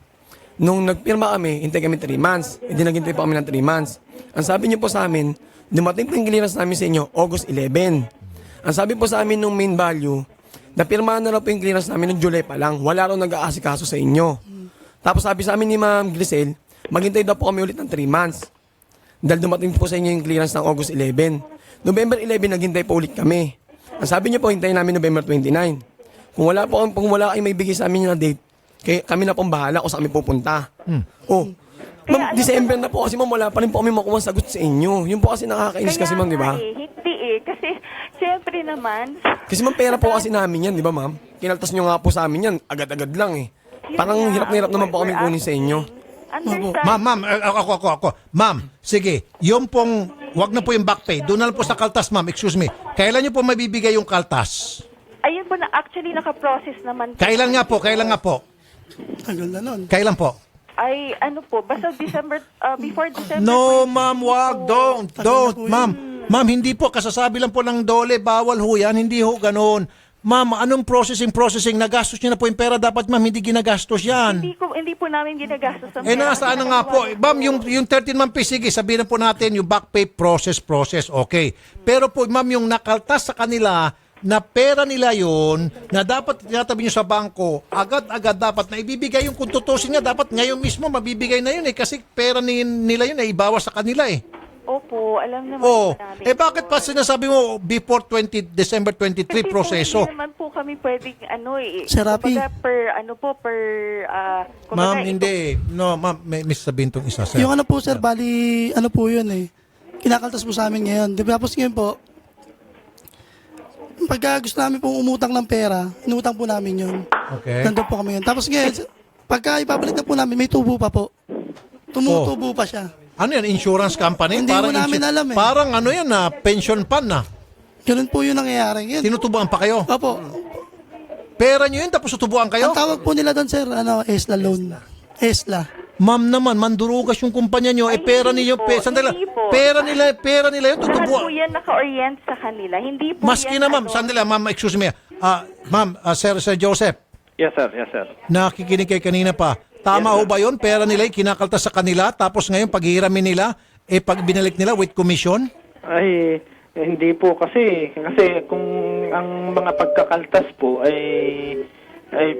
nung nagpirma kami, hintay kami 3 months. Hindi naghintay po kami ng 3 months. Ang sabi niyo po sa amin, dumating po yung clearance namin sa inyo, August 11. Ang sabi po sa amin nung main value, napirmahan na raw po yung clearance namin nung July pa lang. Wala raw nag-aasikaso sa inyo. Tapos sabi sa amin ni Ma'am Grisel, maghintay daw po kami ulit ng 3 months. Dahil dumating po sa inyo yung clearance ng August 11. November 11, naghintay po ulit kami. Ang sabi niyo po, hintayin namin November 29. Kung wala kayo may bigay sa amin na date, kami na pong bahala kung saan kami pupunta. Ma'am, December na po kasi ma'am, wala pa rin po kami makuha sagot sa inyo. Yun po kasi nakakainis kasi ma'am, di ba? Hindi kasi syempre naman. Kasi ma'am, pera po kasi namin yan, di ba ma'am? Kinaltas nyo nga po sa amin yan, agad-agad lang eh. Parang hirap na hirap naman po kami kunin sa inyo. Ma'am, ako. Ma'am, sige, yung pong, wag na po yung back pay. Doon na lang po sa kaltas, ma'am. Excuse me. Kailan nyo po mabibigay yung kaltas? Ayun po na actually naka-process naman. Kailan nga po? Tagal na nun. Kailan po? Ay, ano po, basta December, before December. No, ma'am, wag. Don't, ma'am. Ma'am, hindi po. Kasasabi lang po ng DOLE. Bawal ho yan. Hindi ho ganun. Ma'am, anong processing? Nagastos niyo na po yung pera. Dapat, ma'am, hindi ginagastos yan. Hindi po namin ginagastos ang Nasaan na nga po? Ma'am, yung 13 month pay, sige, sabihin na po natin, yung back pay process, okay. Pero po, ma'am, yung nakaltas sa kanila, na pera nila yon na dapat tinatabi nyo sa bangko, agad-agad dapat na ibibigay yung kung tutusin nga, dapat ngayon mismo mabibigay na yun kasi pera nila yun ay ibawas sa kanila eh. Opo, alam naman namin. Bakit pa sinasabi mo before December 23 proseso? Hindi naman po kami pwedeng Serapi. Ma'am, hindi. No, ma'am, may sabihin tong isa, sir. Yung ano po, sir, bali, ano po yun eh. Kinakaltas po sa amin ngayon. Tapos ngayon po, pagka gusto namin pong umutang ng pera, inutang po namin yun. Okay. Nandun po kami yun. Tapos ngayon, pagka ibabalik na po namin, may tubo pa po. Tumutubo pa siya. Ano yan? Insurance company? Hindi mo namin alam eh. Parang ano yan na pension fund na. Ganun po yung nangyayari. Yun. Tinutubuan pa kayo? Opo. Pera nyo yun tapos tutubuan kayo? Ang tawag po nila doon, sir, ESLA loan. ESLA. Ma'am naman, mandurugas yung kumpanya nyo. Pera ninyo, sandali lang. Pera nila yun. Lahat Tutubuan. po yan naka-orient sa kanila. Hindi po Maski yan, na ma'am, sandali lang, ma'am, excuse me. Ma'am, Sir Joseph, Yes, sir. Yes, sir. nakikinig kayo kanina pa. Tama ho ba yun? Pera nila yung kinakaltas sa kanila, tapos ngayon paghihiramin nila, pag binalik nila with commission? Ay, hindi po kasi. Kasi kung ang mga pagkakaltas po ay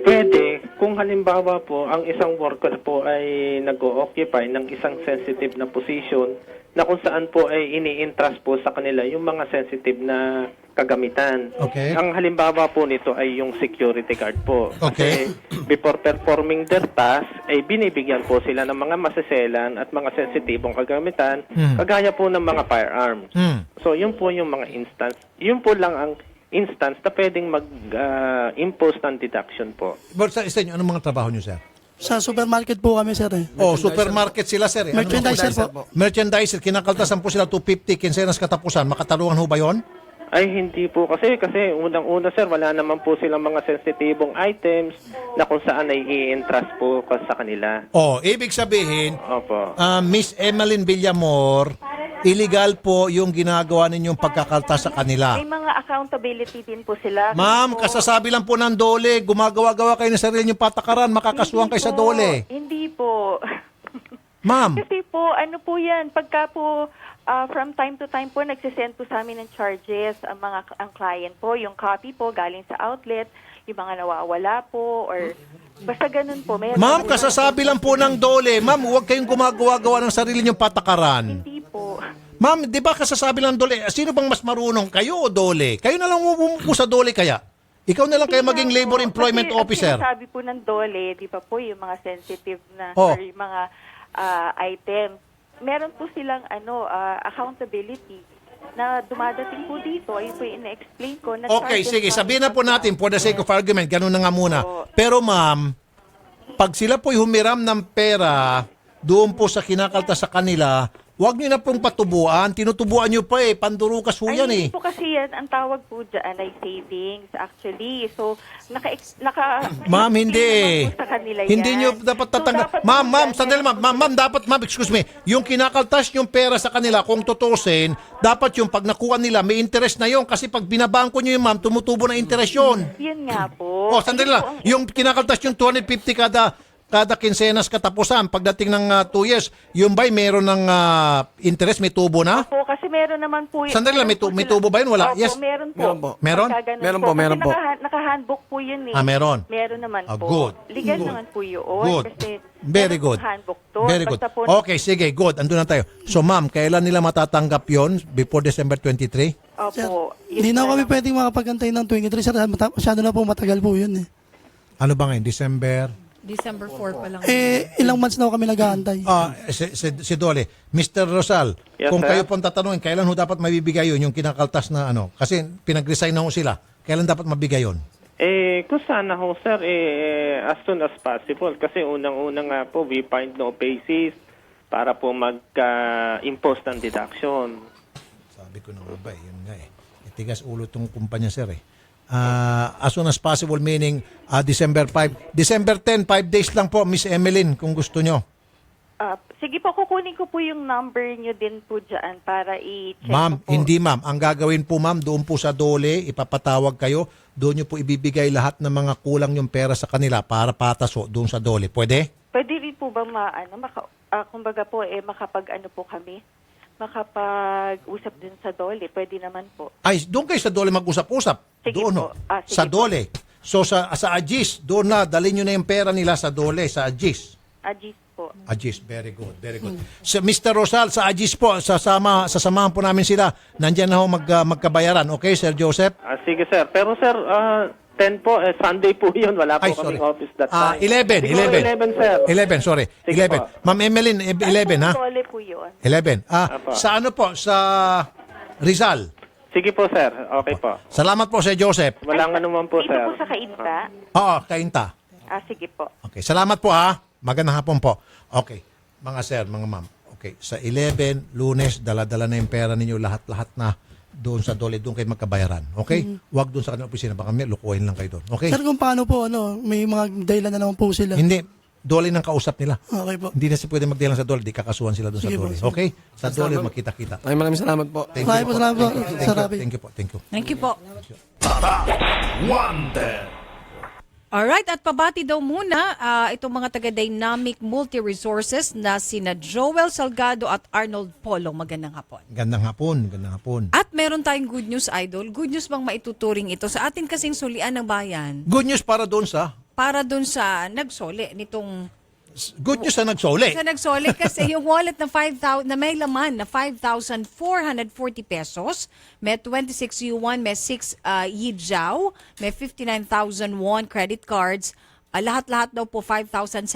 pwede, kung halimbawa po, ang isang worker po ay nag-o-occupy ng isang sensitive na position na kung saan po ay ini-entrust po sa kanila yung mga sensitive na kagamitan. Okay. Ang halimbawa po nito ay yung security guard po. Okay. Kasi before performing their task, ay binibigyan po sila ng mga maseselan at mga sensitibong kagamitan, kagaya po ng mga firearms. So, yun po yung mga instance. Yun po lang ang instance na pwedeng mag-impose ng deduction po. But sa inyo, anong mga trabaho nyo, sir? Sa supermarket po kami, sir. Oh, supermarket sila, sir. Ano Merchandiser po? po. Merchandiser, kinakaltasan po sila 250, kinsenas katapusan. Makatarungan ho ba yun? Ay, hindi po kasi unang-una, sir, wala naman po silang mga sensitibong items na kung saan ay i-entrust po sa kanila. Oh, ibig sabihin, Opo. Miss Emeline Villamor, illegal po yung ginagawa ninyong pagkakaltas sa kanila. May mga accountability din po sila. Ma'am, kasasabi lang po ng DOLE, gumagawa-gawa kayo ng sarili niyong patakaran, makakasuhan kayo sa DOLE. Hindi po. Ma'am. Kasi po, ano po yan, pagka po from time to time po, nagsisend po sa amin ng charges ang client po, yung copy po galing sa outlet, yung mga nawawala po, or basta ganun po. Meron Ma'am, po kasasabi lang po ng DOLE, ma'am, huwag kayong gumagawa-gawa ng sarili niyong patakaran. Hindi po. Ma'am, di ba kasasabi lang ng DOLE, sino bang mas marunong, kayo o DOLE? Kayo na lang umupo sa DOLE kaya? Ikaw na lang kaya maging labor employment officer. Kasi sabi po ng DOLE, di ba po, yung mga sensitive na, Oh. or yung mga items, meron po silang accountability na dumadating po dito. Ayun po yung ina-explain ko. Okay, sige, sabihin na po natin, for the sake of argument, ganun na nga muna. Pero ma'am, pag sila po'y humiram ng pera doon po sa kinakaltas sa kanila, huwag niyo na pong patubuan. Tinutubuan niyo pa pandurukas ho yan Hindi po kasi yan, ang tawag po dyan ay savings actually. So, Ma'am, hindi. naman po sa kanila Hindi yan. nyo dapat tatanggap. Ma'am, sandali ma'am, dapat, excuse me, yung kinakaltas yung pera sa kanila, kung tutusin, dapat yung pag nakuha nila, may interest na yon kasi pag binabangko nyo yung ma'am, tumutubo na interest yun. Yun nga po. Oh, sandali lang. Yung kinakaltas yung 250 kada kinsenas katapusan, pagdating ng 2 years, yung ba'y meron ng interest, may tubo na? Po, kasi meron naman po. Sandali lang, may tubo ba yun? Wala? Opo, Yes. meron po. Meron? Pagka ganun Meron po, meron Kasi po. Naka-handbook po yun eh. Meron? Meron naman po. Good. Legal Good. naman po yun. Good. Kasi Very meron good. pong handbook to. Very good. Basta po, Okay, sige, good. Andun na tayo. So ma'am, kailan nila matatanggap yon? Before December 23? Opo. Hindi na kami pwedeng makapagantay ng 23, sir. Masyado na po matagal po yun eh. Ano ba ngayon? December 4 pa lang. Ilang months na kami nag-aantay. si Dole, Mr. Rosal, Yes, kung sir. kayo pong tatanungin, kailan ho dapat mabibigay yun, yung kinakaltas na ano? Kasi pinag-resign na ho sila. Kailan dapat mabigay yun? Kung sana ho, sir, as soon as possible. Kasi unang-una nga po, we find no basis para po mag-impose ng deduction. Sabi ko na nga ba, yun nga eh. Itigas ulo tong kumpanya, sir eh. As soon as possible, meaning December 5. December 10, 5 days lang po, Miss Emeline, kung gusto nyo. sige po, kukunin ko po yung number nyo din po dyan para i-check Ma'am, ko po. hindi ma'am. Ang gagawin po ma'am, doon po sa DOLE, ipapatawag kayo. Doon nyo po ibibigay lahat ng mga kulang yung pera sa kanila para pataso doon sa DOLE. Pwede? Pwede rin po ba kumbaga po, makapag-ano po kami? Makapag-usap din sa DOLE. Pwede naman po. Ay, doon kayo sa DOLE mag-usap-usap. Sige Doon, po. ho. Sige Sa po. DOLE. So sa AGIS, doon na, dalhin nyo na yung pera nila sa DOLE, sa AGIS. Agis po. AGIS, very good, very good. Sa Mr. Rosal, sa AGIS po, sasamahan po namin sila. Nandyan na ho magkabayaran. Okay, Sir Joseph? Sige, sir. Pero, sir, 10 po, Sunday po yun. Wala po Ay, kaming sorry. office that time. 11, Siguro 11. 11, sir. 11, sorry. Sige 11. po. Ma'am Emeline, 11 ha? DOLE po yun. 11. Apo. Sa ano po? Sa Rizal. Sige po, sir. Okay po. Salamat po, Sir Joseph. Walang anuman po, Dito sir. po sa Kainta. Oo, Kainta. Sige po. Okay, salamat po ha. Magandang hapon po. Okay, mga sir, mga ma'am. Okay, sa 11, Lunes, dala-dala na yung pera ninyo, lahat-lahat na doon sa DOLE, doon kayo magkabayaran. Okay? Huwag doon sa kanilang opisina, baka may lukuhin lang kayo doon. Okay? Sir, kung paano po, may mga dahilan na naman po sila. Hindi. Dole ng kausap nila. Okay po. Hindi na siya pwede magdilang sa Dole, di kakasuhan sila doon sa Sige po, Dole. sige. Okay? Sa Dole, magkita-kita. Ay, maraming salamat po. Thank Maraming you salamat po, Thank Sir you. Rafi. Thank you po. Thank you. Thank you po. Wanted. Alright, at pabati daw muna itong mga taga-Dynamic Multi-Resources na sina Joel Salgado at Arnold Polo. Magandang hapon. Gandang hapon. Gandang hapon. At meron tayong good news, Idol. Good news bang maituturing ito sa atin kasing sulian ng bayan Good news para doon sa para dun sa nagsoli nitong good news sa nagsole. sa nagsoli kasi yung wallet na 5,000 na may laman na 5,440 pesos, may 26 yuan, may 6 yijiao, may 59,000 won credit cards. Lahat-lahat daw po 5,710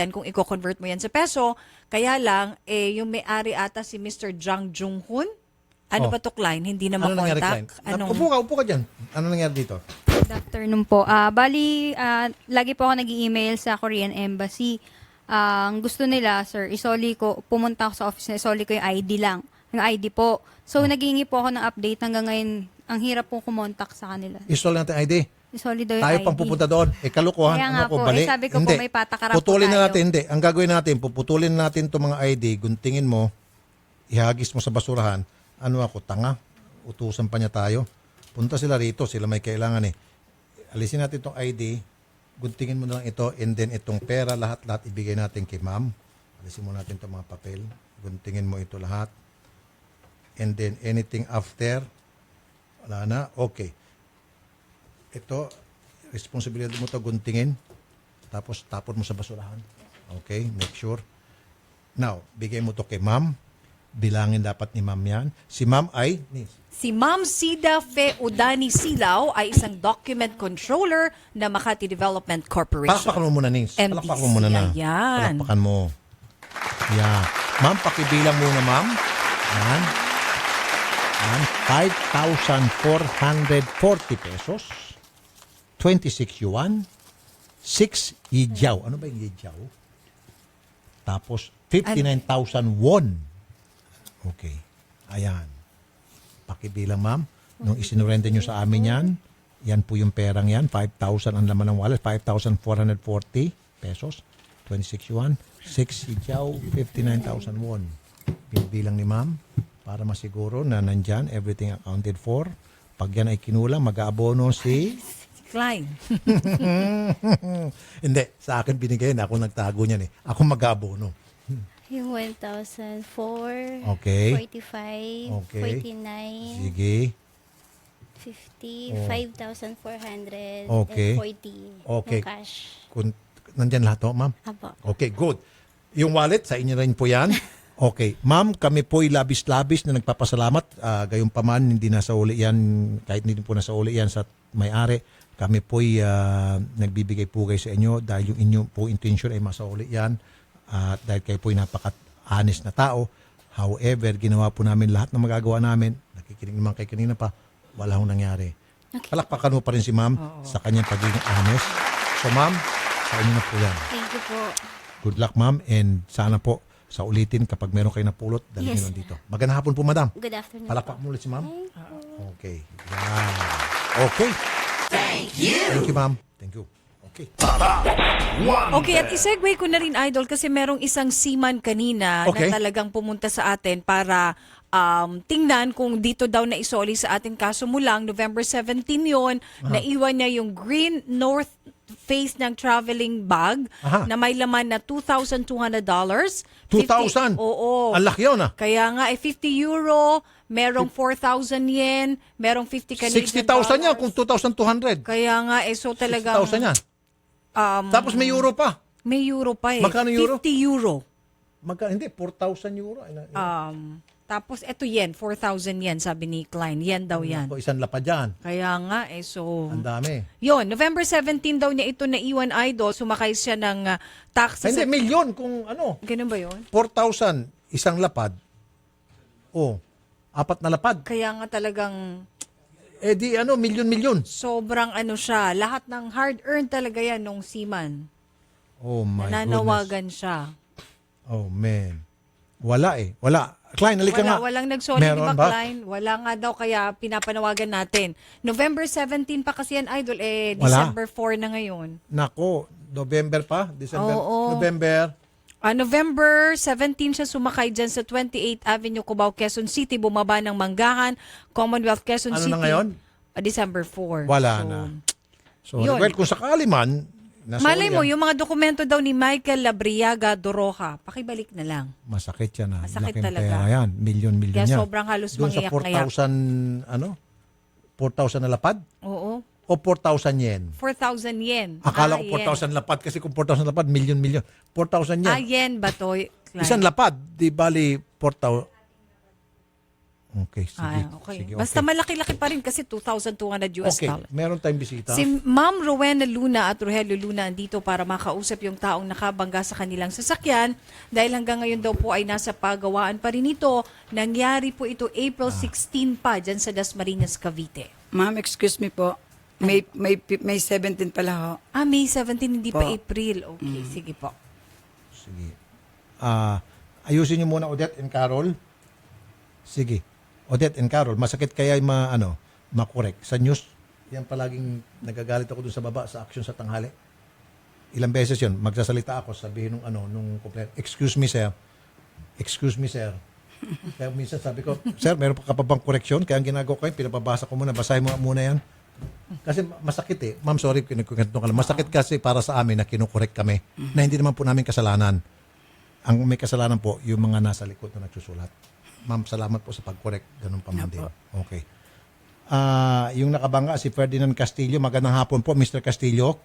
kung i-convert mo yan sa peso. Kaya lang, yung may-ari ata si Mr. Jang Jung-hoon. Ano Oh. ba to, Klein? Hindi na Ano nangyari, Klein? makontak? Upo ka dyan. Ano nangyari dito? Good afternoon po. Bali, lagi po ako nag-email sa Korean Embassy. Ang gusto nila, sir, isoli ko, pumunta ako sa office na isoli ko yung ID lang. Yung ID po. So, naghihingi po ako ng update hanggang ngayon. Ang hirap po kumontak sa kanila. Install natin ID. Isoli daw yung Tayo ID. pang pupunta doon. Kalokohan. Kaya nga Ano ko, po, bali? sabi ko Hindi. po may patakaran po Putulin na tayo. natin. Hindi. Ang gagawin natin, puputulin natin itong mga ID, guntingin mo, ihagis mo sa basurahan. Ano ako, tanga? Utusan pa niya tayo. Punta sila rito, sila may kailangan eh. Alisin natin itong ID, guntingin mo na lang ito, and then itong pera, lahat-lahat ibigay natin kay ma'am. Alisin mo natin itong mga papel, guntingin mo ito lahat. And then anything after, wala na, okay. Ito, responsibilidad mo ito guntingin, tapos tapon mo sa basurahan. Okay, make sure. Now, bigay mo ito kay ma'am. Bilangin dapat ni ma'am yan. Si ma'am ay, Si Ma'am Sida Fe Udani Silao ay isang document controller na Makati Development Corporation. palakpakan mo muna, Nis. MDC, Palakpakan mo muna na. yan. Palakpakan mo. Yan. Ma'am, pakibilang muna, ma'am. Yan. Yan. 5,440 pesos. 26 yuan. 6 yijiao. Ano ba yung yijiao? Tapos, 59,000 won. Okay. Ayan. Pakibilang, ma'am. Nung isinurrender nyo sa amin yan, yan po yung perang yan. 5,000 ang laman ng wallet. 5,440 pesos. 26 yuan. 6 yijiao. 59,000 won. Bilang ni ma'am para masiguro na nandyan, everything accounted for. Pag yan ay kinulang, mag-aabono si Klein. Hindi, sa akin binigay na ako nagtago niyan eh. Ako mag-aabono. Yung 1,004, Okay. 45, Okay. 49, Sige. 50, Oh. 5,440 Okay. Okay. yung cash. Kung nandyan lahat to, ma'am? Apo. Okay, good. Yung wallet, sa inyo rin po yan. Okay. Ma'am, kami po'y labis-labis na nagpapasalamat. Gayong paman, hindi nasa uli yan, kahit hindi po nasa uli yan sa may-ari. Kami po'y nagbibigay po kayo sa inyo dahil yung inyong po intention ay masauli yan. At dahil kayo po'y napaka-honest na tao. However, ginawa po namin lahat ng magagawa namin. Nakikinig naman kayo kanina pa. Wala hong nangyari. Okay. Palakpakan mo pa rin si ma'am sa kanyang pagiging honest. So ma'am, sa inyo na po yan. Thank you po. Good luck ma'am and sana po sa ulitin kapag meron kayo napulot, dalhin Yes. nyo lang dito. Magandang hapon po madam. Good afternoon Palakpak po. mo ulit si ma'am. Okay. Yan. Okay. Thank you ma'am. Thank you. Okay. Okay, at isegue ko na rin, Idol, kasi merong isang seaman kanina Okay. na talagang pumunta sa atin para tingnan kung dito daw na isoli sa atin. Kaso mo lang, November 17 yon, naiwan niya yung green North Face ng traveling bag Aha. na may laman na $2,200. 2,000? Oo. Ang laki yun, ah. Kaya nga, 50 euro, merong 4,000 yen, merong 50 Canadian 60,000 yan dollars. kung 2,200. Kaya nga, so talagang... 60,000 yan. Tapos may euro pa. May euro pa eh. Magkano euro? 50 euro. Hindi, 4,000 euro. Tapos eto yen, 4,000 yen, sabi ni Klein. Yen daw yan. Ako, isang lapad yan. Kaya nga so... Ang dami. Yun, November 17 daw niya ito naiwan, Idol. Sumakay siya ng taxi. Hindi, milyon kung ano. Ganun ba yun? 4,000, isang lapad. Oh, 4 na lapad. Kaya nga talagang... di milyon-milyon. Sobrang siya. Lahat ng hard-earned talaga yan nung seaman. Oh my goodness. Nananawagan siya. Oh man. Wala eh. Wala. Klein, halika nga. Walang nagsolid, di Meron ba, ba? Klein? Wala nga daw, kaya pinapanawagan natin. November 17 pa kasi yan, Idol. Wala. December 4 na ngayon. Nako, November pa? December? Oo. November? November 17 siya sumakay dyan sa 28th Avenue, Cubao, Quezon City. Bumaba ng Manggahan, Commonwealth, Quezon Ano City. na ngayon? December 4. Wala So, na. So, yun. well, kung sakali man, Malay mo, yung mga dokumento daw ni Michael Labriaga Doroja, pakibalik na lang. masakit yan. Masakit Laking talaga. pera yan. Milyon-milyon Kaya yan. sobrang halos Doon sa mangiyak-ngayak. 4,000 na lapad? Oo. O 4,000 yen? 4,000 yen. Akala ko yen. 4,000 lapad kasi kung 4,000 lapad, milyon-milyon. 4,000 yen. Yen ba to? Klein? Isang lapad, di bali 4,000. Okay, sige. Okay. Sige, Basta okay. malaki-laki pa rin kasi 2,200 US Okay, dollars. meron tayong bisita. Si Ma'am Rowena Luna at Rogelio Luna andito para makausap yung taong nakabangga sa kanilang sasakyan dahil hanggang ngayon daw po ay nasa pagawaan pa rin ito. Nangyari po ito April 16 pa dyan sa Dasmariñas, Cavite. Ma'am, excuse me po. May 17 pala ho. May 17, hindi pa Po. April. Okay, sige po. Sige. Ayusin niyo muna, Odette and Carol. Sige. Odette and Carol, masakit kaya makorek. Sa news, yan palaging nagagalit ako dun sa baba sa action sa tanghali. Ilang beses yun, magsasalita ako, sabihin nung complaint, excuse me sir. Kaya minsan sabi ko, sir, meron pa ka pa bang correction? Kaya ang ginagawa ko yun, pinapabasa ko muna, basahin mo muna yan. Kasi masakit eh. Ma'am, sorry, kinukento ka lang. Masakit kasi para sa amin na kinukorek kami, na hindi naman po namin kasalanan. Ang may kasalanan po, yung mga nasa likod na nagsusulat. Ma'am, salamat po sa pag-correct. Ganun pa man din. Okay. Yung nakabangga, si Ferdinand Castillo. Magandang hapon po, Mr. Castillo.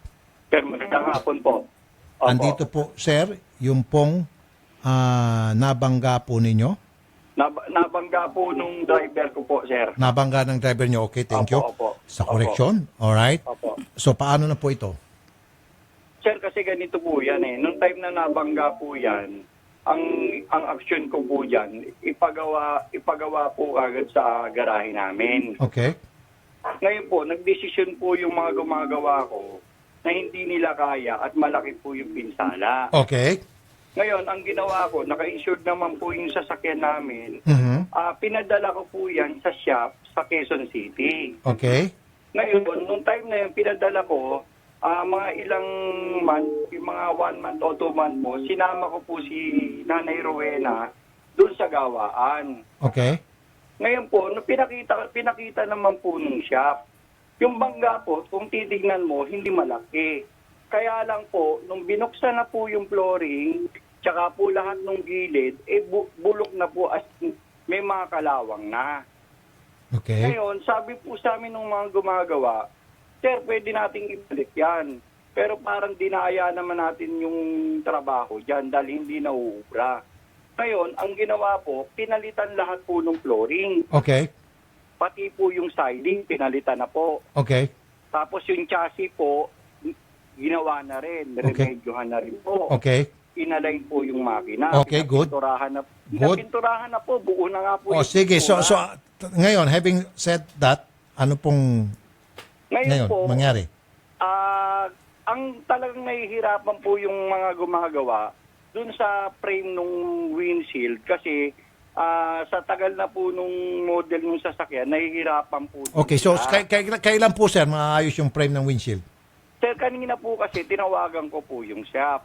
Sir, magandang hapon po. Opo. Andito po, sir, yung pong nabangga po ninyo. Nabangga po nung driver ko po, sir. Nabangga ng driver nyo. Okay, thank you. Opo. Sa correction. Alright. Opo. So, paano na po ito? Sir, kasi ganito po yan eh. Nung time na nabangga po yan, ang action ko po dyan, ipagawa po agad sa garahe namin. Okay. Ngayon po, nagdesisyon po yung mga gumagawa ko na hindi nila kaya at malaki po yung pinsala. Okay. Ngayon, ang ginawa ko, naka-insured naman po yung sasakyan namin. Pinadala ko po yan sa shop sa Quezon City. Okay. Ngayon, nung time na yun, pinadala ko, mga ilang month, yung mga 1 month o 2 month po, sinama ko po si Nanay Rowena doon sa gawaan. Okay. Ngayon po, nung pinakita naman po nung shop, yung bangga po, kung titignan mo, hindi malaki. Kaya lang po, nung binuksan na po yung flooring, tsaka po lahat ng gilid, bulok na po as may mga kalawang na. Okay. Ngayon, sabi po sa amin ng mga gumagawa, sir, pwede nating ibalik yan. Pero parang dinaya naman natin yung trabaho dyan dahil hindi nauubra. Ngayon, ang ginawa po, pinalitan lahat po ng flooring. Okay. Pati po yung siding, pinalitan na po. Okay. Tapos yung chassis po, ginawa na rin. Remedyohan na rin po. Okay. Inalign po yung makina. Okay, good. Pinapinturahan na po. Buo na nga po. Oh, yung sige. So, pintura. ngayon, having said that, ano pong Ngayon po, mangyari? ang talagang nahihirapan po yung mga gumagawa dun sa frame nung windshield kasi sa tagal na po nung model ng sasakyan, nahihirapan po. Okay, so kailan po sir maayos yung frame ng windshield? Sir, kanina po kasi tinawagan ko po yung shop.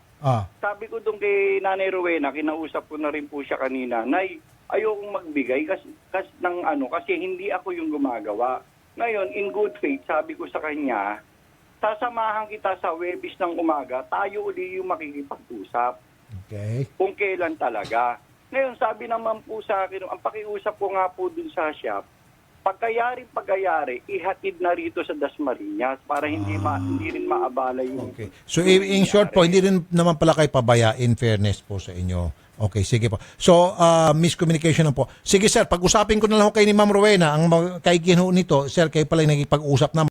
Sabi ko doon kay Nanay Rowena, kinausap ko na rin po siya kanina, Nay, ayokong magbigay kasi hindi ako yung gumagawa. Ngayon, in good faith, sabi ko sa kanya, sasamahan kita sa Webis ng umaga, tayo uli yung makikipag-usap. Okay. Kung kailan talaga. Ngayon, sabi naman po sa akin, ang pakiusap ko nga po dun sa shop, pagkayari, ihatid na rito sa Dasmariñas para hindi rin maabala yung... Okay. So, in short po, hindi rin naman pala kayo pabaya in fairness po sa inyo. Okay, sige po. So, miscommunication na po. Sige sir, pag-usapin ko na lang kay ni Ma'am Rowena, ang kaigihan nito, sir, kayo pala yung nagipag-usap naman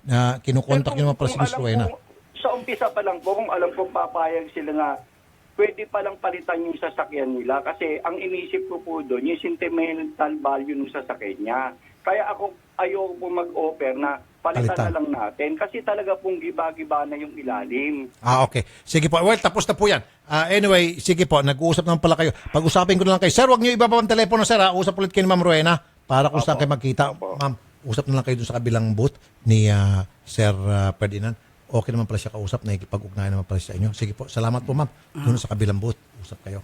na kinukontak nyo naman pala si Miss Rowena. Sa umpisa pa lang po, kung alam kong papayag sila na pwede palang palitan yung sasakyan nila kasi ang inisip ko po doon, yung sentimental value ng sasakyan niya. Kaya ako ayoko po mag-offer na palitan na lang natin. Kasi talaga pong giba-giba na yung ilalim. Okay. Sige po. Well, tapos na po yan. Anyway, sige po. Nag-uusap naman pala kayo. Pag-usapin ko na lang kayo. Sir, wag niyo ibaba ang telepono, sir. Usap ulit kayo ni Ma'am Rowena para kung saan kayo magkita. Ma'am, usap na lang kayo dun sa kabilang booth ni Sir Ferdinand. Okay naman pala siya kausap. Nakikipag-ugnayan naman pala siya sa inyo. Sige po. Salamat po, ma'am. Doon sa kabilang booth. Usap kayo.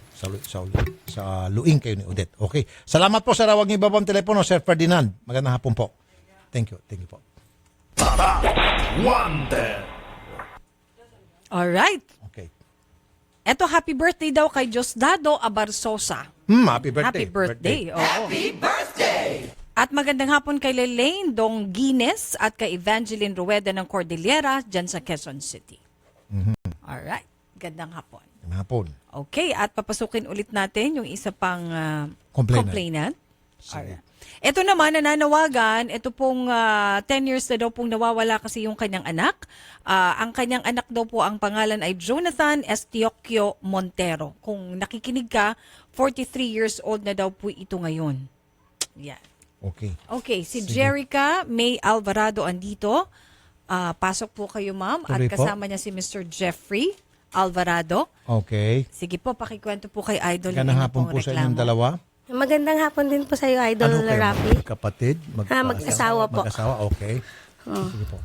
Sa luing kayo ni Odette. Okay. Salamat po, sir. Wag niyo ibaba ang telepono, Sir Ferdinand. Magandang hapon po. Thank you. Thank you po. Wanted. Alright. Okay. Eto, happy birthday daw kay Diosdado Abarsosa. Happy birthday. Happy birthday. Oo. Happy birthday! At magandang hapon kay Lelaine Dong Guines at kay Evangeline Rueda ng Cordillera dyan sa Quezon City. Alright. Gandang hapon. Magandang hapon. Okay, at papasukin ulit natin yung isa pang Complainant. Alright. Ito naman, nananawagan, ito pong 10 years na daw pong nawawala kasi yung kanyang anak. Ang kanyang anak daw po, ang pangalan ay Jonathan Estioquio Montero. Kung nakikinig ka, 43 years old na daw po ito ngayon. Yan. Okay. Okay, si Jerica May Alvarado andito. Pasok po kayo, ma'am. Tuloy At kasama niya si Mr. Jeffrey Alvarado. Okay. Sige po, pakikwento po kay Idol. Magandang hapon po sa inyong dalawa. Magandang hapon din po sa iyo, Idol Ano kayo? Rafi. Magkapatid? Mag-asawa po. Mag-asawa, okay. Sige po.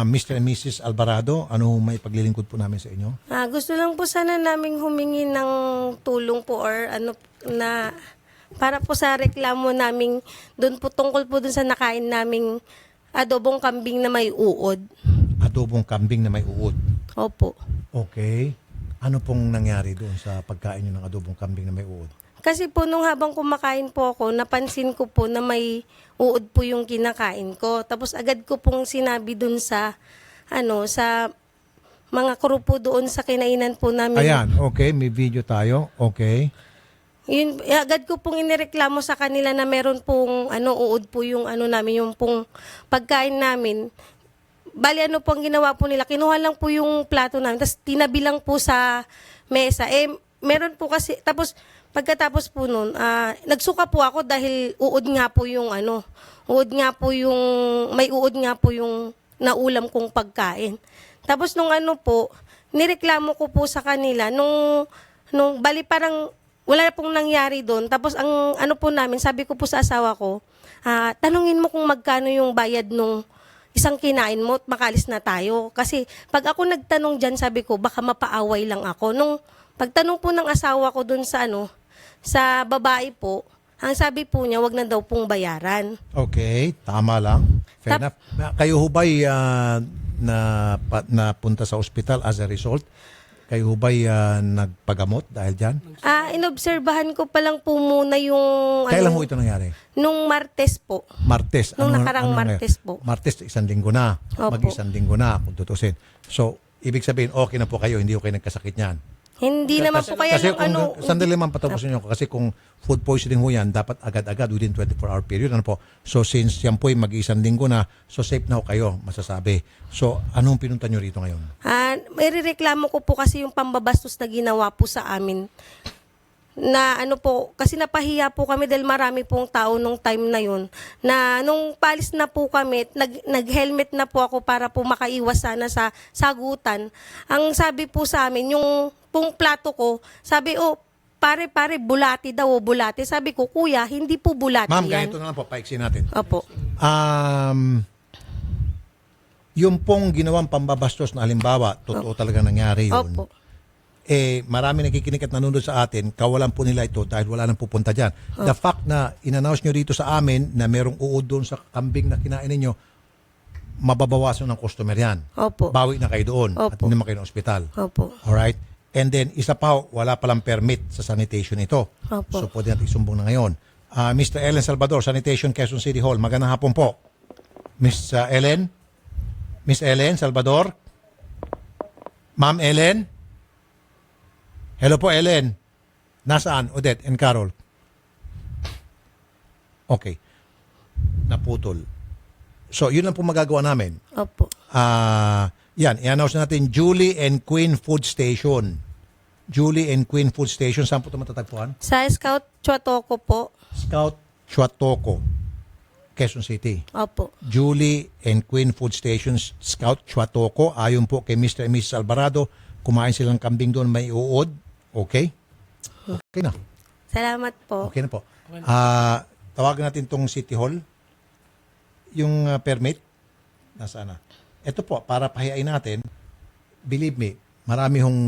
Mr. and Mrs. Alvarado, ano may paglilingkod po namin sa inyo? Gusto lang po sana naming humingi ng tulong po or ano na para po sa reklamo naming doon po tungkol po doon sa nakain naming adobong kambing na may uod. Adobong kambing na may uod? Opo. Okay. Ano pong nangyari doon sa pagkain nyo ng adobong kambing na may uod? Kasi po nung habang kumakain po ako, napansin ko po na may uod po yung kinakain ko. Tapos agad ko pong sinabi dun sa sa mga crew po doon sa kinainan po namin. Ayan, okay. May video tayo. Okay. Yun, agad ko pong inireklamo sa kanila na meron pong uod po yung namin, yung pong pagkain namin. Bali ano pong ginawa po nila, kinuha lang po yung plato namin, tapos tinabi lang po sa mesa. Meron po kasi, tapos pagkatapos po nun, nagsuka po ako dahil uod nga po yung may uod nga po yung naulam kong pagkain. Tapos nung nireklamo ko po sa kanila, nung bali parang wala pong nangyari doon. Tapos ang po namin, sabi ko po sa asawa ko, tanungin mo kung magkano yung bayad nung isang kinain mo at makalis na tayo. Kasi pag ako nagtanong dyan, sabi ko, baka mapaaway lang ako. Nung pagtanong po ng asawa ko doon sa babae po, ang sabi po niya, wag na daw pong bayaran. Okay, tama lang. Fair enough. Kayo ho ba'y napunta sa ospital as a result? Kayo ho ba'y nagpagamot dahil dyan? Inobserbahan ko pa lang po muna yung... Kailan ho ito nangyari? Nung Martes po. Martes. Nung nakarang Martes po. Martes, isang linggo na. Opo. Mag-isang linggo na, kung tutusin. So, ibig sabihin, okay na po kayo, hindi ko kayo nagkasakit niyan. Hindi naman po kaya kasi yung sandali man patapusin niyo ako. Kasi kung food poisoning ho yan, dapat agad-agad within 24-hour period. So, since yan po ay mag-isang linggo na, so safe na ho kayo, masasabi. So, anong pinunta niyo rito ngayon? May reklamo ko po kasi yung pambabastos na ginawa po sa amin. Na kasi napahiya po kami dahil marami pong tao nung time na yun. Na nung palis na po kami, nag-helmet na po ako para po makaiwas sana sa sagutan. Ang sabi po sa amin, yung pong plato ko, sabi, pare, bulati daw, bulati. Sabi ko, kuya, hindi po bulati Ma'am, yan. ganito na lang po, paiksi natin. Opo. Yung pong ginawang pambabastos na halimbawa, totoo talaga nangyari yun. Opo. Marami nakikinig at nanonood sa atin, kawalan po nila ito dahil wala nang pupunta dyan. The fact na in-announce nyo rito sa amin na merong uod doon sa kambing na kinain ninyo, mababawasan ng customer yan. Opo. Bawi na kayo doon at Opo. hindi naman kayo ng ospital. Opo. Alright? And then, isa pa, wala palang permit sa sanitation ito. Opo. So, pwede natin isumbong na ngayon. Mr. Ellen Salvador, Sanitation, Quezon City Hall. Magandang hapon po. Miss Ellen? Miss Ellen Salvador? Ma'am Ellen? Hello po, Ellen. Nasaan? Odette and Carol? Okay. Naputol. So, yun lang po magagawa namin. Opo. Yan, i-announce natin Julie and Queen Food Station. Julie and Queen Food Station. Saan po ito matatagpuan? Sa Scout Chuatoco po. Scout Chuatoco. Quezon City. Opo. Julie and Queen Food Station Scout Chuatoco. Ayon po kay Mr. and Mrs. Alvarado, kumain silang kambing doon, may uod. Okay? Okay na. Salamat po. Okay na po. Tawagan natin tong City Hall. Yung permit, nasaan na? Ito po, para pahiyain natin, believe me, marami hong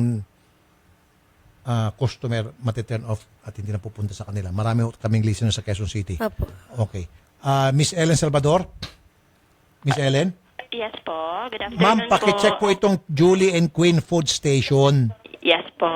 customer mati-turn off at hindi na pupunta sa kanila. Marami ho kaming listener sa Quezon City. Opo. Okay. Miss Ellen Salvador? Miss Ellen? Yes po. Good afternoon Ma'am, pakicheck po itong Julie and Queen Food Station. Yes po.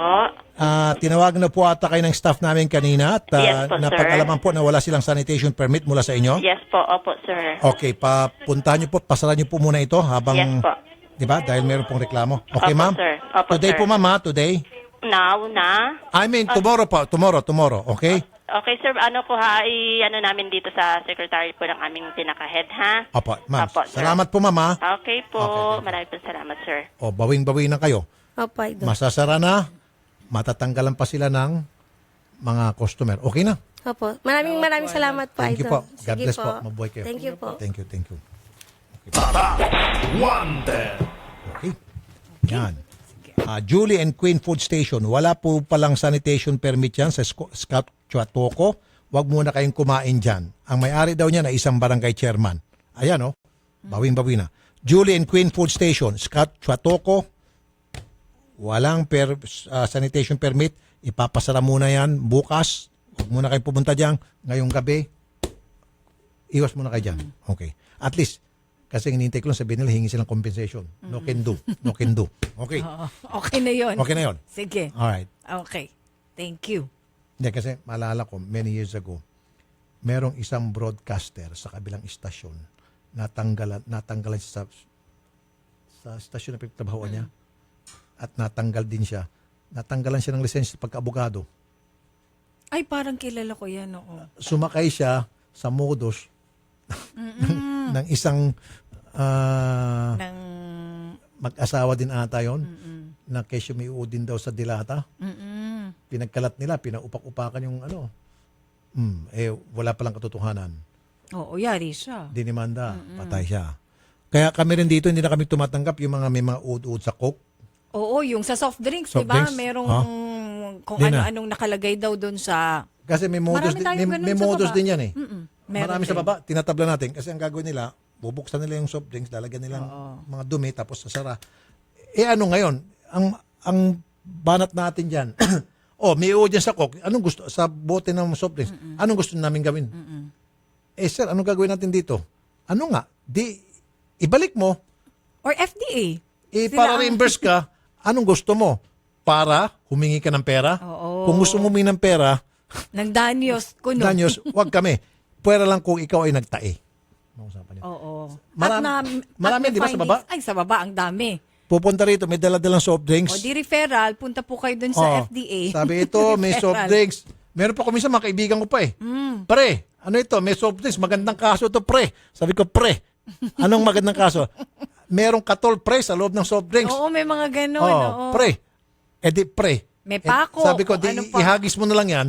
Tinawagan na po ata kayo ng staff namin kanina at Yes po, sir. napag-alaman po na wala silang sanitation permit mula sa inyo. Yes po. Opo, sir. Okay, papuntahan niyo po, pasaran niyo po muna ito habang, Yes po. di ba, dahil meron pong reklamo. Okay, Opo, ma'am? sir. Opo, Today sir. po, ma'am, today? Now na? I mean, tomorrow po, tomorrow, okay? Okay, sir. Ano ko ha? Ano namin dito sa secretary po ng aming pinaka-head, ha? Opo, ma'am. Opo, sir. Salamat po, ma'am, ha? Okay po. Maraming salamat, sir. O, bawing-bawing na kayo. Opo, Idol. Masasara na, matatanggalan pa sila ng mga customer. Okay na? Opo. Maraming salamat po, Thank you Idol. po. God Sige bless po. Mabuhay kayo. Thank you po. Thank you. Wanted. Okay. Yan. Julie and Queen Food Station. Wala po palang sanitation permit yan sa Scout Chuatoco. Huwag muna kayong kumain dyan. Ang may-ari daw niya na isang barangay chairman. Ayan, oh. Bawing-bawi na. Julie and Queen Food Station, Scout Chuatoco. Walang sanitation permit. Ipapasara muna yan bukas. Huwag muna kayong pumunta dyan. Ngayong gabi, iwas muna kayo dyan. Okay. At least, kasi hinihintay ko lang sabihin nila, hingi silang compensation. No can do. No can do. Okay. Oo. Okay na yun. Okay na yun. Sige. Alright. Okay. Thank you. Hindi, kasi maalala ko, many years ago, merong isang broadcaster sa kabilang istasyon, natanggalan siya sa istasyon na pinagtrabahoan niya, at natanggal din siya. Natanggalan siya ng lisensya sa pagka-abogado. Ay, parang kilala ko yan, oo. Sumakay siya sa modus ng isang mag-asawa din ata yun, na kesyo may uod din daw sa dilata. Pinagkalat nila, pinaupak-upakan yung wala palang katotohanan. Oo, yari siya. Dinimanda, patay siya. Kaya kami rin dito, hindi na kami tumatanggap yung may mga uod-uod sa coke. Oo, yung sa soft drinks, Soft di ba? drinks? Merong kung Di na. ano-anong nakalagay daw doon sa... Kasi may modus, Marami tayong ganun may sa modus baba. din yan eh. Meron Marami sa din. baba, tinatabla natin. Kasi ang gagawin nila, bubuksan nila yung soft drinks, lalagyan nila mga dumi, tapos sasara. Ano ngayon? Ang banat natin dyan, may uod dyan sa coke, anong gusto? Sa bote ng soft drinks, anong gusto namin gawin? Sir, anong gagawin natin dito? Ano nga? Ibalik mo. Or FDA. Para reimburse ka, anong gusto mo? Para humingi ka ng pera? Oo. Kung gusto mo humingi ng pera, Nang danyos, kuno. danyos, wag kami. Pwera lang kung ikaw ay nagtae. Oo. Marami, di ba, sa baba? Ay, sa baba, ang dami. Pupunta rito, may dala-dalang soft drinks. O di referral, punta po kayo dun sa FDA. Sabi ito, may soft Referral. drinks. Meron pa kuminsan mga kaibigan ko pa eh. Pre, ano ito? May soft drinks. Magandang kaso ito, pre. Sabi ko, pre. Anong magandang kaso? Merong katol, pre, sa loob ng soft drinks. Oo, may mga ganon. Oo. Pre. Pre. May pako. Sabi ko, Ano pa? ihagis mo na lang yan.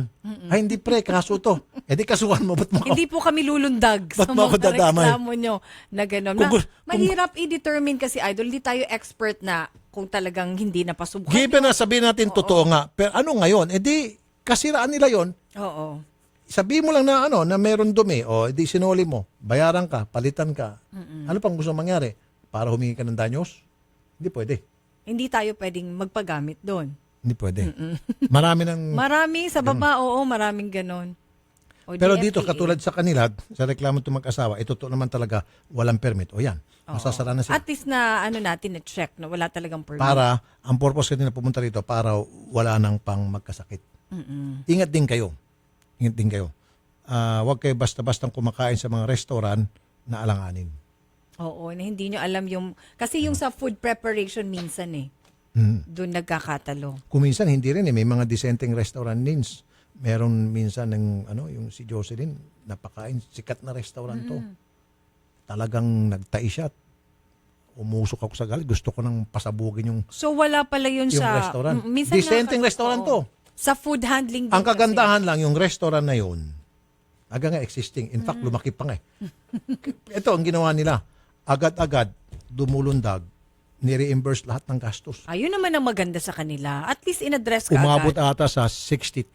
Ay, hindi pre, kaso to. Kasuhan mo. Ba't mo Hindi po kami lulundag Ba't sa mo ako mga dadamay? reklamo nyo na gano'n. Mahirap i-determine kasi, Idol, hindi tayo expert na kung talagang hindi napasubukan. Given na sabihin natin totoo nga. Pero ano ngayon? Kasiraan nila yon. Oo. Sabihin mo lang na na meron dumi. Edi sinuli mo. Bayaran ka, palitan ka. Ano pang gusto mangyari? Para humingi ka ng danyos? Hindi pwede. Hindi tayo pwedeng magpagamit doon. Hindi pwede. Marami ng... Marami sa baba, oo, maraming ganon. O Pero DFA. dito, katulad sa kanila, sa reklamo itong mag-asawa, totoo naman talaga walang permit. O yan, masasara na sila. At least na natin na-check na wala talagang permit. Para, ang purpose kanina pumunta rito, para wala nang pang magkasakit. Ingat din kayo. Huwag kayo basta-bastang kumakain sa mga restaurant na alanganin. Oo, na hindi nyo alam yung... Kasi yung sa food preparation minsan doon nagkakatalo. Kung minsan, hindi rin may mga dissenting restaurant names. Meron minsan ng, yung si Jocelyn, napakain, sikat na restaurant to. Talagang nagtai siya. Umusok ako sa galit. Gusto ko nang pasabugin yung So wala pala yun sa... restaurant. Minsan Dissenting restaurant to. Sa food handling din Ang kagandahan lang, yung restaurant na yun, Aga nga existing. In fact, lumaki pa nga eh. Ito ang ginawa nila. Agad-agad, dumulundag, ni-reimburse lahat ng gastos. Ayun naman ang maganda sa kanila. At least in-address ka Umabot agad. ata sa 60,000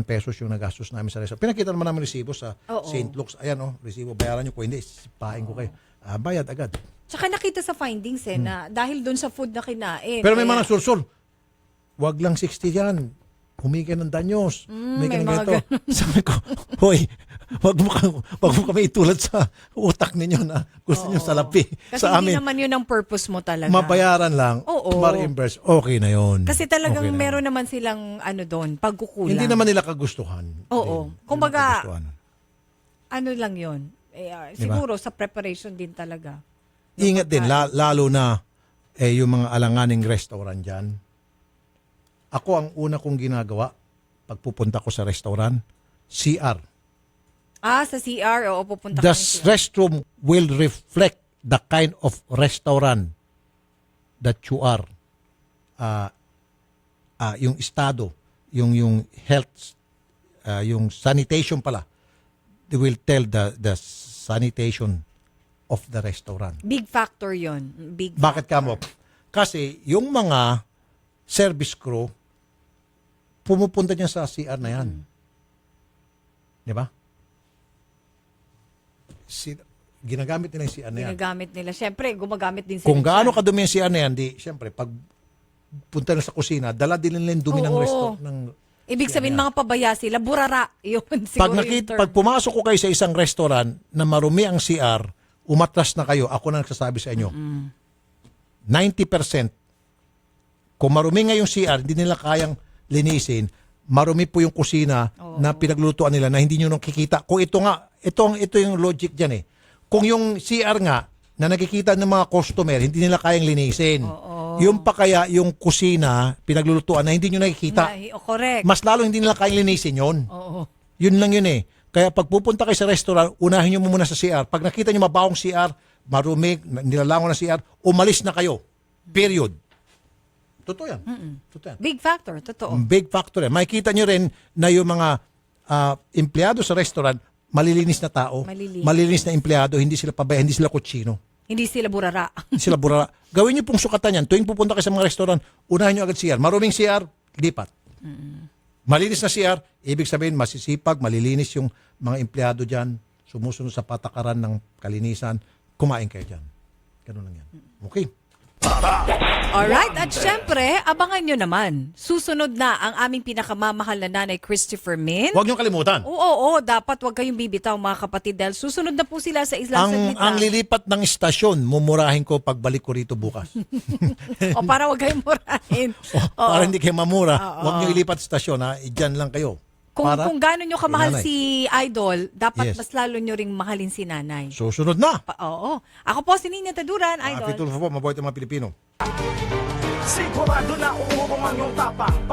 pesos yung nagastos namin sa restaurant. Pinakita naman namin resibo sa Oo. St. Luke's. Ayan resibo, bayaran nyo. Kung hindi, sipahin ko kayo. Bayad agad. Tsaka nakita sa findings na dahil doon sa food na kinain. Pero may kaya- mga nagsulsul. Wag lang 60 yan. Humigay ng danyos. may May mga ganito. Sabi ko, hoy, wag mo kami itulad sa utak ninyo na gusto nyo salapi. Kasi Sa hindi amin, naman yun ang purpose mo talaga. mabayaran lang, Oo. ma-reimburse, okay na yun. Kasi talagang Okay na yun. meron naman silang doon, pagkukulang. Hindi naman nila kagustuhan. Oo. Kumbaga, Kagustuhan. ano lang yun. Siguro sa preparation din talaga. Ingat din, lalo na yung mga alanganing restaurant dyan. Ako ang una kong ginagawa pag pupunta ko sa restaurant, CR. Sa CR, o pupunta The ka ng CR. restroom will reflect the kind of restaurant that you are. Yung estado, yung health, yung sanitation pala, they will tell the sanitation of the restaurant. Big factor yun. Big Bakit ka mo? Kasi yung mga service crew, pumupunta niya sa CR na yan. Di ba? Ginagamit nila yung CR na yan. Ginagamit nila. Siyempre, gumagamit din sila. Kung gaano kadumi yung CR na yan, siyempre, pag punta na sa kusina, dala din nila yung dumi ng Oo. restaurant. Ibig sabihin, mga pabaya sila, burara. Yun, siguro yung term. Pag pumasok ko kayo sa isang restaurant na marumi ang CR, umatras na kayo, ako na nagsasabi sa inyo, 90%, kung marumi nga yung CR, hindi nila kayang linisin, marumi po yung kusina na pinaglutuan nila na hindi nyo nakikita. Kung ito yung logic dyan eh. Kung yung CR nga, na nakikita ng mga customer, hindi nila kayang linisin. Yung pa kaya yung kusina, pinaglulutuan na hindi nyo nakikita. Correct. Mas lalo hindi nila kayang linisin yun. Oo. Yun lang yun eh. Kaya pag pupunta kayo sa restaurant, unahin nyo muna sa CR. Pag nakita nyo mabawang CR, marumi, nilalangon na CR, umalis na kayo. Period. Totoo yan. Totoo yan. Big factor, totoo. Big factor yan. Makikita nyo rin na yung mga empleyado sa restaurant, malilinis na tao. Malilinis na empleyado, hindi sila pabaya, hindi sila kutsino. Hindi sila burara. Hindi sila burara. Gawin nyo pong sukatan yan. Tuwing pupunta kayo sa mga restaurant, unahin nyo agad CR. Maruming CR, lipat. Malinis na CR, ibig sabihin masisipag, malilinis yung mga empleyado dyan, sumusunod sa patakaran ng kalinisan, kumain kayo dyan. Ganun lang yan. Okay. Alright, at syempre, abangan nyo naman. Susunod na ang aming pinakamamahal na nanay, Christopher Min. Huwag nyo kalimutan. Oo, dapat huwag kayong bibitaw mga kapatid dahil susunod na po sila sa Islang Saglit. Ang lilipat ng istasyon, mumurahin ko pagbalik ko rito bukas. O para huwag kayong murahin. Para hindi kayo mamura, huwag nyo ilipat istasyon ha. Diyan lang kayo. Kung gaano nyo kamahal nanay. si Idol, dapat Yes. mas lalo nyo ring mahalin si nanay. Susunod na. Oo. Ako po si Nina Taduran, Idol. Pitulfo po, mabuhay ang mga Pilipino. Sigurado na uurong ang iyong tapang.